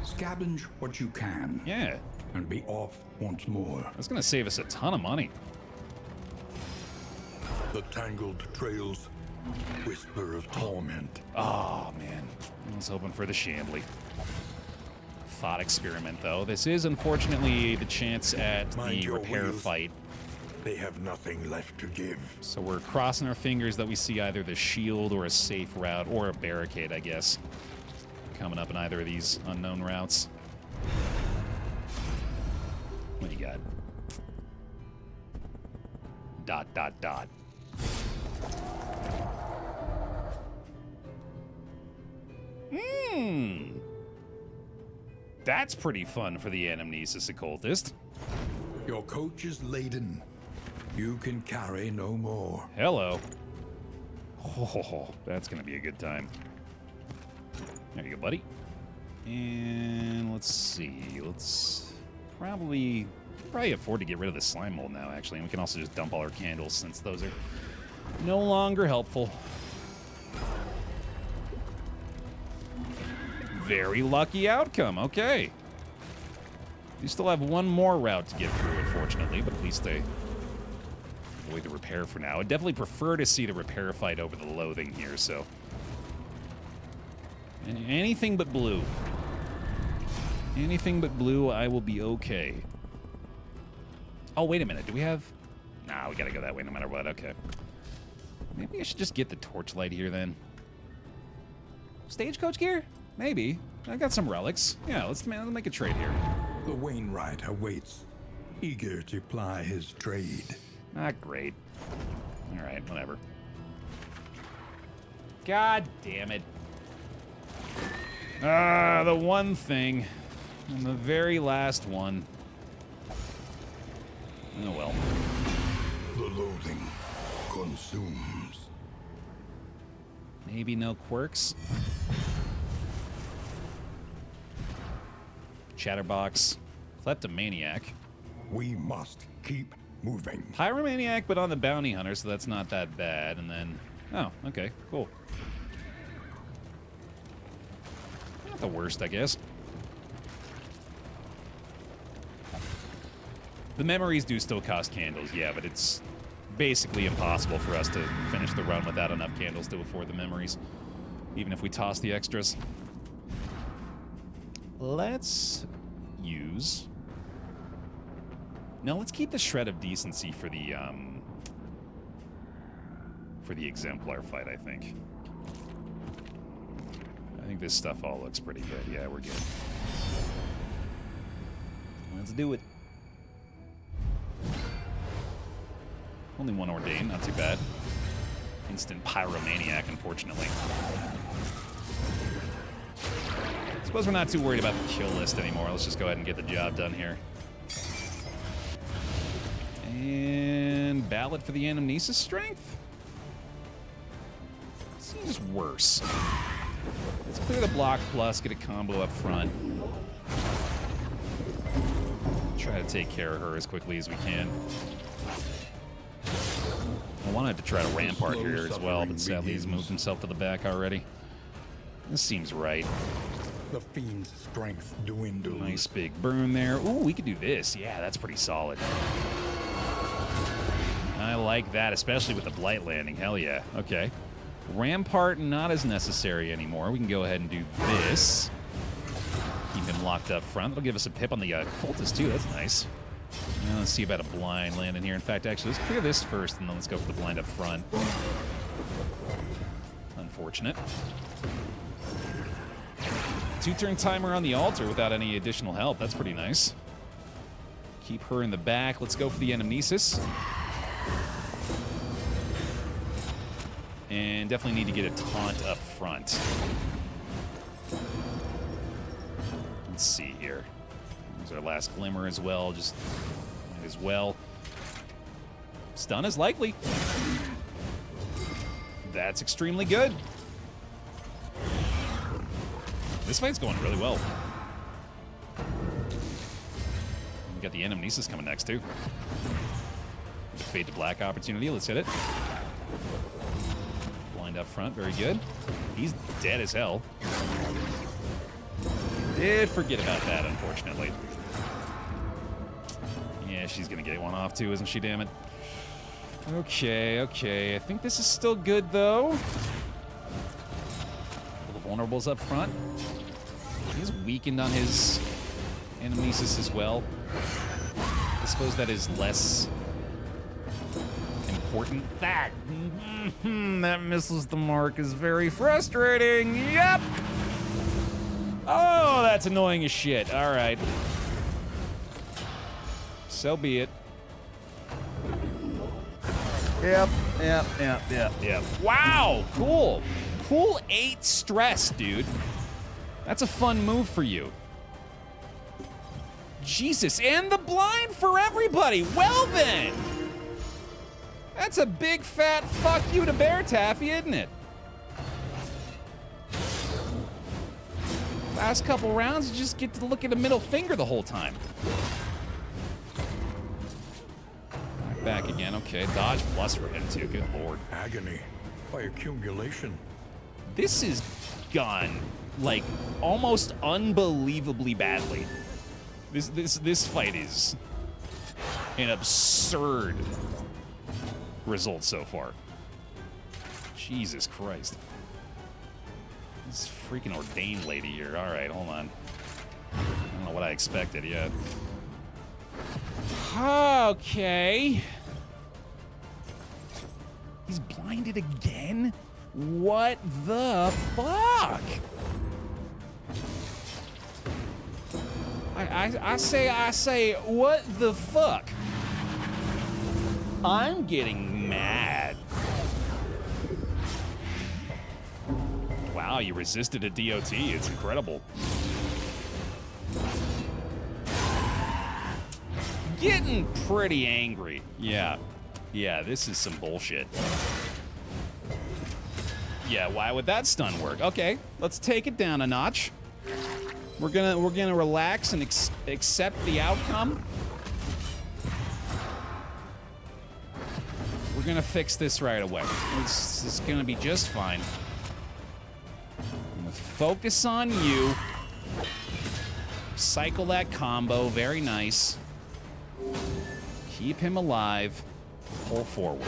Scavenge what you can. Yeah. And be off once more. That's gonna save us a ton of money. The tangled trails whisper of torment. Oh, man. I was hoping for the Shambly. Thought experiment, though. This is, unfortunately, the chance at Mind the your repair wheels. fight. They have nothing left to give. So we're crossing our fingers that we see either the shield or a safe route, or a barricade, I guess, coming up in either of these unknown routes. What do you got? Dot, dot, dot. That's pretty fun for the Anamnesis Occultist. Your coach is laden. You can carry no more. Hello. Oh, that's gonna be a good time. There you go, buddy. And let's see. Let's probably afford to get rid of the slime mold now, actually. And we can also just dump all our candles since those are no longer helpful. Very lucky outcome. Okay. You still have one more route to get through, unfortunately, but at least they avoid the repair for now. I'd definitely prefer to see the repair fight over the loathing here, so. Anything but blue. Anything but blue, I will be okay. Oh, wait a minute. Do we have... Nah, we gotta go that way no matter what. Okay. Maybe I should just get the torchlight here, then. Stagecoach gear? Maybe. I got some relics. Yeah, let's make a trade here. The Wainwright awaits, eager to ply his trade. Not great. All right, whatever. God damn it. Ah, the one thing. And the very last one. Oh well. The loathing consumes. Maybe no quirks. Chatterbox. Kleptomaniac. We must keep moving. Pyromaniac, but on the bounty hunter, so that's not that bad. And then... Oh, okay, cool. Not the worst, I guess. The memories do still cost candles, yeah, but it's basically impossible for us to finish the run without enough candles to afford the memories, even if we toss the extras. Let's use... No, let's keep the Shred of Decency for the Exemplar fight, I think. I think this stuff all looks pretty good. Yeah, we're good. Let's do it. Only one Ordained, not too bad. Instant Pyromaniac, unfortunately. Suppose we're not too worried about the kill list anymore. Let's just go ahead and get the job done here. And Ballad for the Anamnesis Strength? Seems worse. Let's clear the block plus, get a combo up front. Try to take care of her as quickly as we can. I wanted to try to Rampart here as well, but sadly he's moved himself to the back already. This seems right. The fiend's strength dwindles. Nice big burn there. Ooh, we could do this. Yeah, that's pretty solid. I like that, especially with the Blight landing. Hell yeah. Okay. Rampart not as necessary anymore. We can go ahead and do this. Keep him locked up front. That'll give us a pip on the cultist too. That's nice. Now let's see about a blind landing here. In fact, actually, let's clear this first, and then let's go for the blind up front. Unfortunate. 2-turn timer on the altar without any additional help. That's pretty nice. Keep her in the back. Let's go for the Anamnesis. And definitely need to get a taunt up front. Let's see here. There's our last glimmer as well. Just might as well. Stun is likely. That's extremely good. This fight's going really well. We got the Anamnesis coming next too. The Fade to Black opportunity. Let's hit it. Blind up front. Very good. He's dead as hell. Did forget about that, unfortunately. Yeah, she's gonna get one off too, isn't she, damn it? Okay, okay. I think this is still good, though. Little vulnerables up front. He's weakened on his Anamnesis as well. I suppose that is less important. That misses the mark is very frustrating. Yep! Oh, that's annoying as shit. All right. So be it. Yep. Wow, cool. Cool 8 stress, dude. That's a fun move for you. Jesus, and the blind for everybody. Well then. That's a big fat fuck you to BaerTaffy, isn't it? Last couple rounds, you just get to look at a middle finger the whole time. Back again, okay. Dodge plus for him too, good lord. Agony by accumulation. This is gone, like, almost unbelievably badly. This fight is an absurd result so far. Jesus Christ. This freaking Ordained lady here. All right, hold on. I don't know what I expected yet. Okay. He's blinded again? What the fuck? I say, what the fuck? I'm getting mad. Wow, you resisted a DOT. It's incredible. Getting pretty angry. Yeah. Yeah, this is some bullshit. Yeah, why would that stun work? Okay, let's take it down a notch. We're gonna relax and accept the outcome. We're gonna fix this right away. It's gonna be just fine. I'm gonna focus on you. Cycle that combo, very nice. Keep him alive. Pull forward.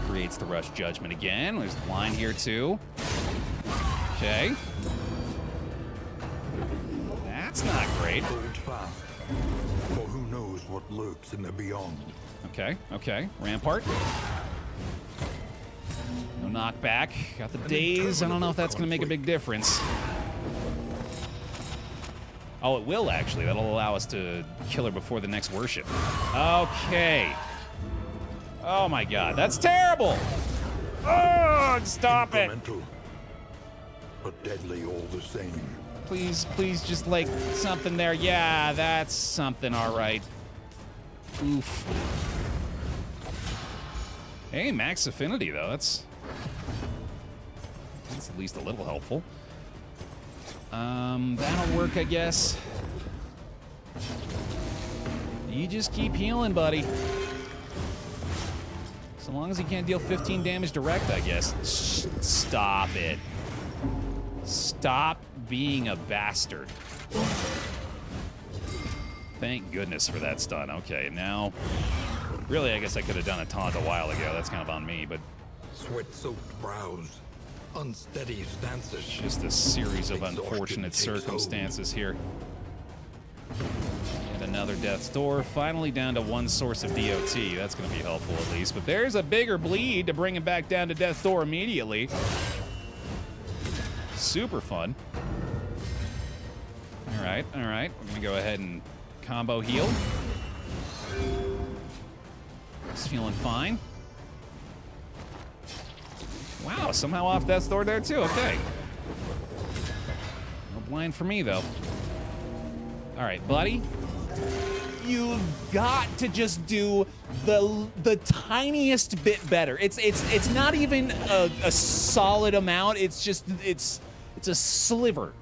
Creates the rush judgment again. There's the line here too. Okay. That's not great. Hold fast, for who knows what lurks in the beyond. Okay, okay. Rampart. No knockback. Got the daze. I don't know if that's going to make a big difference. Oh, it will, actually. That'll allow us to kill her before the next worship. Okay. Oh, my God. That's terrible. Oh, stop it. But deadly all the same. Please, please, just, like, something there. Yeah, that's something, all right. Oof. Hey, max affinity, though. That's at least a little helpful. That'll work, I guess. You just keep healing, buddy. So long as he can't deal 15 damage direct, I guess. Stop it. Stop being a bastard. Thank goodness for that stun. Okay, now... Really, I guess I could have done a taunt a while ago. That's kind of on me, but... Sweat-soaked brows, unsteady stances. Just a series of unfortunate circumstances here. And another death's door. Finally down to one source of DOT. That's going to be helpful at least. But there's a bigger bleed to bring him back down to death's door immediately. Super fun. All right, all right. We're going to go ahead and combo heal. He's feeling fine. Wow, somehow off death's door there too. Okay. No blind for me though. All right, buddy. You've got to just do the tiniest bit better. It's not even a solid amount. It's just it's a sliver.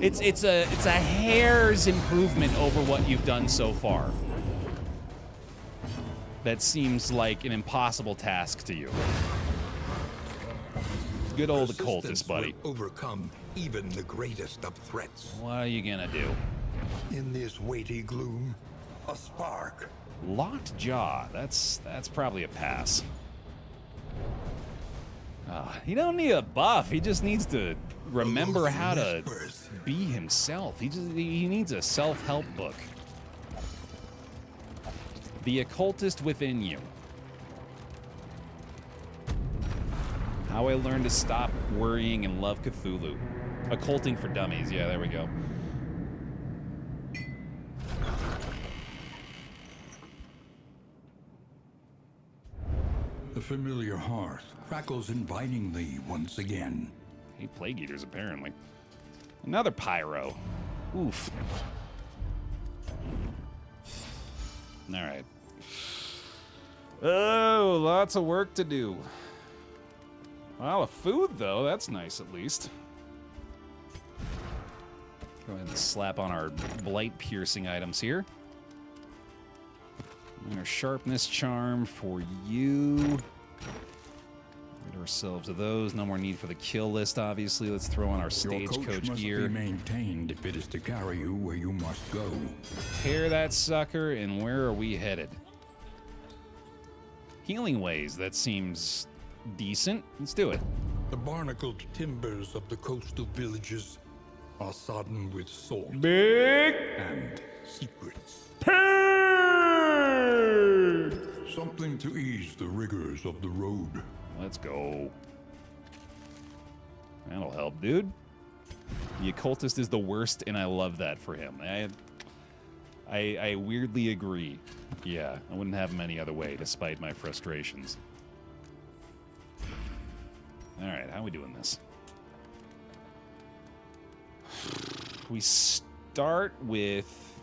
It's a hair's improvement over what you've done so far. That seems like an impossible task to you. Good old occultist, buddy. Overcome even the greatest of threats. What are you gonna do? In this weighty gloom, a spark. Locked jaw. That's probably a pass. He don't need a buff. He just needs to remember how to be himself. He needs a self-help book. The occultist within you. How I learned to stop worrying and love Cthulhu. Occulting for dummies. Yeah, there we go. The familiar hearth crackles invitingly once again. Hey, plague eaters, apparently. Another pyro. Oof. All right. Oh, lots of work to do. Well, a food, though. That's nice, at least. Go ahead and slap on our blight-piercing items here. And our sharpness charm for you. Rid ourselves of those. No more need for the kill list, obviously. Let's throw on our stagecoach gear. Must be maintained if it is to carry you where you must go. Pair that sucker, and where are we headed? Healing ways. That seems decent. Let's do it. The barnacled timbers of the coastal villages are sodden with salt Big and secrets. Pain! Something to ease the rigors of the road. Let's go. That'll help, dude. The occultist is the worst, and I love that for him. I weirdly agree. Yeah, I wouldn't have him any other way, despite my frustrations. All right, how are we doing this? We start with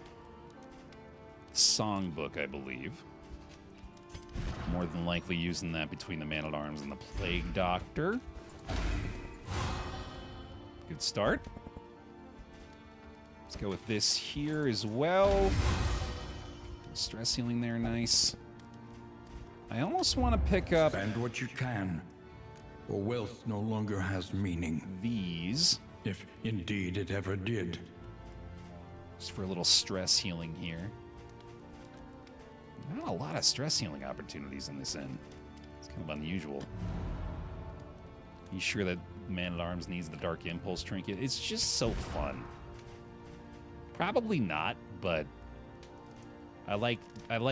Songbook, I believe. More than likely using that between the Man-at-Arms and the Plague Doctor. Good start. Let's go with this here as well. Stress healing there, nice. I almost want to pick up... Spend what you can, or wealth no longer has meaning. These. If indeed it ever did. Just for a little stress healing here. Not a lot of stress healing opportunities in this end. It's kind of unusual. You sure that Man-at-Arms needs the Dark Impulse trinket? It's just so fun. Probably not, but I like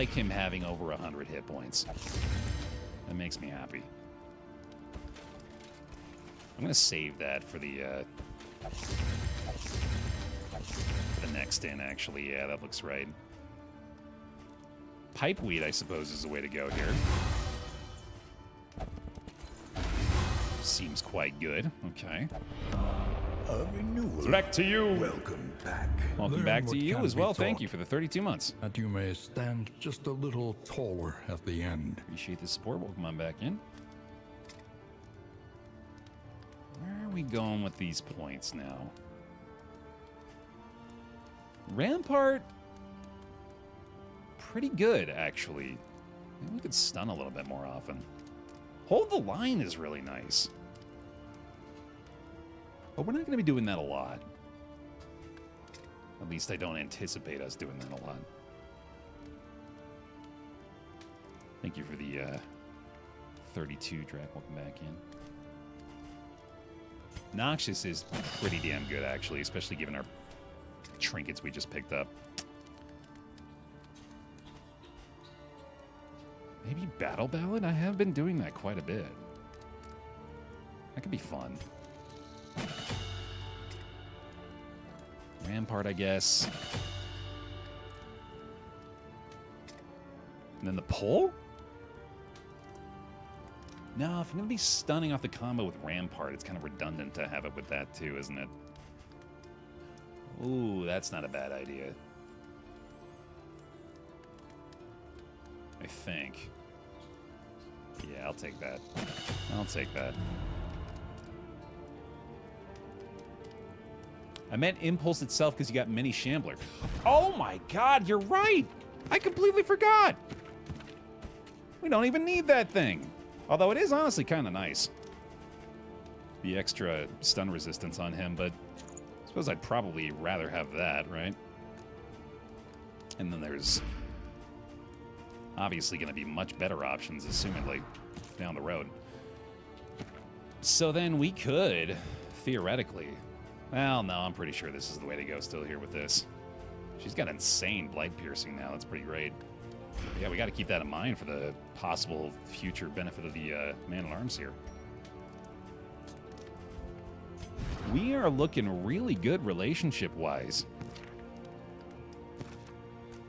him having over 100 hit points. That makes me happy. I'm gonna save that for the next in, actually. Yeah, that looks right. Pipeweed, I suppose, is the way to go here. Seems quite good. Okay. A renewal. Back to you. Welcome back. Welcome Learn back what to you can as be well. Thank taught, you for the 32 months. that you may stand just a little taller at the end. Appreciate the support. Welcome on back in. Where are we going with these points now? Rampart, pretty good, actually. Maybe we could stun a little bit more often. Hold the line is really nice. But we're not going to be doing that a lot. At least I don't anticipate us doing that a lot. Thank you for the 32, Drac. Welcome back in. Noxious is pretty damn good, actually, especially given our trinkets we just picked up. Maybe Battle Ballad? I have been doing that quite a bit. That could be fun. Rampart, I guess. And then the pull? No, if I'm going to be stunning off the combo with Rampart, it's kind of redundant to have it with that too, isn't it? Ooh, that's not a bad idea. I think. Yeah, I'll take that. I'll take that. I meant Impulse itself because you got Mini Shambler. Oh my god, you're right! I completely forgot! We don't even need that thing. Although it is honestly kind of nice. The extra stun resistance on him, but I suppose I'd probably rather have that, right? And then there's obviously going to be much better options, assumedly, down the road. So then we could, theoretically... Well, no, I'm pretty sure this is the way to go still here with this. She's got insane Blight Piercing now. That's pretty great. Yeah, we got to keep that in mind for the possible future benefit of the Man-at-Arms here. We are looking really good relationship-wise.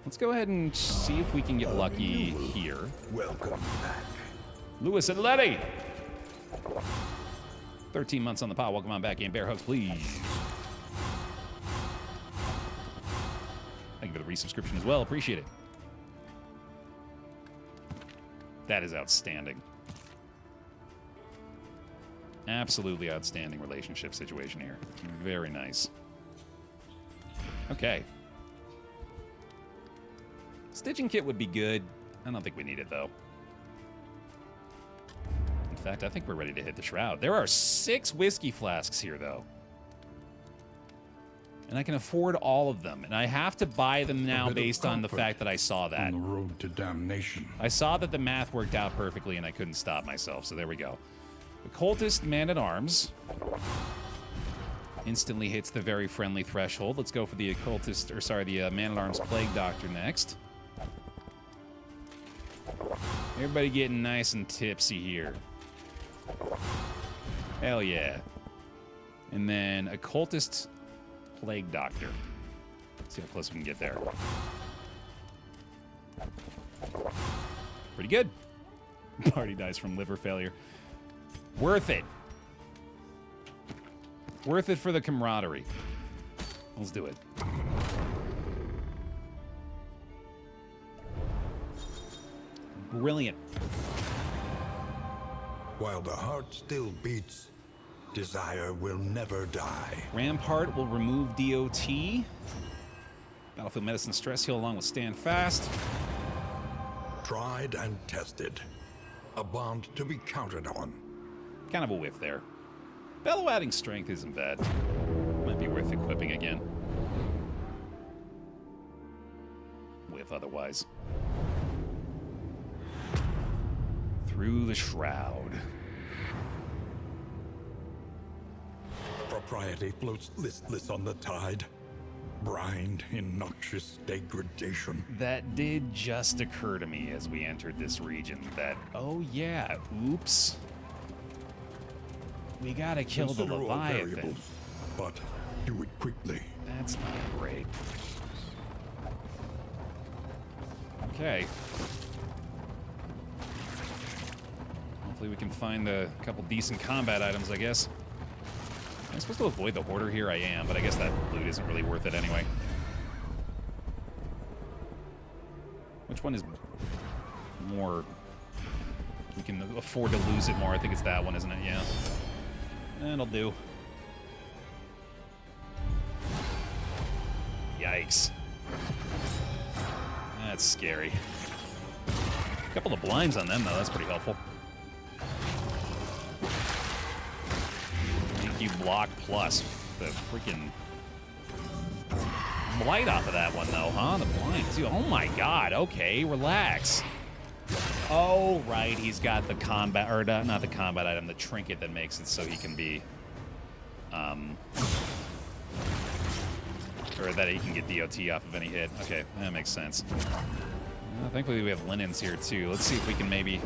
Let's go ahead and see if we can get lucky here. Welcome back. Lewis and Letty! 13 months on the pot. Welcome on back in. Bear hugs, please. Thank you for the resubscription as well. Appreciate it. That is outstanding. Absolutely outstanding relationship situation here. Very nice. Okay. Stitching kit would be good. I don't think we need it, though. In fact, I think we're ready to hit the Shroud. There are 6 whiskey flasks here, though. And I can afford all of them. And I have to buy them now based on the fact that I saw that. On the road to damnation. I saw that the math worked out perfectly and I couldn't stop myself, so there we go. Occultist Man-at-Arms instantly hits the very friendly threshold. Let's go for the Occultist, or sorry, the Man-at-Arms Plague Doctor next. Everybody getting nice and tipsy here. Hell yeah. And then Occultist Plague Doctor. Let's see how close we can get there. Pretty good. Party dies from liver failure. Worth it. Worth it for the camaraderie. Let's do it. Brilliant. While the heart still beats, desire will never die. Rampart will remove DOT. Battlefield Medicine Stress Heal along with Stand Fast. Tried and tested. A bond to be counted on. Kind of a whiff there. Bellow adding strength isn't bad. Might be worth equipping again. Whiff otherwise. Through the shroud. Propriety floats listless on the tide. Brined in noxious degradation. That did just occur to me as we entered this region that, oh yeah, oops. We gotta kill the Consider all Leviathan. variables, but do it quickly. That's not great. Okay. Hopefully we can find a couple decent combat items, I guess. Am I supposed to avoid the Hoarder here? I am, but I guess that loot isn't really worth it anyway. Which one is more... We can afford to lose it more. I think it's that one, isn't it? Yeah. That'll do. Yikes. That's scary. A couple of blinds on them, though. That's pretty helpful. Thank you, Block Plus. The freaking blight off of that one, though, huh? The blind, too. Oh, my God. Okay, relax. Oh, right. He's got the combat, or not the combat item, the trinket that makes it so he can be, or that he can get DOT off of any hit. Okay, that makes sense. Thankfully, we have linens here, too. Let's see if we can maybe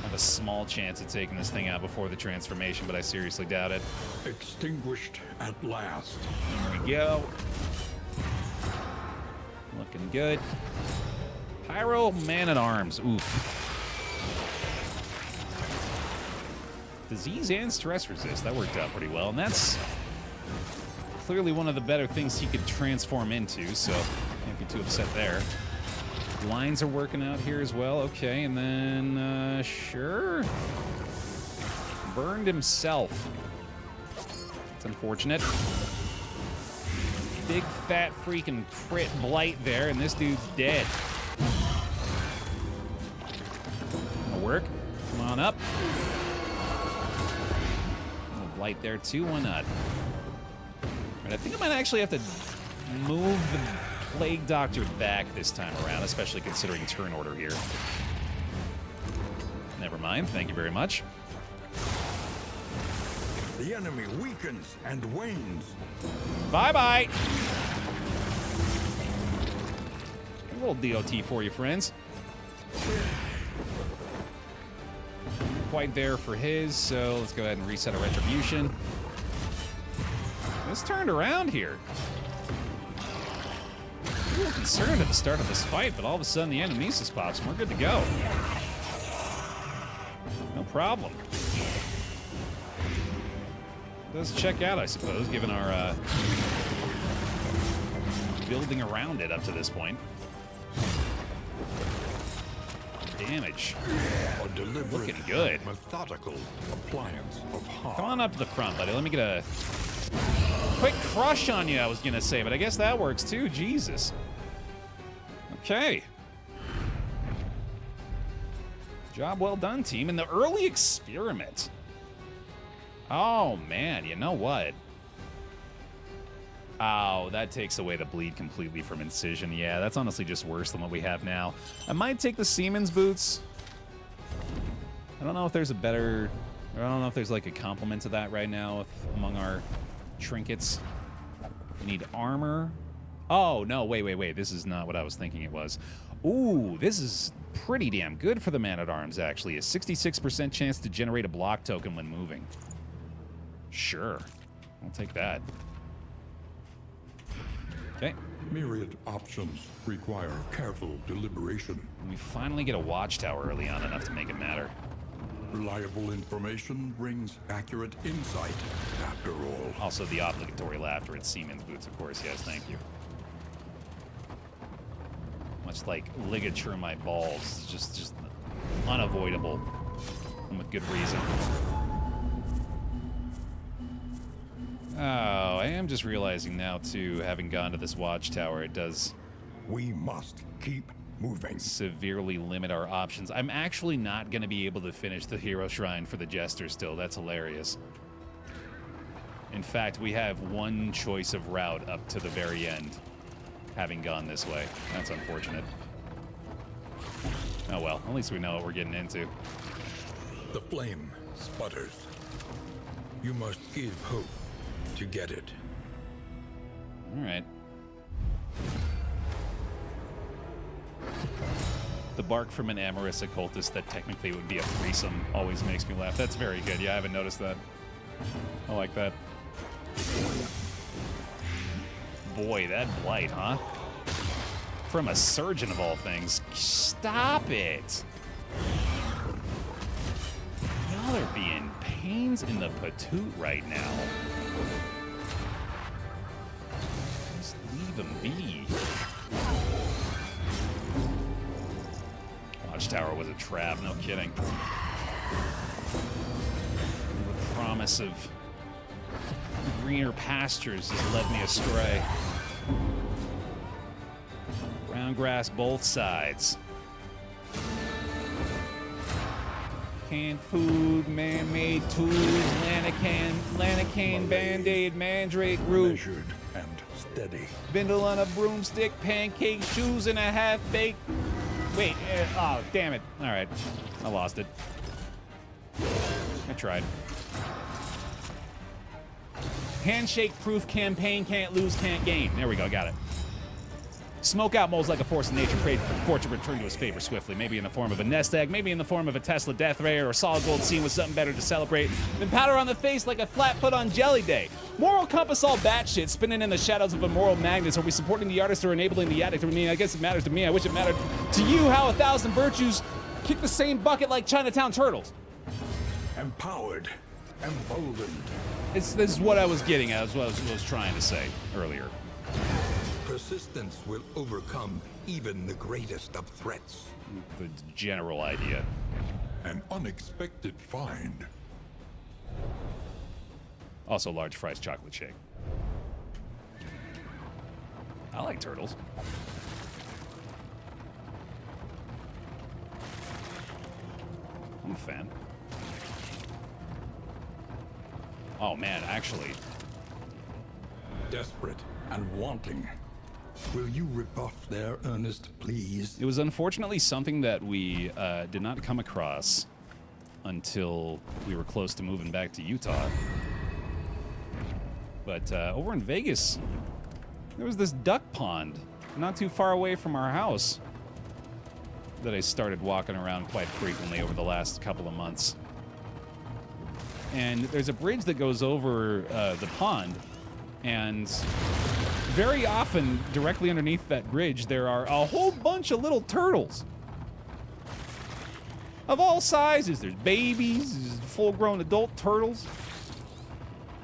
have a small chance at taking this thing out before the transformation, but I seriously doubt it. Extinguished at last. There we go. Looking good. Pyro Man-at-Arms. Oof. Disease and stress resist. That worked out pretty well, and that's clearly one of the better things he could transform into, so can't be too upset there. Lines are working out here as well. Okay, and then, sure. Burned himself. It's unfortunate. Big, fat, freaking crit blight there, and this dude's dead. That'll work. Come on up. A little blight there, too. Why not? Right, I think I might actually have to move the Plague Doctor back this time around, especially considering turn order here. Never mind. Thank you very much. The enemy weakens and wanes. Bye-bye. A little DOT for you, friends. Quite there for his, so let's go ahead and reset a retribution. This turned around here. A little concerned at the start of this fight, but all of a sudden the Animesis pops and we're good to go. No problem. Does check out, I suppose, given our building around it up to this point. Damage. A deliberate, looking good. methodical appliance of harm. Come on up to the front, buddy. Let me get a quick crush on you, I was going to say, but I guess that works too. Jesus. Okay. Job well done, team. And the early experiment. Oh, man. You know what? Oh, that takes away the bleed completely from Incision. Yeah, that's honestly just worse than what we have now. I might take the Seaman's Boots. I don't know if there's a better... I don't know if there's like a complement to that right now among our trinkets. We need armor. Oh, no, wait. This is not what I was thinking it was. Ooh, this is pretty damn good for the Man-at-Arms, actually. A 66% chance to generate a block token when moving. Sure. I'll take that. Okay. Myriad options require careful deliberation. And we finally get a watchtower early on enough to make it matter. Reliable information brings accurate insight, after all. Also, the obligatory laughter at Seaman's boots, of course. Yes, thank you. Much like ligature in my balls, just unavoidable, and with good reason. Oh, I am just realizing now, too, having gone to this watchtower, it does We must keep moving. severely limit our options. I'm actually not going to be able to finish the hero shrine for the jester still. That's hilarious. In fact, we have one choice of route up to the very end, having gone this way. That's unfortunate. Oh well, at least we know what we're getting into. The flame sputters. You must give hope to get it. All right. The bark from an amorous occultist that technically would be a threesome always makes me laugh. That's very good. Yeah, I haven't noticed that. I like that. Boy, that blight, huh? From a surgeon of all things. Stop it! Y'all are being pains in the patoot right now. Just leave them be. Watchtower was a trap, no kidding. The promise of greener pastures has led me astray. Brown grass both sides. Canned food, man-made tools, lanacan, band-aid, mandrake root. Measured and steady. Bindle on a broomstick, pancake, shoes, and a half-baked... Wait, oh, damn it. All right, I lost it. I tried. Handshake-proof campaign, can't lose, can't gain. There we go, got it. Smoke out moles like a force of nature, prayed for to return to his favor swiftly, maybe in the form of a nest egg, maybe in the form of a Tesla death ray, or a solid gold scene with something better to celebrate, then powder on the face like a flat foot on jelly day. Moral compass all batshit, spinning in the shadows of a moral magnus. Are we supporting the artist or enabling the addict? I mean, I guess it matters to me. I wish it mattered to you how 1,000 virtues kick the same bucket like Chinatown turtles. Empowered. Emboldened. This is what I was getting at, as well as what I was trying to say earlier. Persistence will overcome even the greatest of threats. The general idea. An unexpected find. Also, large fries chocolate shake. I like turtles. I'm a fan. Oh man, actually. Desperate and wanting. Will you rebuff their earnest pleas? It was unfortunately something that we did not come across until we were close to moving back to Utah. But over in Vegas, there was this duck pond not too far away from our house that I started walking around quite frequently over the last couple of months. And there's a bridge that goes over the pond, and very often, directly underneath that bridge, there are a whole bunch of little turtles. Of all sizes. There's babies, there's full-grown adult turtles.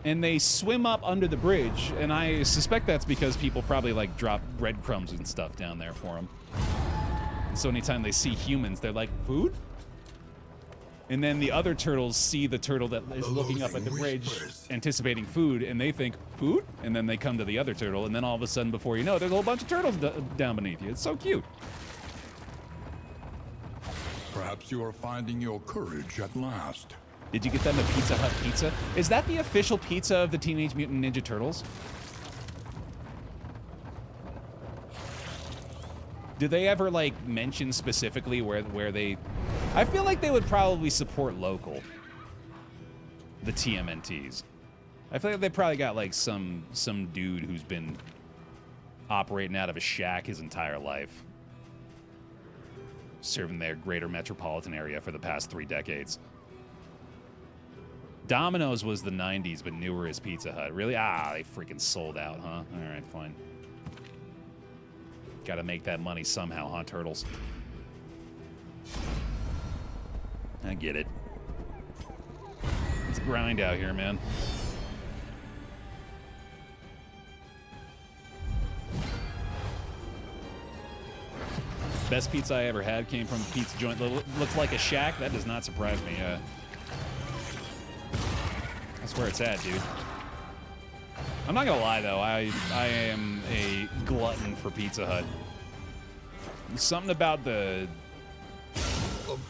And they swim up under the bridge, and I suspect that's because people probably, like, drop breadcrumbs and stuff down there for them. And so anytime they see humans, they're like, food? And then the other turtles see the turtle that is looking up at the bridge, anticipating food, and they think, food? And then they come to the other turtle, and then all of a sudden, before you know it, there's a whole bunch of turtles down beneath you. It's so cute. Perhaps you are finding your courage at last. Did you get them a Pizza Hut pizza? Is that the official pizza of the Teenage Mutant Ninja Turtles? Do they ever, like, mention specifically where they... I feel like they would probably support local. The TMNTs. I feel like they probably got, like, some dude who's been operating out of a shack his entire life. Serving their greater metropolitan area for the past 3 decades. Domino's was the 90s, but newer is Pizza Hut. Really? Ah, they freaking sold out, huh? All right, fine. Gotta make that money somehow, huh, turtles? I get it. grind out here, man. Best pizza I ever had came from a pizza joint. Looked like a shack. That does not surprise me. That's where it's at, dude. I'm not gonna lie though. I am a glutton for Pizza Hut. Something about the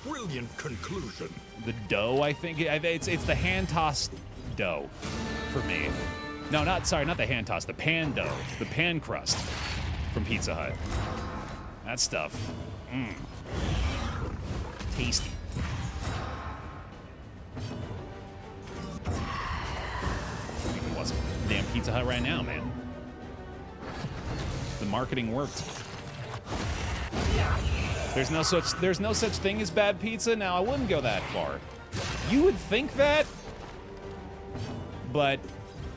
brilliant conclusion. The dough, I think it's the hand tossed dough for me. No, not the hand toss. The pan dough, the pan crust from Pizza Hut. That stuff, tasty. Even what's damn Pizza Hut right now, man? The marketing worked. There's no such thing as bad pizza. Now I wouldn't go that far. You would think that, but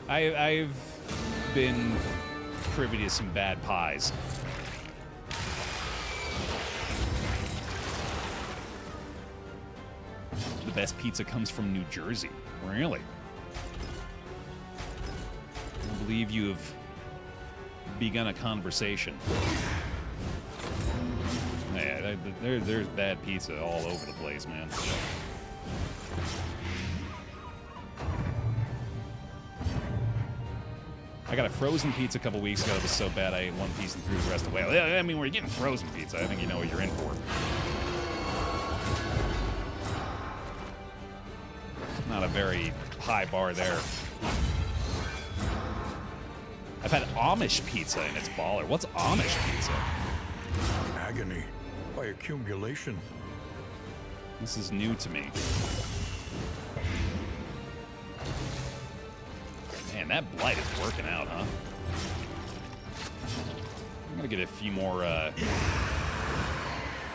I've been privy to some bad pies. The best pizza comes from New Jersey. Really? I believe you have begun a conversation. Yeah, there's bad pizza all over the place, man. I got a frozen pizza a couple weeks ago that was so bad I ate one piece and threw the rest away. I mean, we're getting frozen pizza. I think you know what you're in for. Not a very high bar there. I've had Amish pizza and it's baller. What's Amish pizza? Agony by accumulation. This is new to me. Man, that blight is working out, huh? I'm gonna get a few more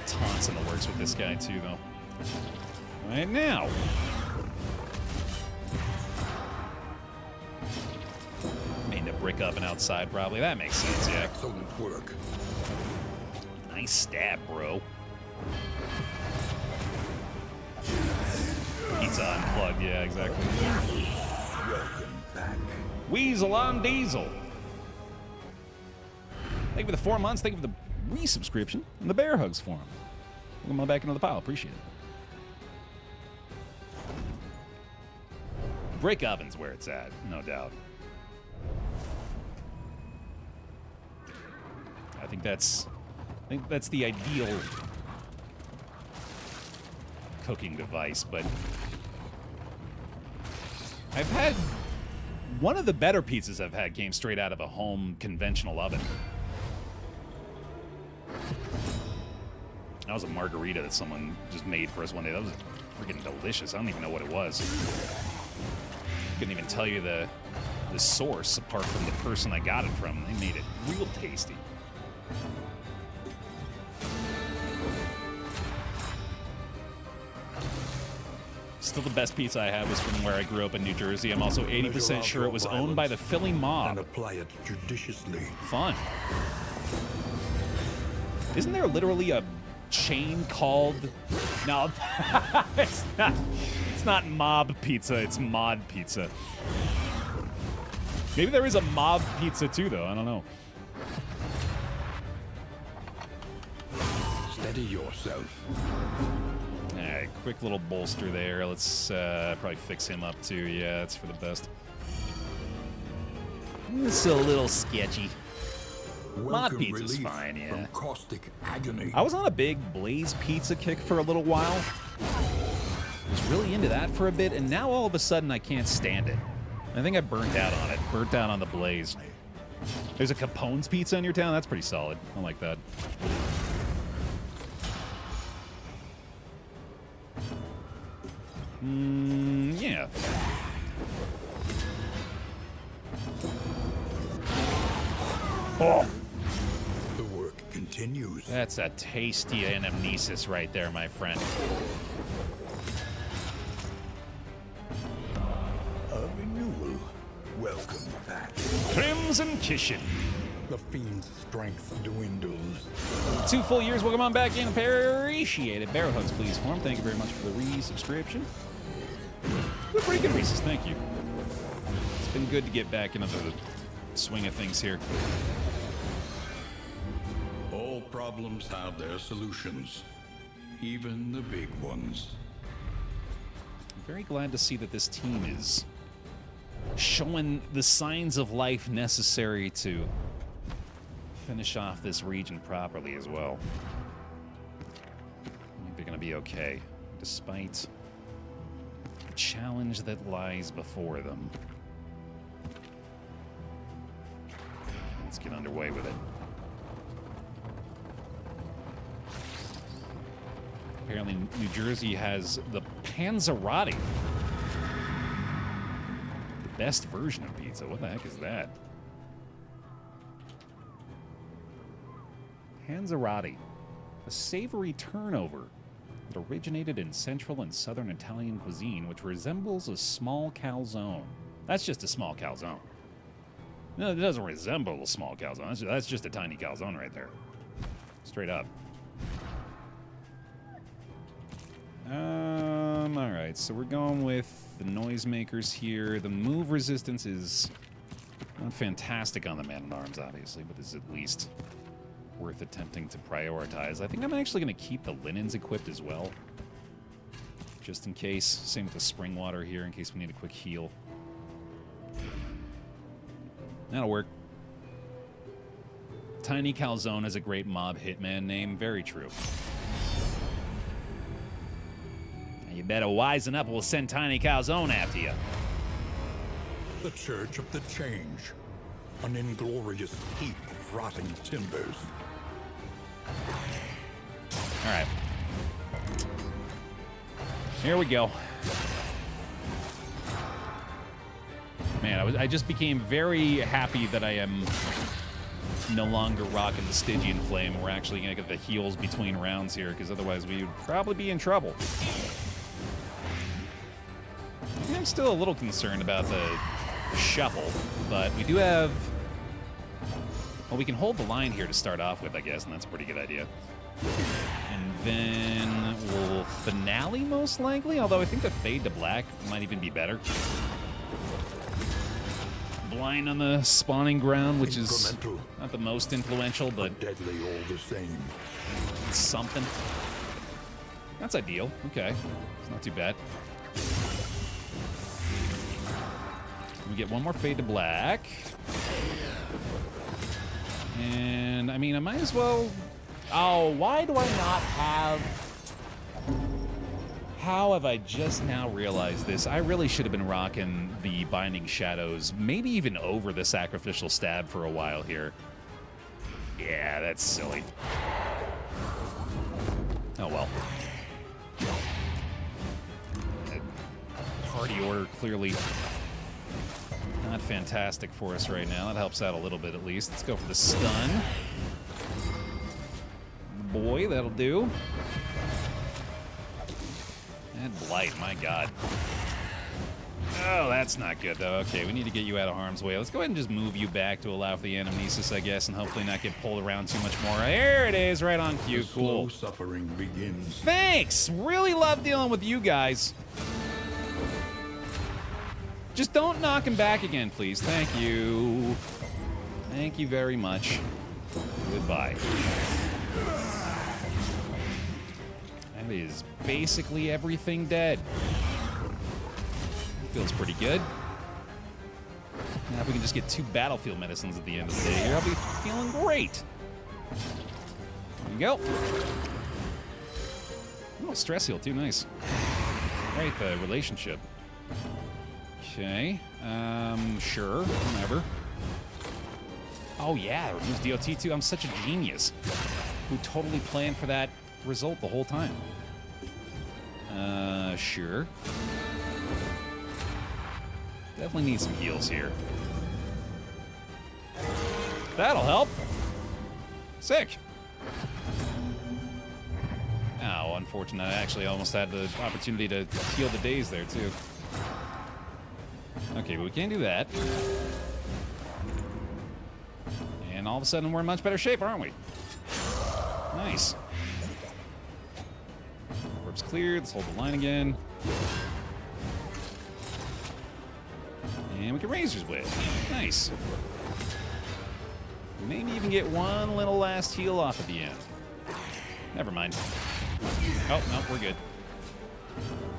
taunts in the works with this guy too, though. Right now. Made a brick oven outside, probably. That makes sense, yeah. Excellent work. Nice stab, bro. Pizza unplugged, yeah, exactly. Welcome back. Weasel on Diesel. Thank you for the 4 months. Thank you for the resubscription and the bear hugs for him. Welcome on back into the pile. Appreciate it. Brick oven's where it's at, no doubt. I think that's the ideal cooking device, but I've had one of the better pizzas I've had came straight out of a home conventional oven. That was a margarita that someone just made for us one day. That was freaking delicious. I don't even know what it was. Couldn't even tell you the source apart from the person I got it from. They made it real tasty. Still the best pizza I had was from where I grew up in New Jersey. I'm also 80% sure it was owned by the Philly mob. And apply it judiciously. Fun. Isn't there literally a chain called... No, it's not mob pizza, it's mod pizza. Maybe there is a mob pizza too, though. I don't know. Steady yourself. Alright, quick little bolster there. Let's probably fix him up too. Yeah, that's for the best. It's a little sketchy. Mod pizza's fine, yeah. From caustic agony. I was on a big Blaze pizza kick for a little while. I was really into that for a bit, and now all of a sudden I can't stand it. I think I burnt out on it. Burnt out on the Blaze. There's a Capone's pizza in your town? That's pretty solid. I like that. Yeah. Oh! The work continues. That's a tasty anamnesis right there, my friend. A renewal. Welcome back. Crimson Kitchen. The fiend's strength dwindles. 2 full years. Welcome on back in. Appreciate it. Bear hugs, please, for him. Thank you very much for the resubscription. Good break and races, thank you. It's been good to get back into the swing of things here. All problems have their solutions, even the big ones. I'm very glad to see that this team is showing the signs of life necessary to finish off this region properly as well. I think they're going to be okay, despite the challenge that lies before them. Let's get underway with it. Apparently, New Jersey has the Panzerotti. The best version of pizza. What the heck is that? Panzerotti. A savory turnover that originated in central and southern Italian cuisine, which resembles a small calzone. That's just a small calzone. No, it doesn't resemble a small calzone. That's just a tiny calzone right there. Straight up. Alright, so we're going with the noisemakers here. The move resistance is not fantastic on the man-at-arms, obviously, but is at least worth attempting to prioritize. I think I'm actually going to keep the linens equipped as well, just in case. Same with the spring water here, in case we need a quick heal. That'll work. Tiny Calzone is a great mob hitman name. Very true. You better wisen up or we'll send Tiny Calzone after you. The Church of the Change. An inglorious heap of rotting timbers. All right. Here we go. Man, I just became very happy that I am no longer rocking the Stygian Flame. We're actually going to get the heals between rounds here, because otherwise we would probably be in trouble. I'm still a little concerned about the shuffle, but we do have... Well, we can hold the line here to start off with, I guess, and that's a pretty good idea. And then we'll finale, most likely, although I think the Fade to Black might even be better. Blind on the spawning ground, which is not the most influential, but deadly all the same. It's something. That's ideal. Okay. It's not too bad. We get one more Fade to Black. And, I mean, I might as well... Oh, why do I not have... How have I just now realized this? I really should have been rocking the Binding Shadows, maybe even over the Sacrificial Stab for a while here. Yeah, that's silly. Oh, well. Party order clearly not fantastic for us right now. That helps out a little bit at least. Let's go for the stun. Boy, that'll do. And Blight, my god. Oh, that's not good, though. Okay, we need to get you out of harm's way. Let's go ahead and just move you back to allow for the anamnesis, I guess, and hopefully not get pulled around too much more. There it is, right on cue. Cool. Slow suffering begins. Thanks! Really love dealing with you guys. Just don't knock him back again, please. Thank you. Thank you very much. Goodbye. That is basically everything dead. Feels pretty good. Now if we can just get 2 battlefield medicines at the end of the day here, I'll be feeling great. There you go. Oh, stress heal too, nice. Right, the relationship. Okay, sure, whatever. Oh yeah, it removes DOT too. I'm such a genius who totally planned for that result the whole time. Sure. Definitely need some heals here. That'll help. Sick. Oh, unfortunate. I actually almost had the opportunity to heal the days there, too. Okay, but we can't do that. And all of a sudden, we're in much better shape, aren't we? Nice. Orb's cleared. Let's hold the line again. And we can Razor's Wit. Nice. Maybe even get one little last heal off at the end. Never mind. Oh, no, we're good.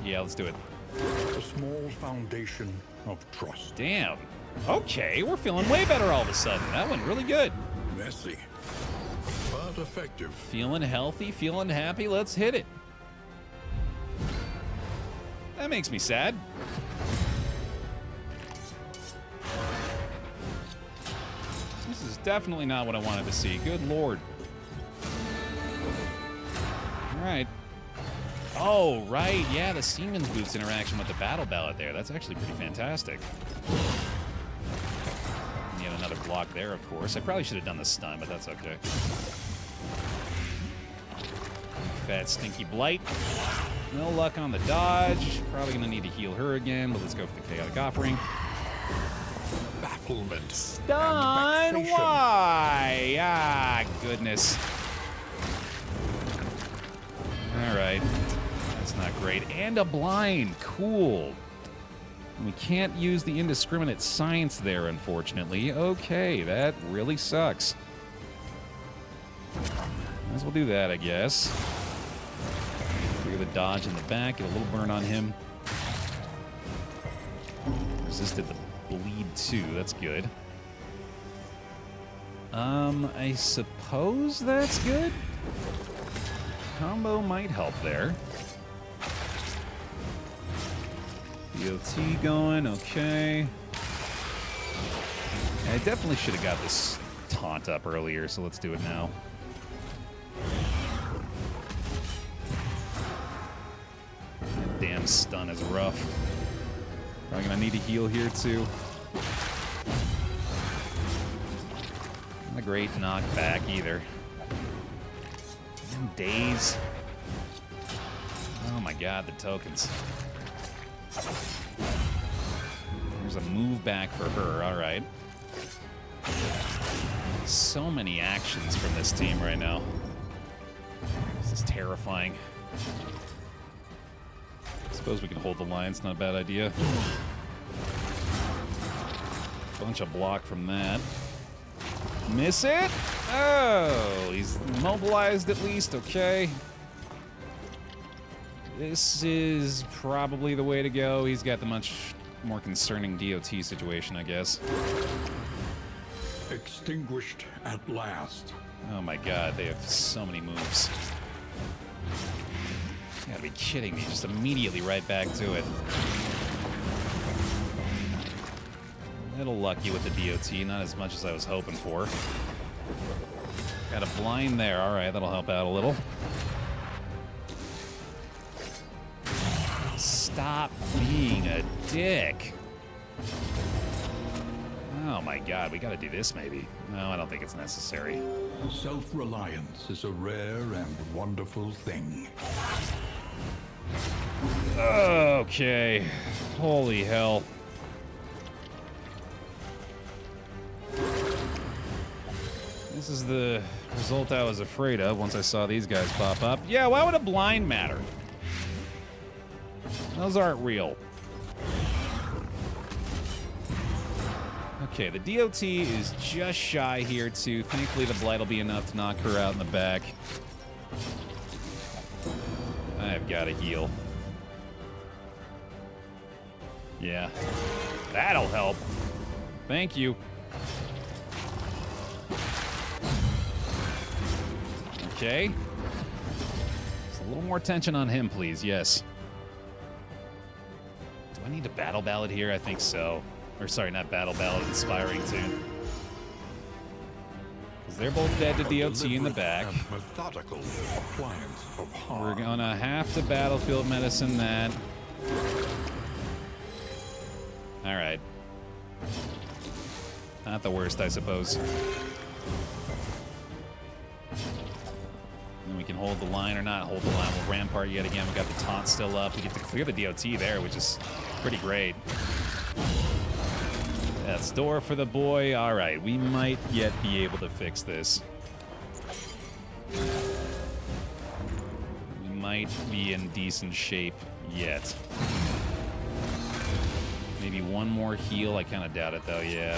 Yeah, let's do it. A small foundation of trust. Damn. Okay, we're feeling way better all of a sudden. That went really good. Messy, but effective. Feeling healthy, feeling happy. Let's hit it. That makes me sad. This is definitely not what I wanted to see. Good lord. All right. Oh, right. Yeah, the Seaman's Boots interaction with the Battle Ballad there. That's actually pretty fantastic. And yet another block there, of course. I probably should have done the stun, but that's okay. Fat Stinky Blight. No luck on the dodge. Probably going to need to heal her again, but let's go for the Chaotic Offering. Bafflement. Stun? Why? Ah, goodness. All right. That's not great. And a blind. Cool. We can't use the indiscriminate science there, unfortunately. Okay, that really sucks. Might as well do that, I guess. Clear the dodge in the back. Get a little burn on him. Resisted the bleed, too. That's good. I suppose that's good. Combo might help there. DOT going, okay. I definitely should have got this taunt up earlier, so let's do it now. That damn stun is rough. Probably gonna need to heal here too. Not a great knockback either. Damn days. Oh my god, the tokens. There's a move back for her, all right. So many actions from this team right now. This is terrifying. I suppose we can hold the line, it's not a bad idea. Bunch of block from that. Miss it? Oh, he's mobilized at least, okay. This is probably the way to go. He's got the much more concerning DOT situation, I guess. Extinguished at last. Oh my god, they have so many moves. You gotta be kidding me. Just immediately right back to it. A little lucky with the DOT, not as much as I was hoping for. Got a blind there. Alright, that'll help out a little. Stop being a dick. Oh my god, we gotta do this maybe. No, I don't think it's necessary. Self-reliance is a rare and wonderful thing. Okay. Holy hell. This is the result I was afraid of once I saw these guys pop up. Yeah, why would a blind matter? Those aren't real. Okay, the DOT is just shy here, too. Thankfully, the Blight will be enough to knock her out in the back. I've got to heal. Yeah. That'll help. Thank you. Okay. Just a little more tension on him, please. Yes. Do I need a Battle Ballad here? I think so. Or sorry, not Battle Ballad, Inspiring Tune. Because they're both dead to DOT in the back. Methodical appliance of harm. We're gonna have to Battlefield Medicine that. Alright. Not the worst, I suppose. And we can hold the line or not hold the line. We'll Rampart yet again. We got the taunt still up. We get to clear the DOT there, which is pretty great. That's door for the boy. All right, we might yet be able to fix this. We might be in decent shape yet. Maybe one more heal. I kind of doubt it, though. Yeah.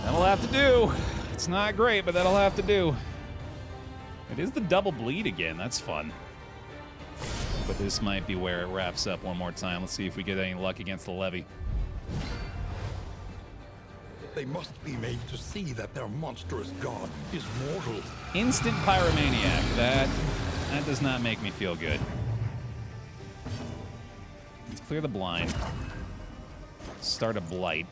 That'll have to do. It's not great, but that'll have to do. It is the double bleed again. That's fun. But this might be where it wraps up one more time. Let's see if we get any luck against the Levy. They must be made to see that their monstrous god is mortal. Instant pyromaniac. That does not make me feel good. Let's clear the blind. Start a blight.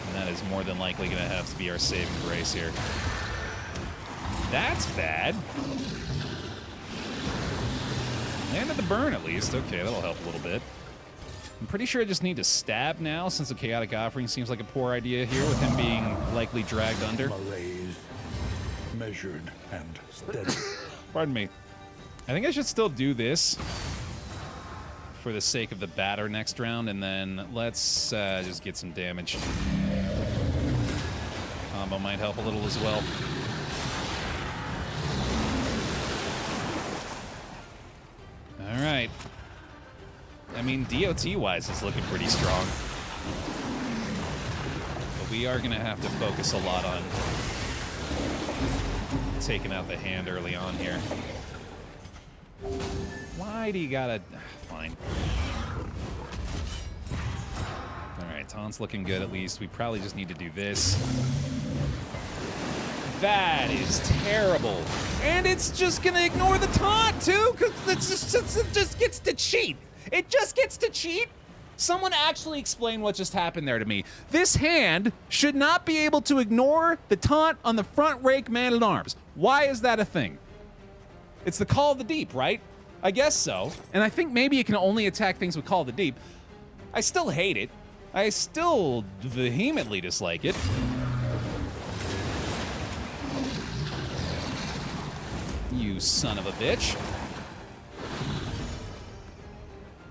And that is more than likely going to have to be our saving grace here. That's bad. Landed the burn at least. Okay, that'll help a little bit. I'm pretty sure I just need to stab now, since the Chaotic Offering seems like a poor idea here, with him being likely dragged under. Malaise, measured and steady. Pardon me. I think I should still do this for the sake of the batter next round, and then let's just get some damage. Combo might help a little as well. All right. I mean, DOT-wise, it's looking pretty strong. But we are going to have to focus a lot on taking out the hand early on here. Why do you gotta... Fine. Alright, taunt's looking good at least. We probably just need to do this. That is terrible. And it's just gonna ignore the taunt, too, because it just gets to cheat. It just gets to cheat. Someone actually explain what just happened there to me. This hand should not be able to ignore the taunt on the front rake man-at-arms. Why is that a thing? It's the Call of the Deep, right? I guess so. And I think maybe it can only attack things with Call of the Deep. I still hate it. I still vehemently dislike it. You son of a bitch.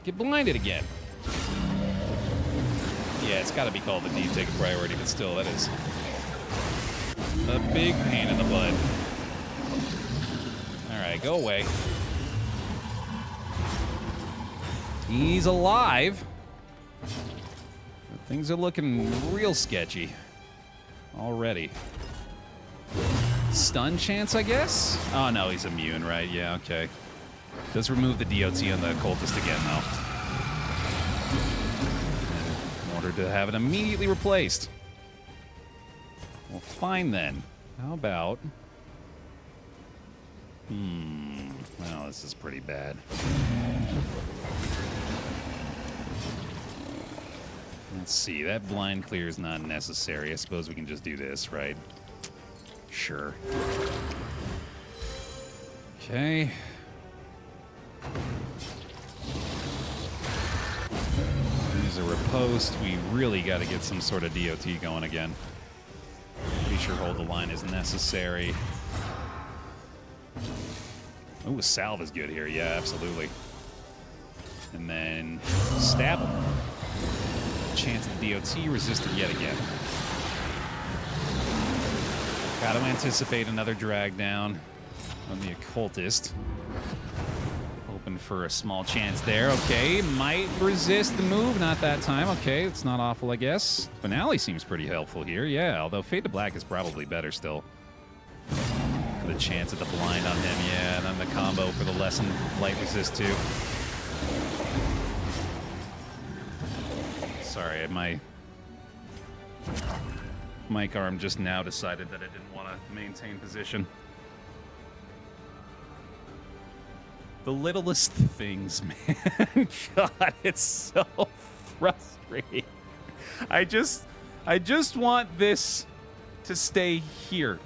Get blinded again. Yeah, it's gotta be Call of the Deep, take a priority, but still, that is a big pain in the butt. Alright, go away. He's alive. Things are looking real sketchy already. Stun chance, I guess? Oh, no, he's immune, right? Yeah, okay. Does remove the DOT on the cultist again, though. In order to have it immediately replaced. Well, fine then. How about... Well, this is pretty bad. Let's see, that blind clear is not necessary. I suppose we can just do this, right? Sure. Okay. Use a riposte. We really got to get some sort of DOT going again. Pretty sure hold the line is necessary. Ooh, a salve is good here. Yeah, absolutely. And then stab him. Chance of the DOT resisted yet again. Got to anticipate another drag down on the occultist. Hoping for a small chance there. Okay, might resist the move. Not that time. Okay, it's not awful, I guess. Finale seems pretty helpful here. Yeah, although Fade to Black is probably better still. For the chance at the blind on him. Yeah, and then the combo for the lesson light resist too. Sorry, my mic arm just now decided that it didn't want to maintain position. The littlest things, man. God, it's so frustrating. I just want this to stay here.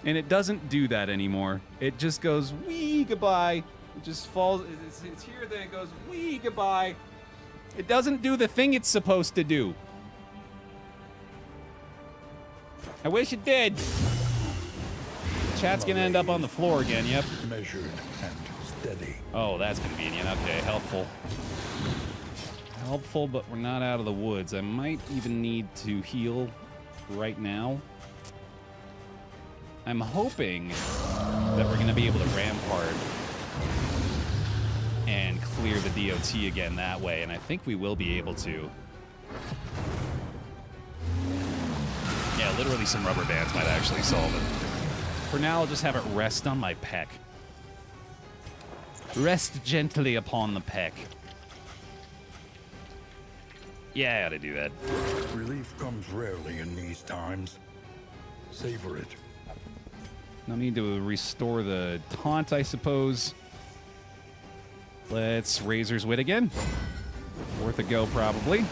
And it doesn't do that anymore. It just goes, wee, goodbye. It just falls, it's here, then it goes, wee, goodbye. It doesn't do the thing it's supposed to do. I wish it did. Chat's gonna end up on the floor again, yep. Measured and steady. Oh, that's convenient. Okay, helpful. Helpful, but we're not out of the woods. I might even need to heal right now. I'm hoping that we're gonna be able to rampart and clear the DOT again that way, and I think we will be able to. Yeah, literally some rubber bands might actually solve it. For now, I'll just have it rest on my peck. Rest gently upon the peck. Yeah, I ought to do that. Relief comes rarely in these times. Savor it. No need to restore the taunt, I suppose. Let's Razor's Wit again. Worth a go, probably.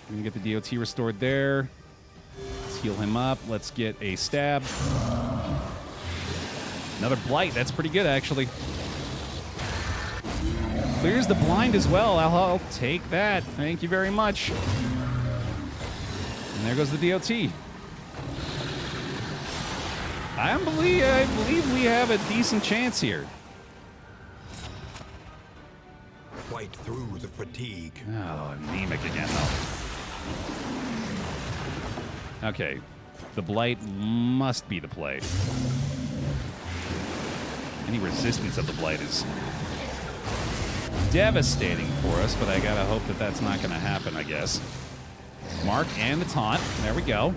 We're gonna get the DOT restored there. Let's heal him up. Let's get a stab. Another blight. That's pretty good, actually. Clears the blind as well. I'll take that. Thank you very much. And there goes the DOT. I believe we have a decent chance here. Fight through the fatigue. Oh, anemic again, though. Okay. The blight must be the play. Any resistance of the blight is devastating for us, but I gotta hope that that's not gonna happen, I guess. Mark and the taunt. There we go.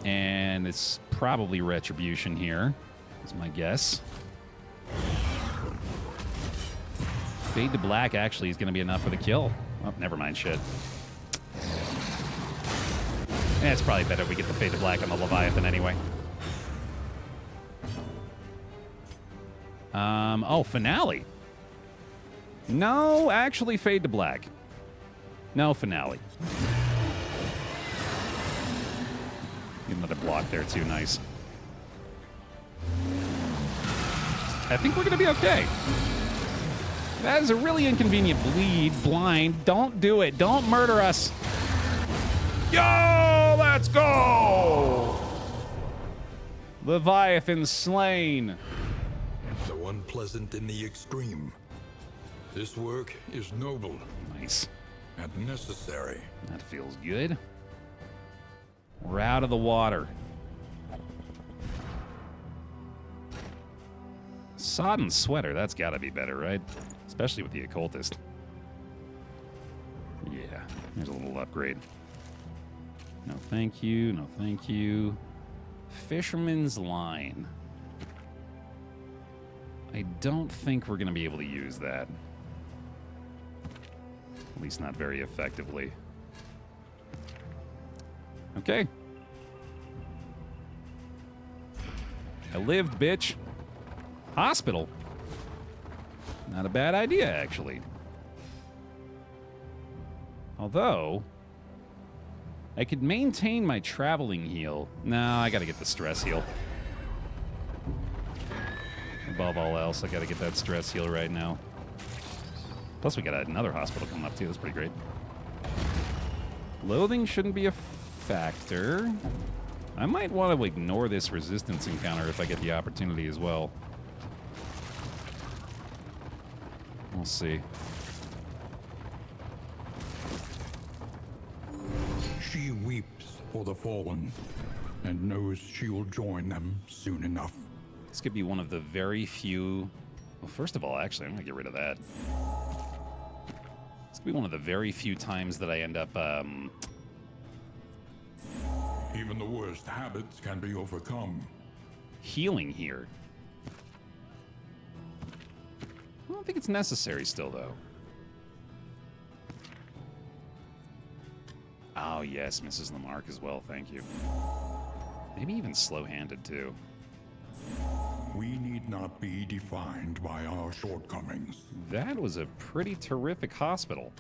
And it's probably retribution here, is my guess. Fade to black actually is going to be enough for the kill. Oh, never mind, shit. It's probably better if we get the fade to black on the Leviathan anyway. Oh, finale. No, actually fade to black. No, finale. Get another block there, too. Nice. I think we're going to be okay. That is a really inconvenient bleed. Blind. Don't do it. Don't murder us. Yo, let's go! Leviathan slain. So unpleasant in the extreme. This work is noble. Nice. And necessary. That feels good. We're out of the water. Sodden sweater, that's gotta be better, right? Especially with the occultist. Yeah, there's a little upgrade. No thank you, no thank you. Fisherman's line. I don't think we're gonna be able to use that. At least not very effectively. Okay. I lived, bitch. Hospital. Not a bad idea, actually. Although, I could maintain my traveling heal. No, I gotta get the stress heal. Above all else, I gotta get that stress heal right now. Plus, we got another hospital coming up, too. That's pretty great. Loathing shouldn't be a factor. I might want to ignore this resistance encounter if I get the opportunity as well. We'll see. She weeps for the fallen and knows she will join them soon enough. This could be one of the very few... Well, first of all, actually, I'm going to get rid of that. This could be one of the very few times that I end up... Even the worst habits can be overcome. healing here. I don't think it's necessary still, though. Oh, yes, misses the mark as well, thank you. Maybe even slow-handed, too. We need not be defined by our shortcomings. That was a pretty terrific hospital.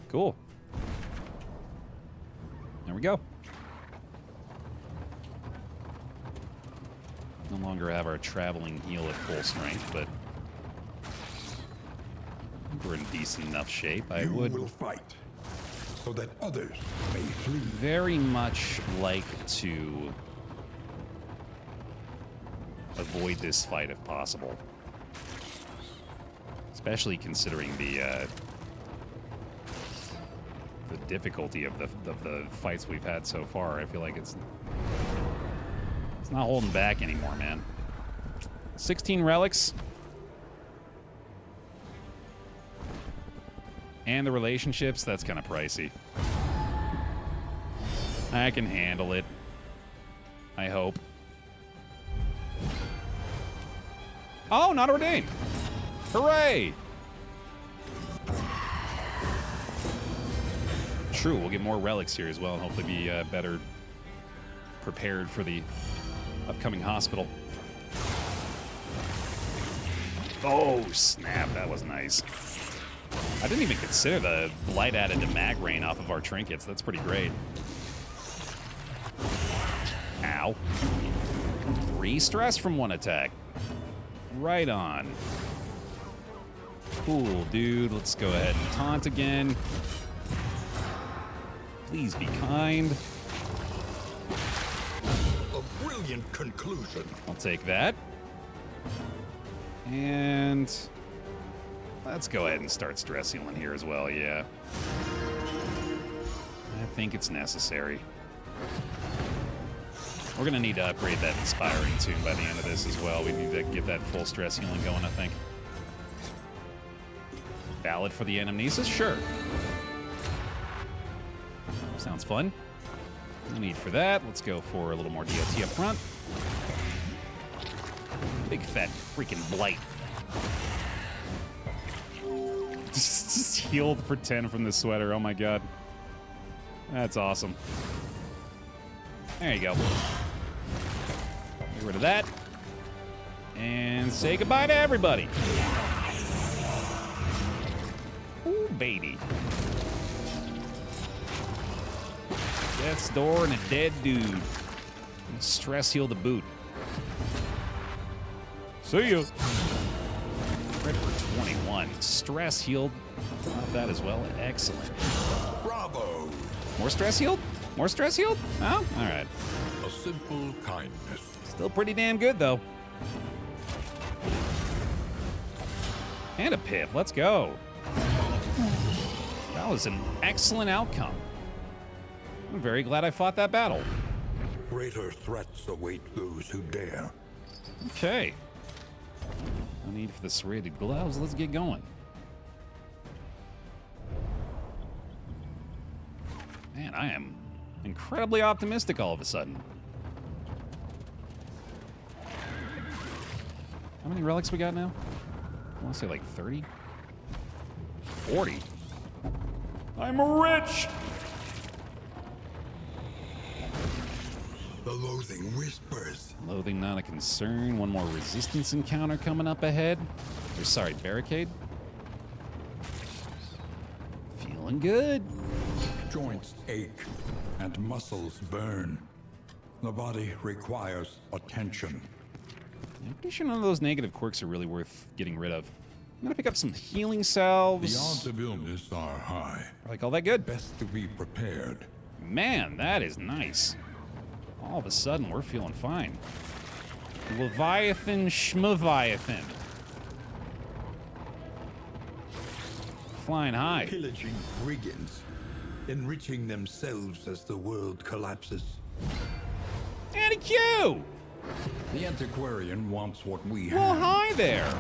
Cool. There we go. No longer have our traveling heal at full strength, but I think we're in decent enough shape. I would will fight so that others may flee. very much like to avoid this fight if possible. Especially considering the difficulty of the fights we've had so far. I feel like it's It's not holding back anymore, man. 16 relics. And the relationships, that's kind of pricey. I can handle it. I hope. Oh, not ordained. Hooray! True, we'll get more relics here as well and hopefully be better prepared for the upcoming hospital. Oh, snap. That was nice. I didn't even consider the blight added to mag rain off of our trinkets. That's pretty great. Ow. 3 stress from 1 attack. Right on. Cool, dude. Let's go ahead and taunt again. Please be kind. A brilliant conclusion. I'll take that. And let's go ahead and start stress healing here as well, yeah. I think it's necessary. We're going to need to upgrade that Inspiring Tune by the end of this as well. We need to get that full stress healing going, I think. Ballad for the Anamnesis? Sure. Sounds fun. No need for that. Let's go for a little more DOT up front. Big fat freaking blight. Just healed for 10 from the sweater. Oh my god. That's awesome. There you go. Get rid of that. And say goodbye to everybody. Ooh, baby. Death's door and a dead dude. Stress heal the boot. See ya. Crit for 21. Stress healed. Not that as well. Excellent. Bravo. More stress healed? More stress healed? Oh, all right. A simple kindness. Still pretty damn good, though. And a pip. Let's go. That was an excellent outcome. I'm very glad I fought that battle. Greater threats await those who dare. Okay. No need for the serrated gloves. Let's get going. Man, I am incredibly optimistic all of a sudden. How many relics we got now? I want to say like 30? 40? I'm rich! The loathing whispers. Loathing not a concern. One more resistance encounter coming up ahead. Or sorry, barricade. Feeling good. Joints ache and muscles burn. The body requires attention. I'm pretty sure none of those negative quirks are really worth getting rid of. I'm gonna pick up some healing salves. The odds of illness are high. I like all that good. Best to be prepared. Man, that is nice. All of a sudden, we're feeling fine. Leviathan Schmeviathan. Flying high. Pillaging brigands, enriching themselves as the world collapses. Annie Q! The antiquarian wants what we Well, have, hi there.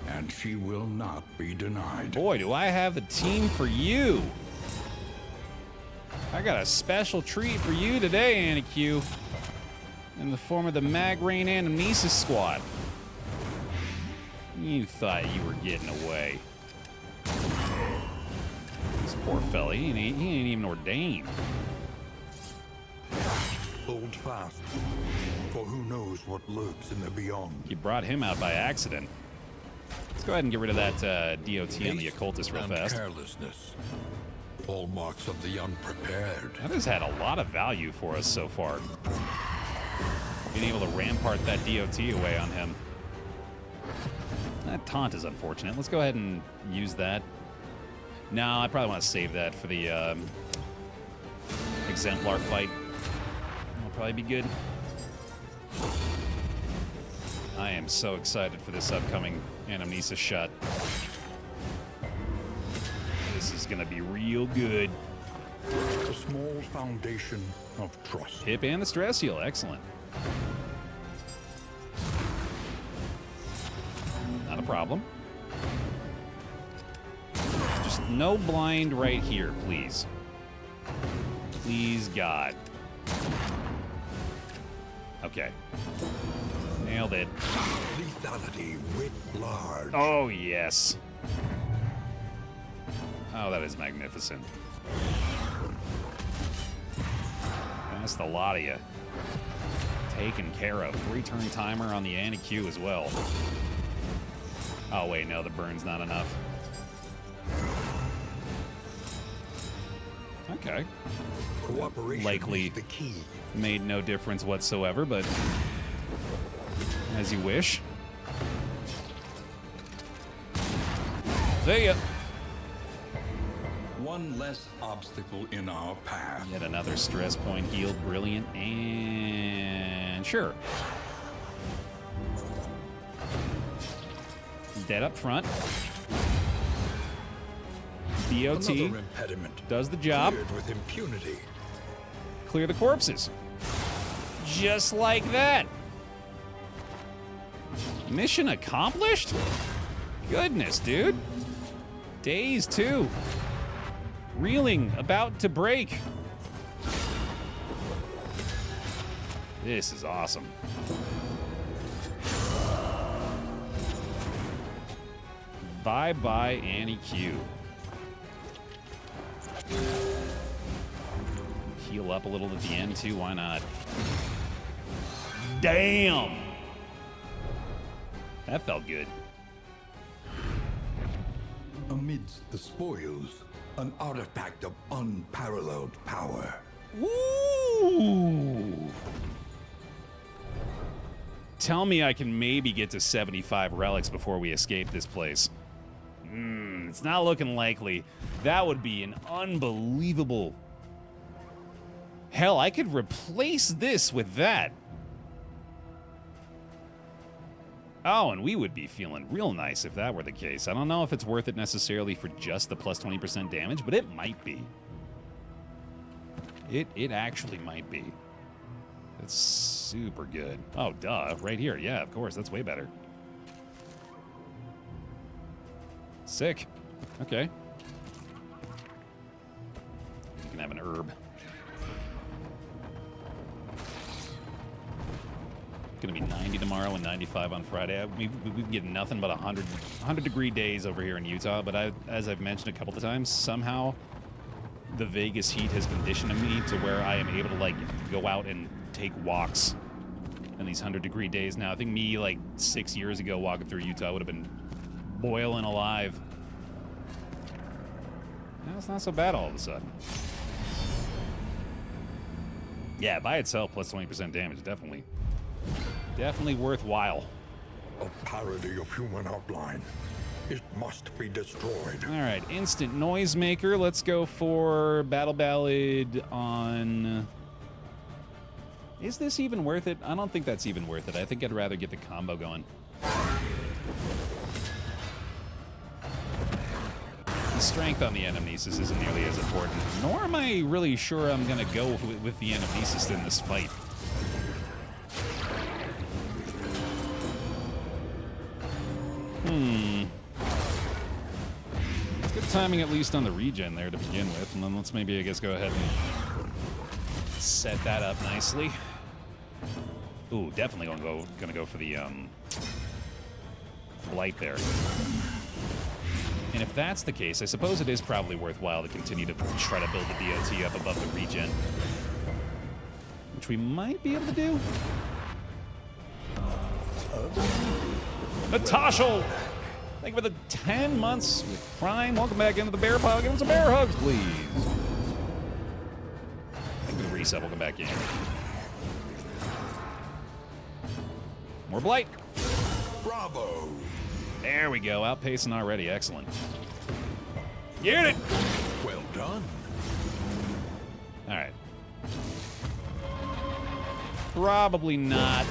and she will not be denied. Boy, do I have the team for you. I got a special treat for you today, Annie Q. In the form of the Mag Rain Anamnesis Squad. You thought you were getting away. This poor fella, he ain't even ordained. Hold fast, for who knows what lurks in the beyond. You brought him out by accident. Let's go ahead and get rid of that DOT on the occultist real and fast. Carelessness, hallmarks of the unprepared. That has had a lot of value for us so far. Being able to rampart that DOT away on him. That taunt is unfortunate. Let's go ahead and use that. No, I probably want to save that for the Exemplar fight. That'll probably be good. I am so excited for this upcoming Anamnesis shot. This is gonna be real good. A small foundation of trust. Hip and the stress heal, excellent. Not a problem. Just no blind right here, please. Please, God. Okay. Nailed it. Lethality writ large. Oh, yes. Oh, that is magnificent. That's the lot of you. Taken care of. 3-turn timer on the anti-Q as well. Oh, wait, no, the burn's not enough. Okay. Cooperation Likely is the key. made no difference whatsoever, but as you wish. See ya. One less obstacle in our path. Yet another stress point healed. Brilliant. And sure. Dead up front. BOT Another impediment. does the job. Cleared with impunity. Clear the corpses. Just like that. Mission accomplished? Goodness, dude. Days 2. Reeling, about to break. This is awesome. Bye-bye, Annie Q. Heal up a little at the end, too. Why not? Damn! That felt good. Amidst the spoils, an artifact of unparalleled power. Ooh! Tell me I can maybe get to 75 relics before we escape this place. It's not looking likely. That would be an unbelievable... Hell, I could replace this with that. Oh, and we would be feeling real nice if that were the case. I don't know if it's worth it necessarily for just the plus 20% damage, but it might be. It actually might be. It's super good. Oh, duh. Right here. Yeah, of course. That's way better. Sick. Okay. You can have an herb. Gonna be 90 tomorrow and 95 on Friday. We get nothing but 100 degree days over here in Utah, but as I've mentioned a couple of times, somehow the Vegas heat has conditioned me to where I am able to like go out and take walks in these 100-degree days now. I think me like 6 years ago walking through Utah would have been boiling alive. Now it's not so bad all of a sudden. Yeah, by itself plus 20% damage, definitely worthwhile. A parody of human outline. It must be destroyed. All right, instant noisemaker. Let's go for Battle Ballad on... Is this even worth it? I don't think that's even worth it. I think I'd rather get the combo going. The strength on the anamnesis isn't nearly as important, nor am I really sure I'm going to go with the anamnesis in this fight. Good timing, at least on the regen there to begin with, and then let's maybe, I guess, go ahead and set that up nicely. Ooh, definitely gonna go for the light there. And if that's the case, I suppose it is probably worthwhile to continue to try to build the DOT up above the regen, which we might be able to do. Natasha! Thank you for the 10 months with Prime. Welcome back into the Baer Pod. Give us some bear hugs, please. Thank you for the reset. Welcome back in. More Blight. Bravo! There we go. Outpacing already. Excellent. Get it! Well done. All right. Probably not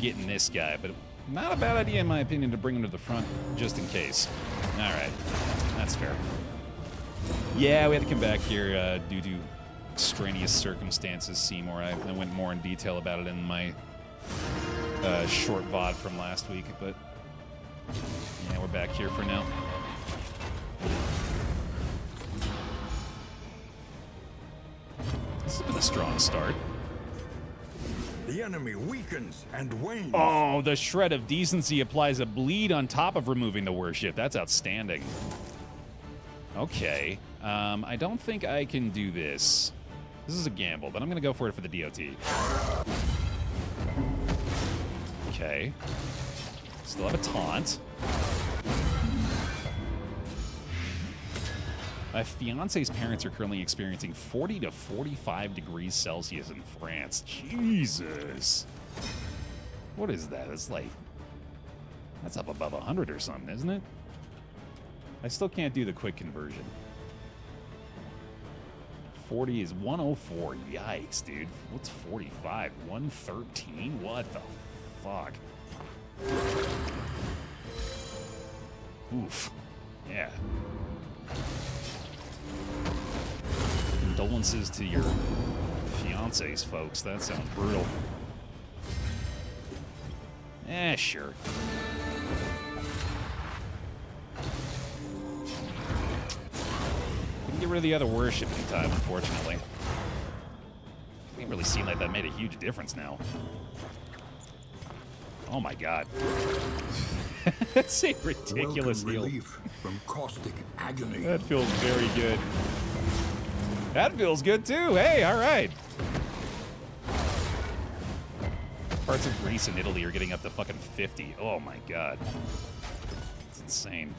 getting this guy, but not a bad idea, in my opinion, to bring him to the front just in case. All right. That's fair. Yeah, we had to come back here due to extraneous circumstances, Seymour. I went more in detail about it in my short VOD from last week, but Yeah, we're back here for now. This has been a strong start. The enemy weakens and wanes. Oh, the shred of decency applies a bleed on top of removing the worship. That's outstanding. Okay. I don't think I can do this. This is a gamble, but I'm going to go for it for the DOT. Okay. Still have a taunt. My fiance's parents are currently experiencing 40 to 45 degrees Celsius in France. Jesus. What is that? It's like... That's up above 100 or something, isn't it? I still can't do the quick conversion. 40 is 104. Yikes, dude. What's 45? 113? What the fuck? Oof. Yeah. Condolences to your fiancés, folks. That sounds brutal. Sure. Couldn't get rid of the other worship in time, unfortunately. Didn't really seem like that made a huge difference now. Oh my god. That's a ridiculous heal. Relief from caustic agony. That feels very good. That feels good too. Hey, all right. Parts of Greece and Italy are getting up to fucking 50. Oh my god. It's insane.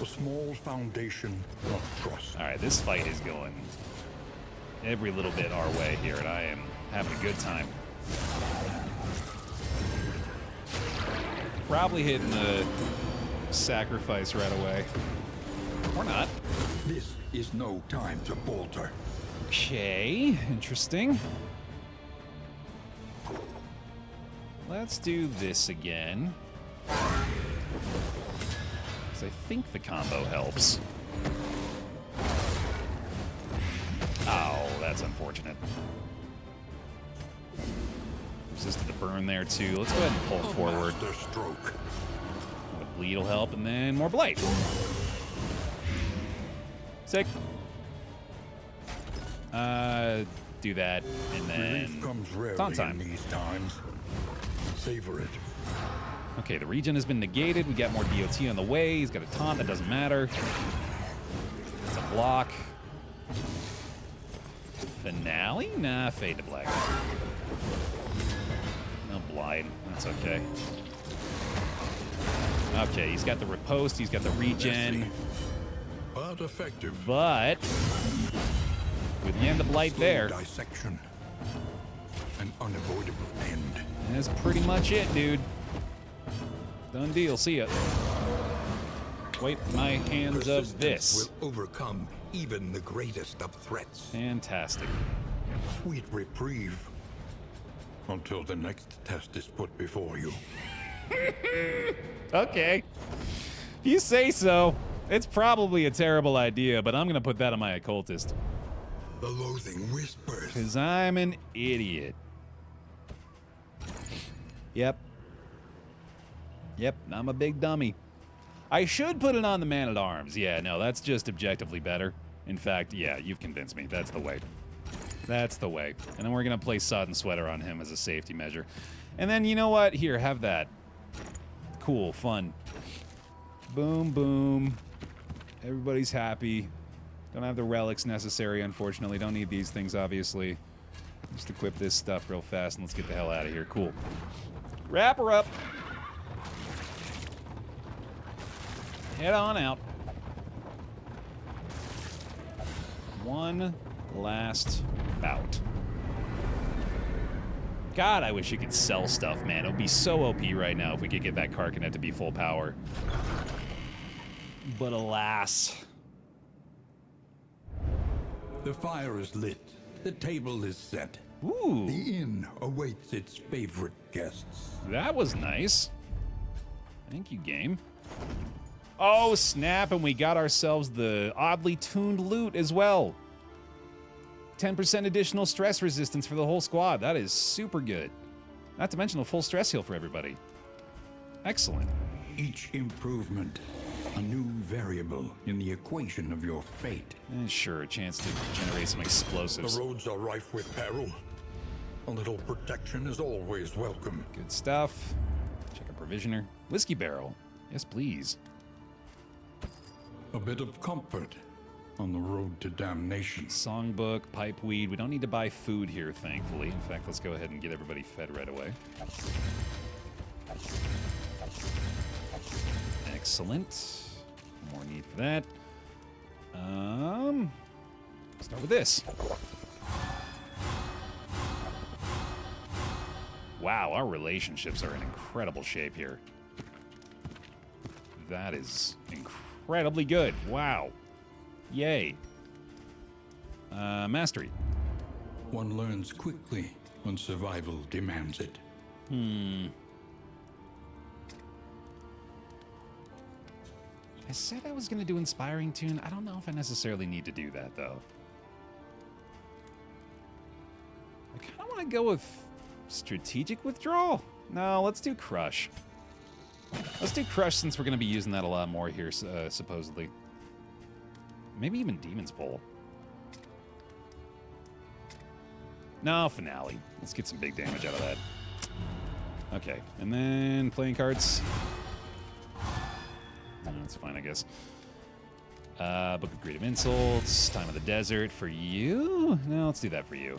A small foundation of trust. All right, this fight is going every little bit our way here, and I am having a good time. Probably hitting the sacrifice right away. Or not. This is no time to falter. Okay, interesting. Let's do this again. 'Cause I think the combo helps. Oh, that's unfortunate. Resisted the burn there too. Let's go ahead and pull it forward. Stroke. The bleed will help, and then more blight. Sick. Do that, and then Relief comes rarely taunt time. in these times. Savor it. Okay, the regen has been negated. We got more DOT on the way. He's got a taunt. That doesn't matter. It's a block. Finale? Nah, fade to black. No blind. That's okay. Okay, he's got the riposte. He's got the regen. Messy, but effective. But with the end of blight Slow there, dissection. An unavoidable end. that's pretty much it, dude. Done deal. See ya. Wipe my hands of this. Will overcome even the greatest of threats. Fantastic. Sweet reprieve. Until the next test is put before you. Okay. If you say so. It's probably a terrible idea, but I'm gonna put that on my occultist. The loathing whispers. Because I'm an idiot. Yep. Yep, I'm a big dummy. I should put it on the man-at-arms. Yeah, no, that's just objectively better. In fact, yeah, you've convinced me. That's the way. That's the way. And then we're going to play Sodden Sweater on him as a safety measure. And then, you know what? Here, have that. Cool, fun. Boom, boom. Everybody's happy. Don't have the relics necessary, unfortunately. Don't need these things, obviously. Just equip this stuff real fast and let's get the hell out of here. Cool. Wrap her up. Head on out. One last bout. God, I wish you could sell stuff, man. It would be so OP right now if we could get that Karkanet to be full power. But alas. The fire is lit. The table is set. Ooh. The inn awaits its favorite guests. That was nice. Thank you, game. Oh, snap, and we got ourselves the oddly tuned loot as well. 10% additional stress resistance for the whole squad. That is super good. Not to mention a full stress heal for everybody. Excellent. Each improvement, a new variable in the equation of your fate. Sure, a chance to generate some explosives. The roads are rife with peril. A little protection is always welcome. Good stuff. Check a provisioner. Whiskey barrel. Yes, please. A bit of comfort on the road to damnation. Songbook, pipe weed. We don't need to buy food here, thankfully. In fact, let's go ahead and get everybody fed right away. Excellent. No more need for that. Start with this. Wow, our relationships are in incredible shape here. That is incredibly good. Wow. Yay. Mastery. One learns quickly when survival demands it. I said I was going to do Inspiring Tune. I don't know if I necessarily need to do that, though. I kind of want to go with Strategic Withdrawal. No, let's do Crush. Let's do Crush since we're going to be using that a lot more here, supposedly. Maybe even Demon's Pull. No, Finale. Let's get some big damage out of that. Okay, and then playing cards. That's fine, I guess. Book of Creative Insults, Time of the Desert for you. No, let's do that for you.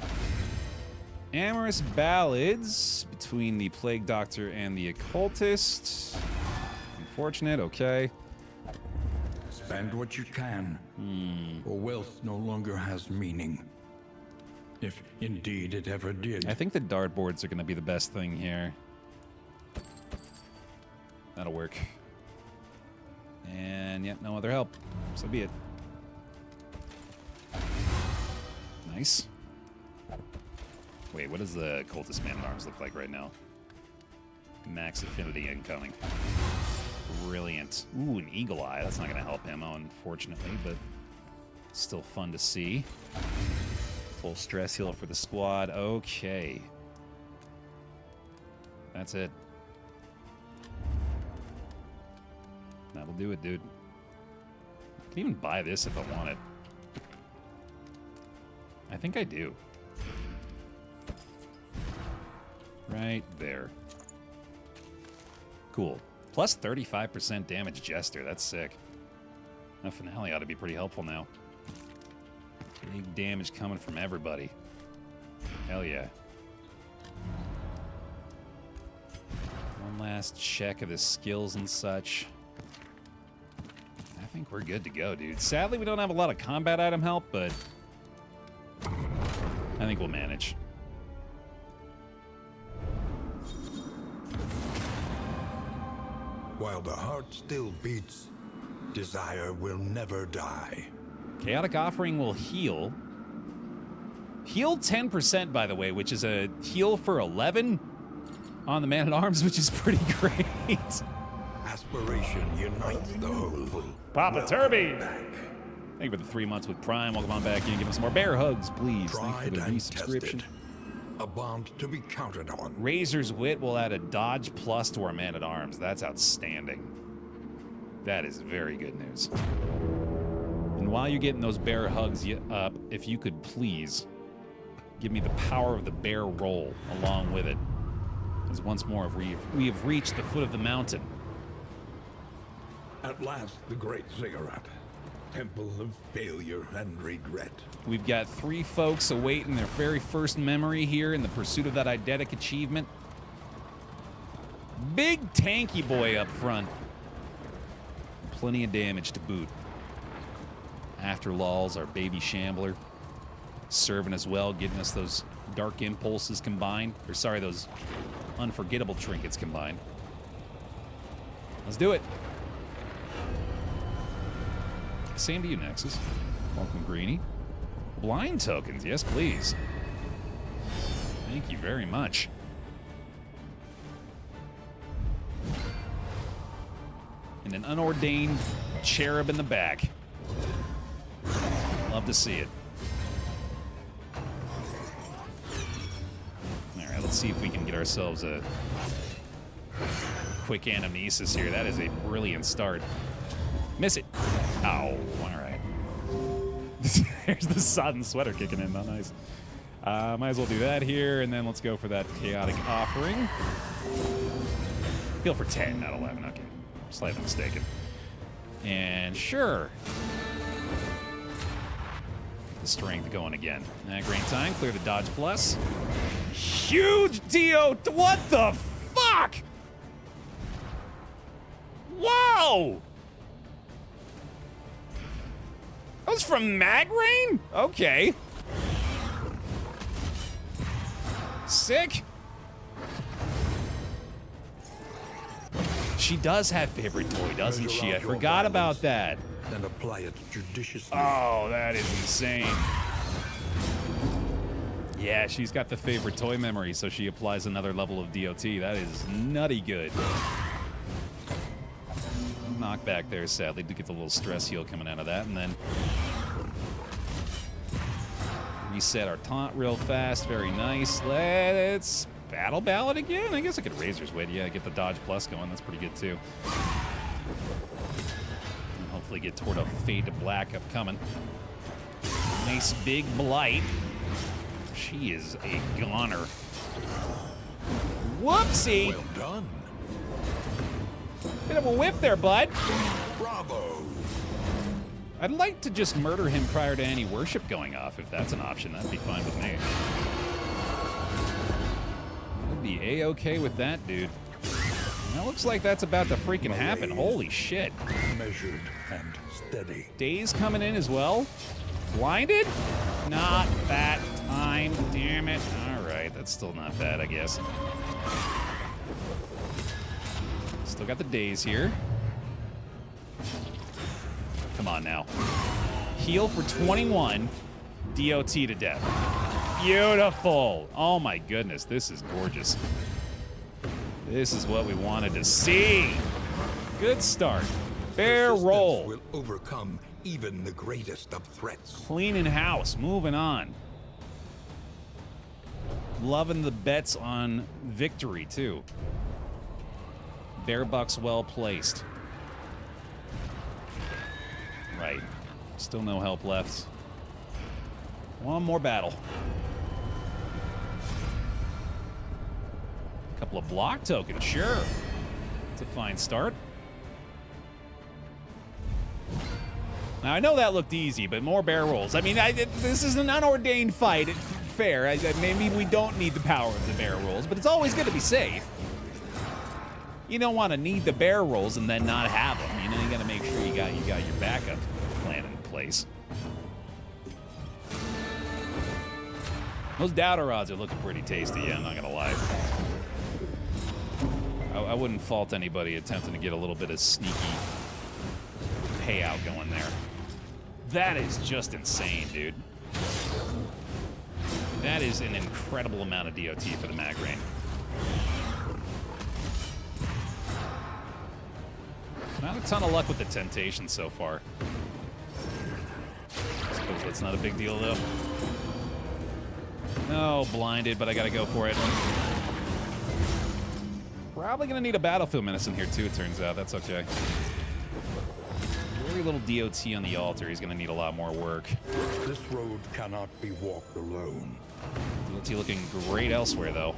Amorous Ballads between the Plague Doctor and the Occultist. Unfortunate, okay. Spend what you can, or wealth no longer has meaning. If indeed it ever did. I think the dartboards are going to be the best thing here. That'll work. And, yep, no other help. So be it. Nice. Wait, what does the Cultist Man-at-Arms look like right now? Max affinity incoming. Brilliant. Ooh, an Eagle Eye. That's not going to help him, unfortunately, but still fun to see. Full stress heal for the squad. Okay. That's it. That'll do it, dude. I can even buy this if I want it. I think I do. Right there. Cool. Plus 35% damage Jester. That's sick. That Finale ought to be pretty helpful now. Big damage coming from everybody. Hell yeah. One last check of the skills and such. I think we're good to go, dude. Sadly, we don't have a lot of combat item help, but I think we'll manage. While the heart still beats, desire will never die. Chaotic Offering will heal. Heal 10%, by the way, which is a heal for 11 on the Man-at-Arms, which is pretty great. Aspiration unites the hopeful. Papa Turby! Thank you for the 3 months with Prime. Welcome on back in. Give us some more bear hugs, please. Thank you for the resubscription. A bond to be counted on. Razor's Wit will add a dodge plus to our Man-at-Arms. That's outstanding. That is very good news. And while you're getting those bear hugs up, if you could please give me the power of the bear roll along with it. Because once more, we have reached the foot of the mountain. At last, the great ziggurat. Temple of failure and regret. We've got 3 folks awaiting their very first memory here in the pursuit of that eidetic achievement. Big tanky boy up front. Plenty of damage to boot. After Lulls, our baby shambler, serving as well, giving us those dark impulses combined. Or sorry, those unforgettable trinkets combined. Let's do it. Same to you, Nexus. Welcome, Greenie. Blind tokens, yes, please. Thank you very much. And an unordained cherub in the back. Love to see it. All right, let's see if we can get ourselves a quick anamnesis here. That is a brilliant start. Miss it. Ow. All right. There's the sodden sweater kicking in. Oh, nice. Might as well do that here, and then let's go for that chaotic offering. Heal for 10, not 11. Okay. Slightly mistaken. And sure. Get the strength going again. Grain time. Clear the dodge plus. Huge DO. What the fuck? Wow. That was from Magrain? Okay. Sick. She does have favorite toy, doesn't she? I forgot about that. And apply it judiciously. Oh, that is insane. Yeah, she's got the favorite toy memory, so she applies another level of DOT. That is nutty good. Knockback there, sadly. Do get the little stress heal coming out of that, and then reset our taunt real fast. Very nice. Let's battle ballad again. I guess I could Razor's Wit. Yeah, get the dodge plus going. That's pretty good too. And hopefully get toward a fade to black upcoming. Nice big blight. She is a goner. Whoopsie. Well done. Bit of a whip there, bud. Bravo. I'd like to just murder him prior to any worship going off, if that's an option. That'd be fine with me. I'd be A-okay with that, dude. That looks like that's about to freaking happen. Holy shit. Measured and steady. Daze coming in as well. Blinded? Not that time. Damn it. All right, that's still not bad, I guess. Still got the daze here. Come on now. Heal for 21. DOT to death. Beautiful. Oh my goodness, this is gorgeous. This is what we wanted to see. Good start. Bear roll. Will overcome even the greatest of threats. Cleaning house. Moving on. Loving the bets on victory, too. Bear bucks well placed. Right. Still no help left. One more battle. A couple of block tokens, sure. It's a fine start. Now, I know that looked easy, but more bear rolls. I mean, this is an unordained fight. Fair. Maybe we don't need the power of the bear rolls, but it's always good to be safe. You don't want to need the bear rolls and then not have them. You know, you got to make sure you got your backup plan in place. Those doubter rods are looking pretty tasty, yeah, I'm not going to lie. I wouldn't fault anybody attempting to get a little bit of sneaky payout going there. That is just insane, dude. That is an incredible amount of DOT for the Magrain. Not a ton of luck with the temptation so far. I suppose that's not a big deal, though. No, blinded, but I gotta go for it. Probably gonna need a battlefield medicine here, too, it turns out. That's okay. Very little DOT on the altar. He's gonna need a lot more work. This road cannot be walked alone. DOT looking great elsewhere, though.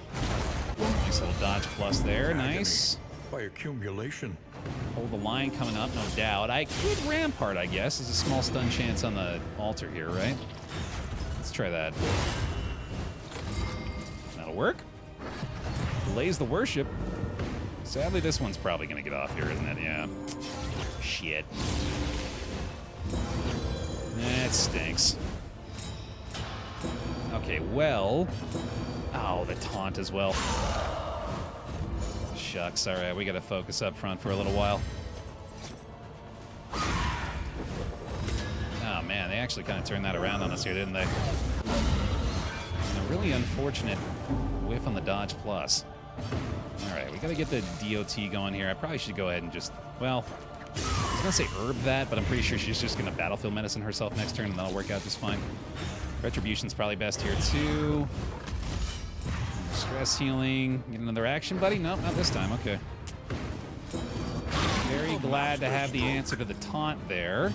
Nice little dodge plus there. Nice. By accumulation. Hold the line coming up, no doubt. I could Rampart, I guess. There's a small stun chance on the altar here, right? Let's try that. That'll work. Delays the worship. Sadly, this one's probably going to get off here, isn't it? Yeah. Shit. That stinks. Okay, well... Oh, the taunt as well. Shucks. All right, we got to focus up front for a little while. Oh, man, they actually kind of turned that around on us here, didn't they? And a really unfortunate whiff on the dodge plus. All right, we got to get the DOT going here. I probably should go ahead and just, well, I was going to say herb that, but I'm pretty sure she's just going to battlefield medicine herself next turn, and that'll work out just fine. Retribution's probably best here, too. Stress healing. Get another action, buddy? Nope, not this time. Okay. glad to have the answer to the taunt there.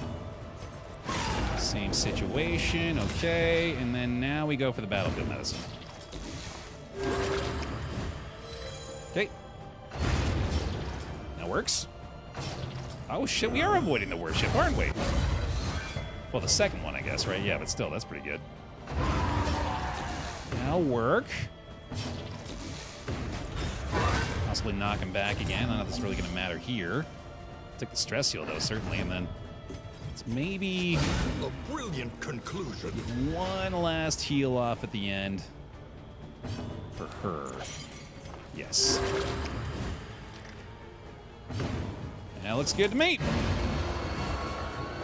Same situation, okay. And then now we go for the battlefield medicine. Okay. That works. Oh shit, we are avoiding the worst ship, aren't we? Well, the second one, I guess, right? Yeah, but still, that's pretty good. That'll work. Possibly knock him back again. I don't know if this is really going to matter here. Take the stress heal, though, certainly, and then it's maybe A brilliant conclusion. one last heal off at the end for her. Yes. That looks good to me.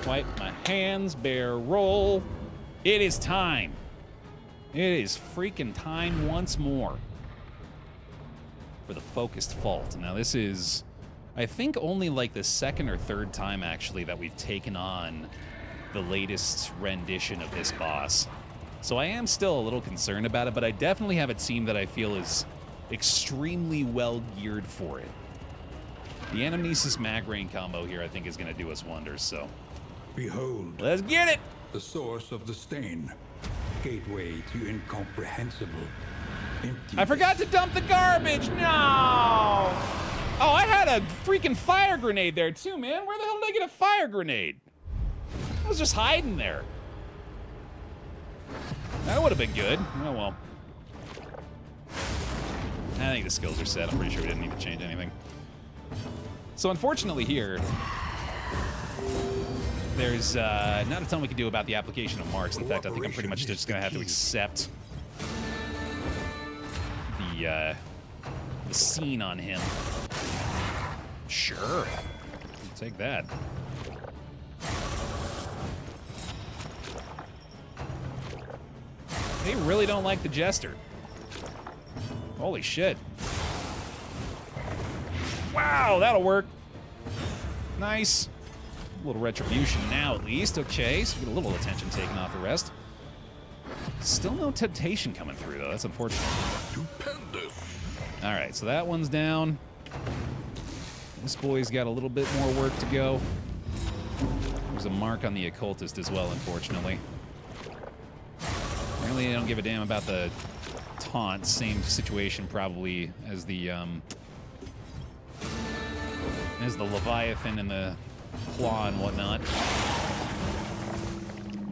Wipe my hands, Baer roll. It is time. It is freaking time once more for the focused fault. Now this is, I think, only like the second or third time actually that we've taken on the latest rendition of this boss. So I am still a little concerned about it, but I definitely have a team that I feel is extremely well geared for it. The Anamnesis Mag Rain combo here I think is going to do us wonders, so Behold, let's get it! the source of the stain. Gateway to incomprehensible emptiness. I forgot to dump the garbage! No! Oh, I had a freaking fire grenade there too, man. Where the hell did I get a fire grenade? I was just hiding there. That would have been good. Oh well. I think the skills are set. I'm pretty sure we didn't need to change anything. So unfortunately here, there's not a ton we can do about the application of marks. In fact, I think I'm pretty much just going to have to accept the scene on him. Sure. I'll take that. They really don't like the Jester. Holy shit. Wow, that'll work. Nice. A little retribution now, at least. Okay, so we get a little attention taken off the rest. Still no temptation coming through, though. That's unfortunate. Stupendous. All right, so that one's down. This boy's got a little bit more work to go. There's a mark on the occultist as well, unfortunately. Apparently they don't give a damn about the taunt. Same situation probably as the Leviathan and the claw and whatnot.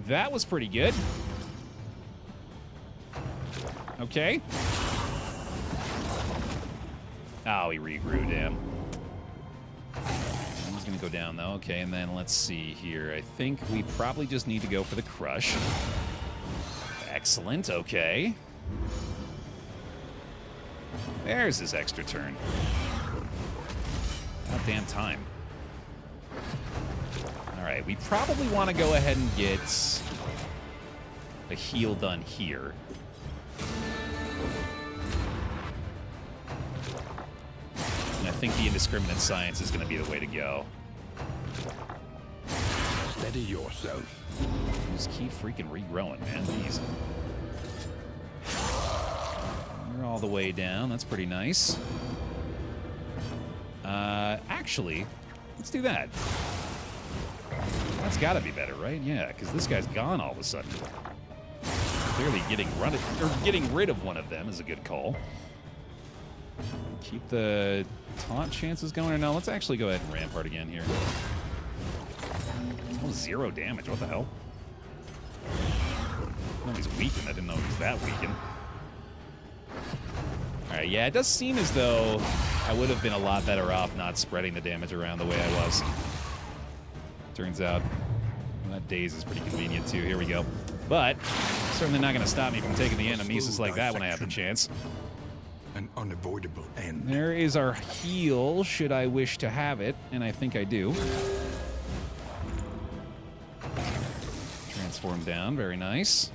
That was pretty good. Okay. Oh, he regrew, damn. One's gonna go down though. Okay, and then let's see here. I think we probably just need to go for the crush. Excellent, okay. There's his extra turn. About damn time. Alright, we probably want to go ahead and get a heal done here. And I think the indiscriminate science is going to be the way to go. Steady yourself. Just keep freaking regrowing, man. Jeez. You're all the way down. That's pretty nice. Actually, let's do that. That's got to be better, right? Yeah, because this guy's gone all of a sudden. Clearly getting rid of one of them is a good call. Keep the taunt chances going, or no? Let's actually go ahead and rampart again here. Oh, 0 damage. What the hell? No, he's weakened. I didn't know he was that weakened. Alright, yeah, it does seem as though I would have been a lot better off not spreading the damage around the way I was. Turns out that daze is pretty convenient too. Here we go. But certainly not going to stop me from taking the anamnesis like that when I have the chance. An unavoidable end. There is our heal, should I wish to have it, and I think I do. Transform down, very nice.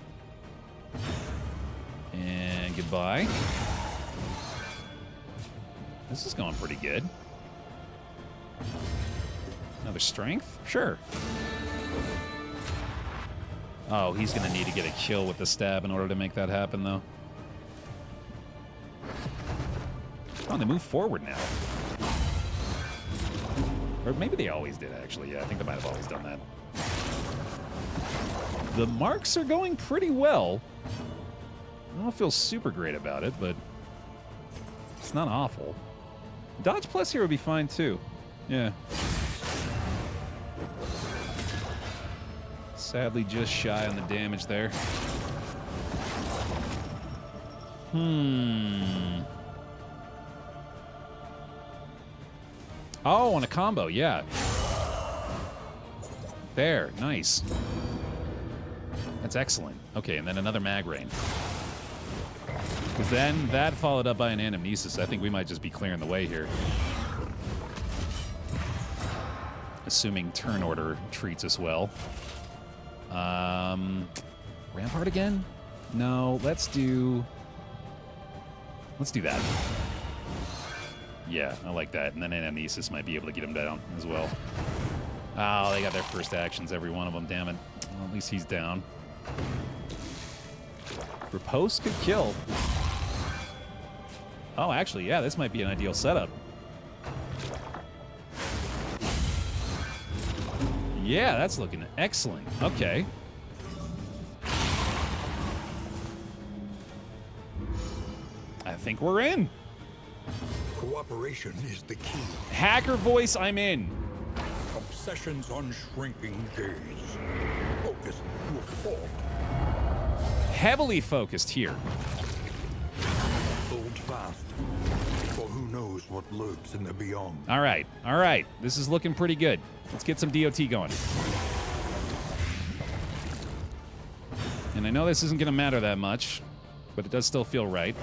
And goodbye. This is going pretty good. Another strength? Sure. Oh, he's going to need to get a kill with the stab in order to make that happen, though. Oh, they move forward now. Or maybe they always did, actually. Yeah, I think they might have always done that. The marks are going pretty well. I don't feel super great about it, but it's not awful. Dodge plus here would be fine, too. Yeah. Sadly, just shy on the damage there. Oh, on a combo, yeah. There, nice. That's excellent. Okay, and then another mag rain. Because then that followed up by an anamnesis. I think we might just be clearing the way here. Assuming turn order treats us well. Rampart again? No, let's do that. Yeah, I like that. And then anamnesis might be able to get him down as well. Oh, they got their first actions, every one of them, damn it. Well, at least he's down. Riposte could kill. Oh, actually, yeah, this might be an ideal setup. Yeah, that's looking excellent. Okay. I think we're in. Cooperation is the key. Hacker voice, I'm in. Obsessions on shrinking days. Focus to a fault. Heavily focused here. Hold fast. For who knows what lurks in the beyond. All right, all right. This is looking pretty good. Let's get some DOT going. And I know this isn't going to matter that much, but it does still feel right.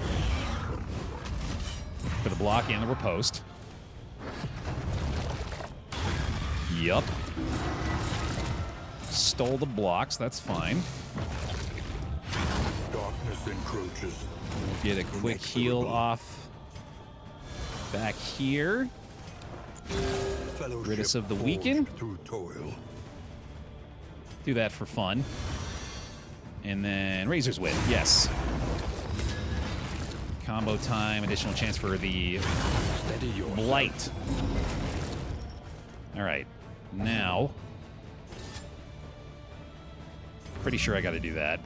For the block and the riposte. Yup. Stole the blocks, that's fine. Darkness encroaches. We'll get a quick heal off back here. Rid us of the weaken. Through toil. Do that for fun. And then Razor's Wit, yes. Combo time, additional chance for the Blight. All right, now, pretty sure I got to do that.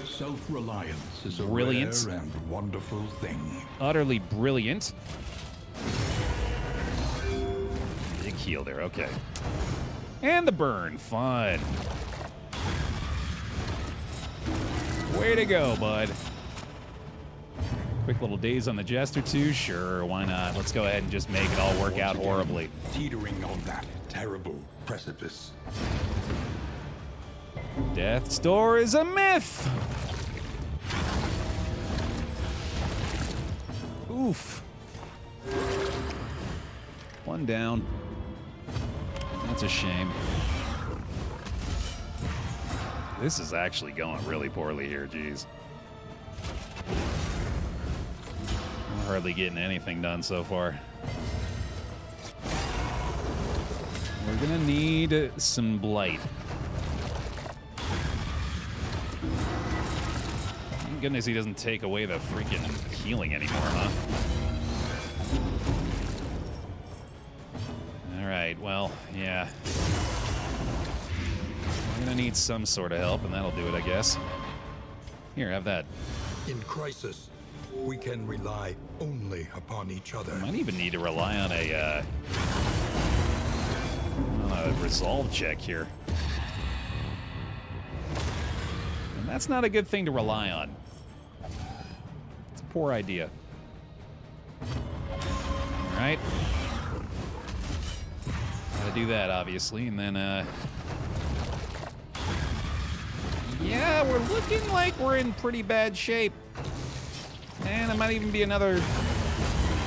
Self-reliance is a Brilliant. rare and wonderful thing. Utterly brilliant. Big heal there, okay. And the burn, fun. Way to go, bud. Quick little daze on the Jester too? Sure, why not? Let's go ahead and just make it all work out horribly. Teetering on that terrible precipice. Death's door is a myth! Oof. One down. That's a shame. This is actually going really poorly here, geez. I'm hardly getting anything done so far. We're gonna need some Blight. Thank goodness he doesn't take away the freaking healing anymore, huh? Alright, well, yeah. We're gonna need some sort of help, and that'll do it, I guess. Here, have that. In crisis, we can rely only upon each other. Might even need to rely on a resolve check here. And that's not a good thing to rely on. It's a poor idea. All right. Gotta do that, obviously, and then, yeah, we're looking like we're in pretty bad shape. And it might even be another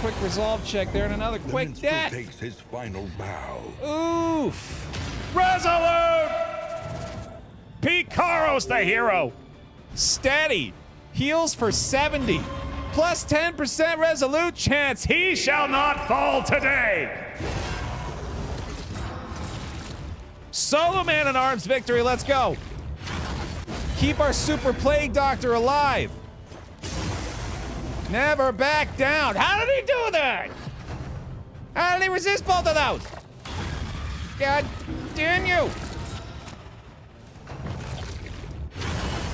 quick resolve check there and another quick death. Takes his final bow. Oof. Resolute! Picaro's the hero. Steady. Heals for 70. Plus 10% resolute chance. He shall not fall today. Solo Man-at-Arms victory. Let's go. Keep our Super Plague Doctor alive. Never back down. How did he do that? How did he resist both of those? God damn you!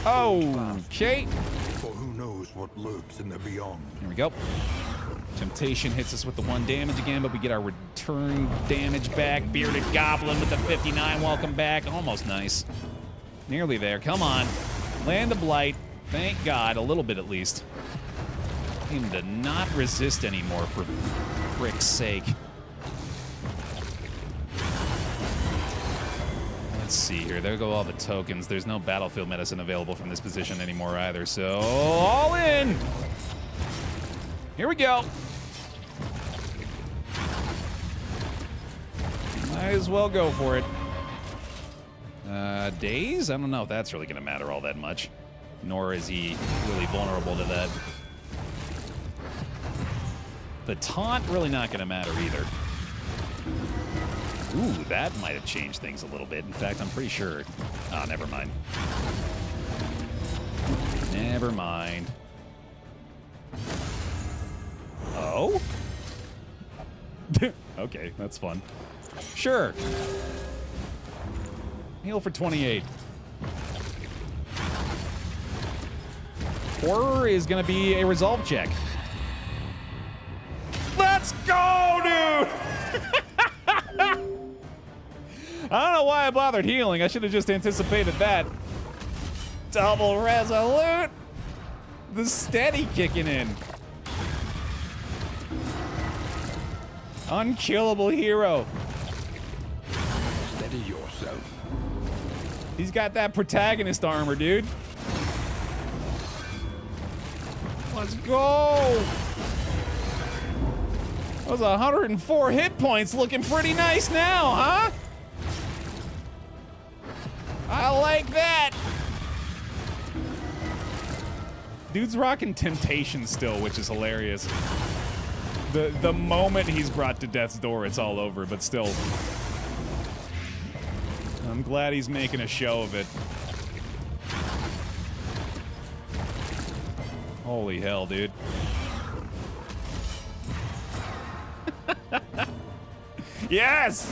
Okay. For who knows what lurks in the beyond. Here we go. Temptation hits us with the 1 damage again, but we get our return damage back. Bearded Goblin with the 59. Welcome back. Almost nice. Nearly there. Come on. Land the Blight. Thank God. A little bit at least. Him to not resist anymore, for frick's sake. Let's see here. There go all the tokens. There's no battlefield medicine available from this position anymore either, so all in! Here we go. Might as well go for it. Daze? I don't know if that's really going to matter all that much. Nor is he really vulnerable to that. The taunt, really not going to matter either. Ooh, that might have changed things a little bit. In fact, I'm pretty sure. Oh, never mind. Never mind. Oh? Okay, that's fun. Sure. Heal for 28. Horror is going to be a resolve check. Let's go, dude! I don't know why I bothered healing. I should have just anticipated that. Double resolute. The steady kicking in. Unkillable hero. Steady yourself. He's got that protagonist armor, dude. Let's go. Those 104 hit points looking pretty nice now, huh? I like that. Dude's rocking Temptation still, which is hilarious. The moment he's brought to death's door, it's all over, but still. I'm glad he's making a show of it. Holy hell, dude. Yes!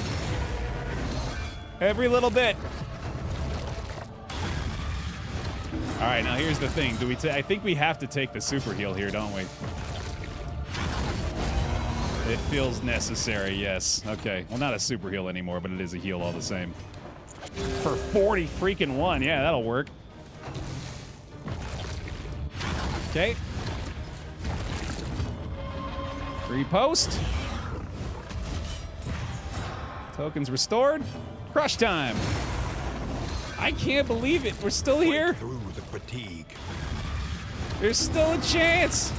Every little bit. All right, now here's the thing. Do we? I think we have to take the super heal here, don't we? It feels necessary, yes. Okay. Well, not a super heal anymore, but it is a heal all the same. For 40 freaking 1. Yeah, that'll work. Okay. Repost. Tokens restored. Crush time. I can't believe it. We're still here. Through the fatigue. There's still a chance.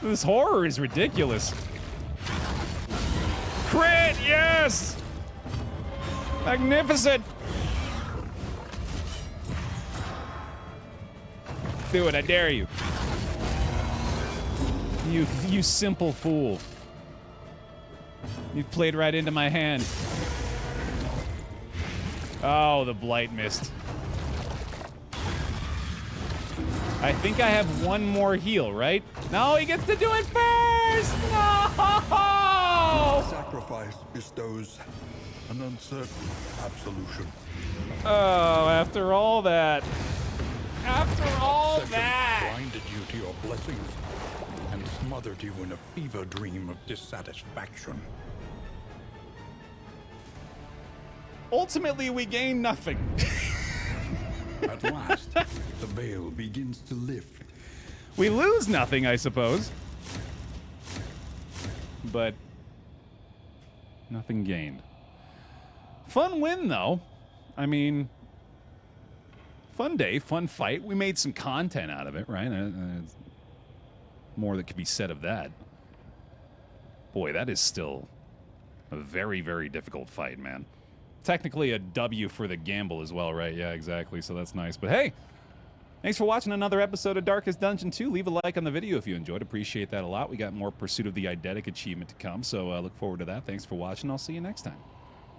This horror is ridiculous. Crit, yes! Magnificent! Do it, I dare you. You simple fool. You've played right into my hand. Oh, the blight missed. I think I have one more heal, right? No, he gets to do it first! No! Sacrifice bestows an uncertain absolution. Oh, after all that. After all Session that. blinded you to your blessings and smothered you in a fever dream of dissatisfaction. Ultimately, we gain nothing. At last, the veil begins to lift. We lose nothing, I suppose. But nothing gained. Fun win, though. I mean, fun day, fun fight. We made some content out of it, right? More that could be said of that. Boy, that is still a very, very difficult fight, man. Technically a W for the gamble as well, right? Yeah, exactly. So that's nice. But hey, thanks for watching another episode of Darkest Dungeon 2. Leave a like on the video if you enjoyed. Appreciate that a lot. We got more Pursuit of the Eidetic achievement to come, so look forward to that. Thanks for watching. I'll see you next time.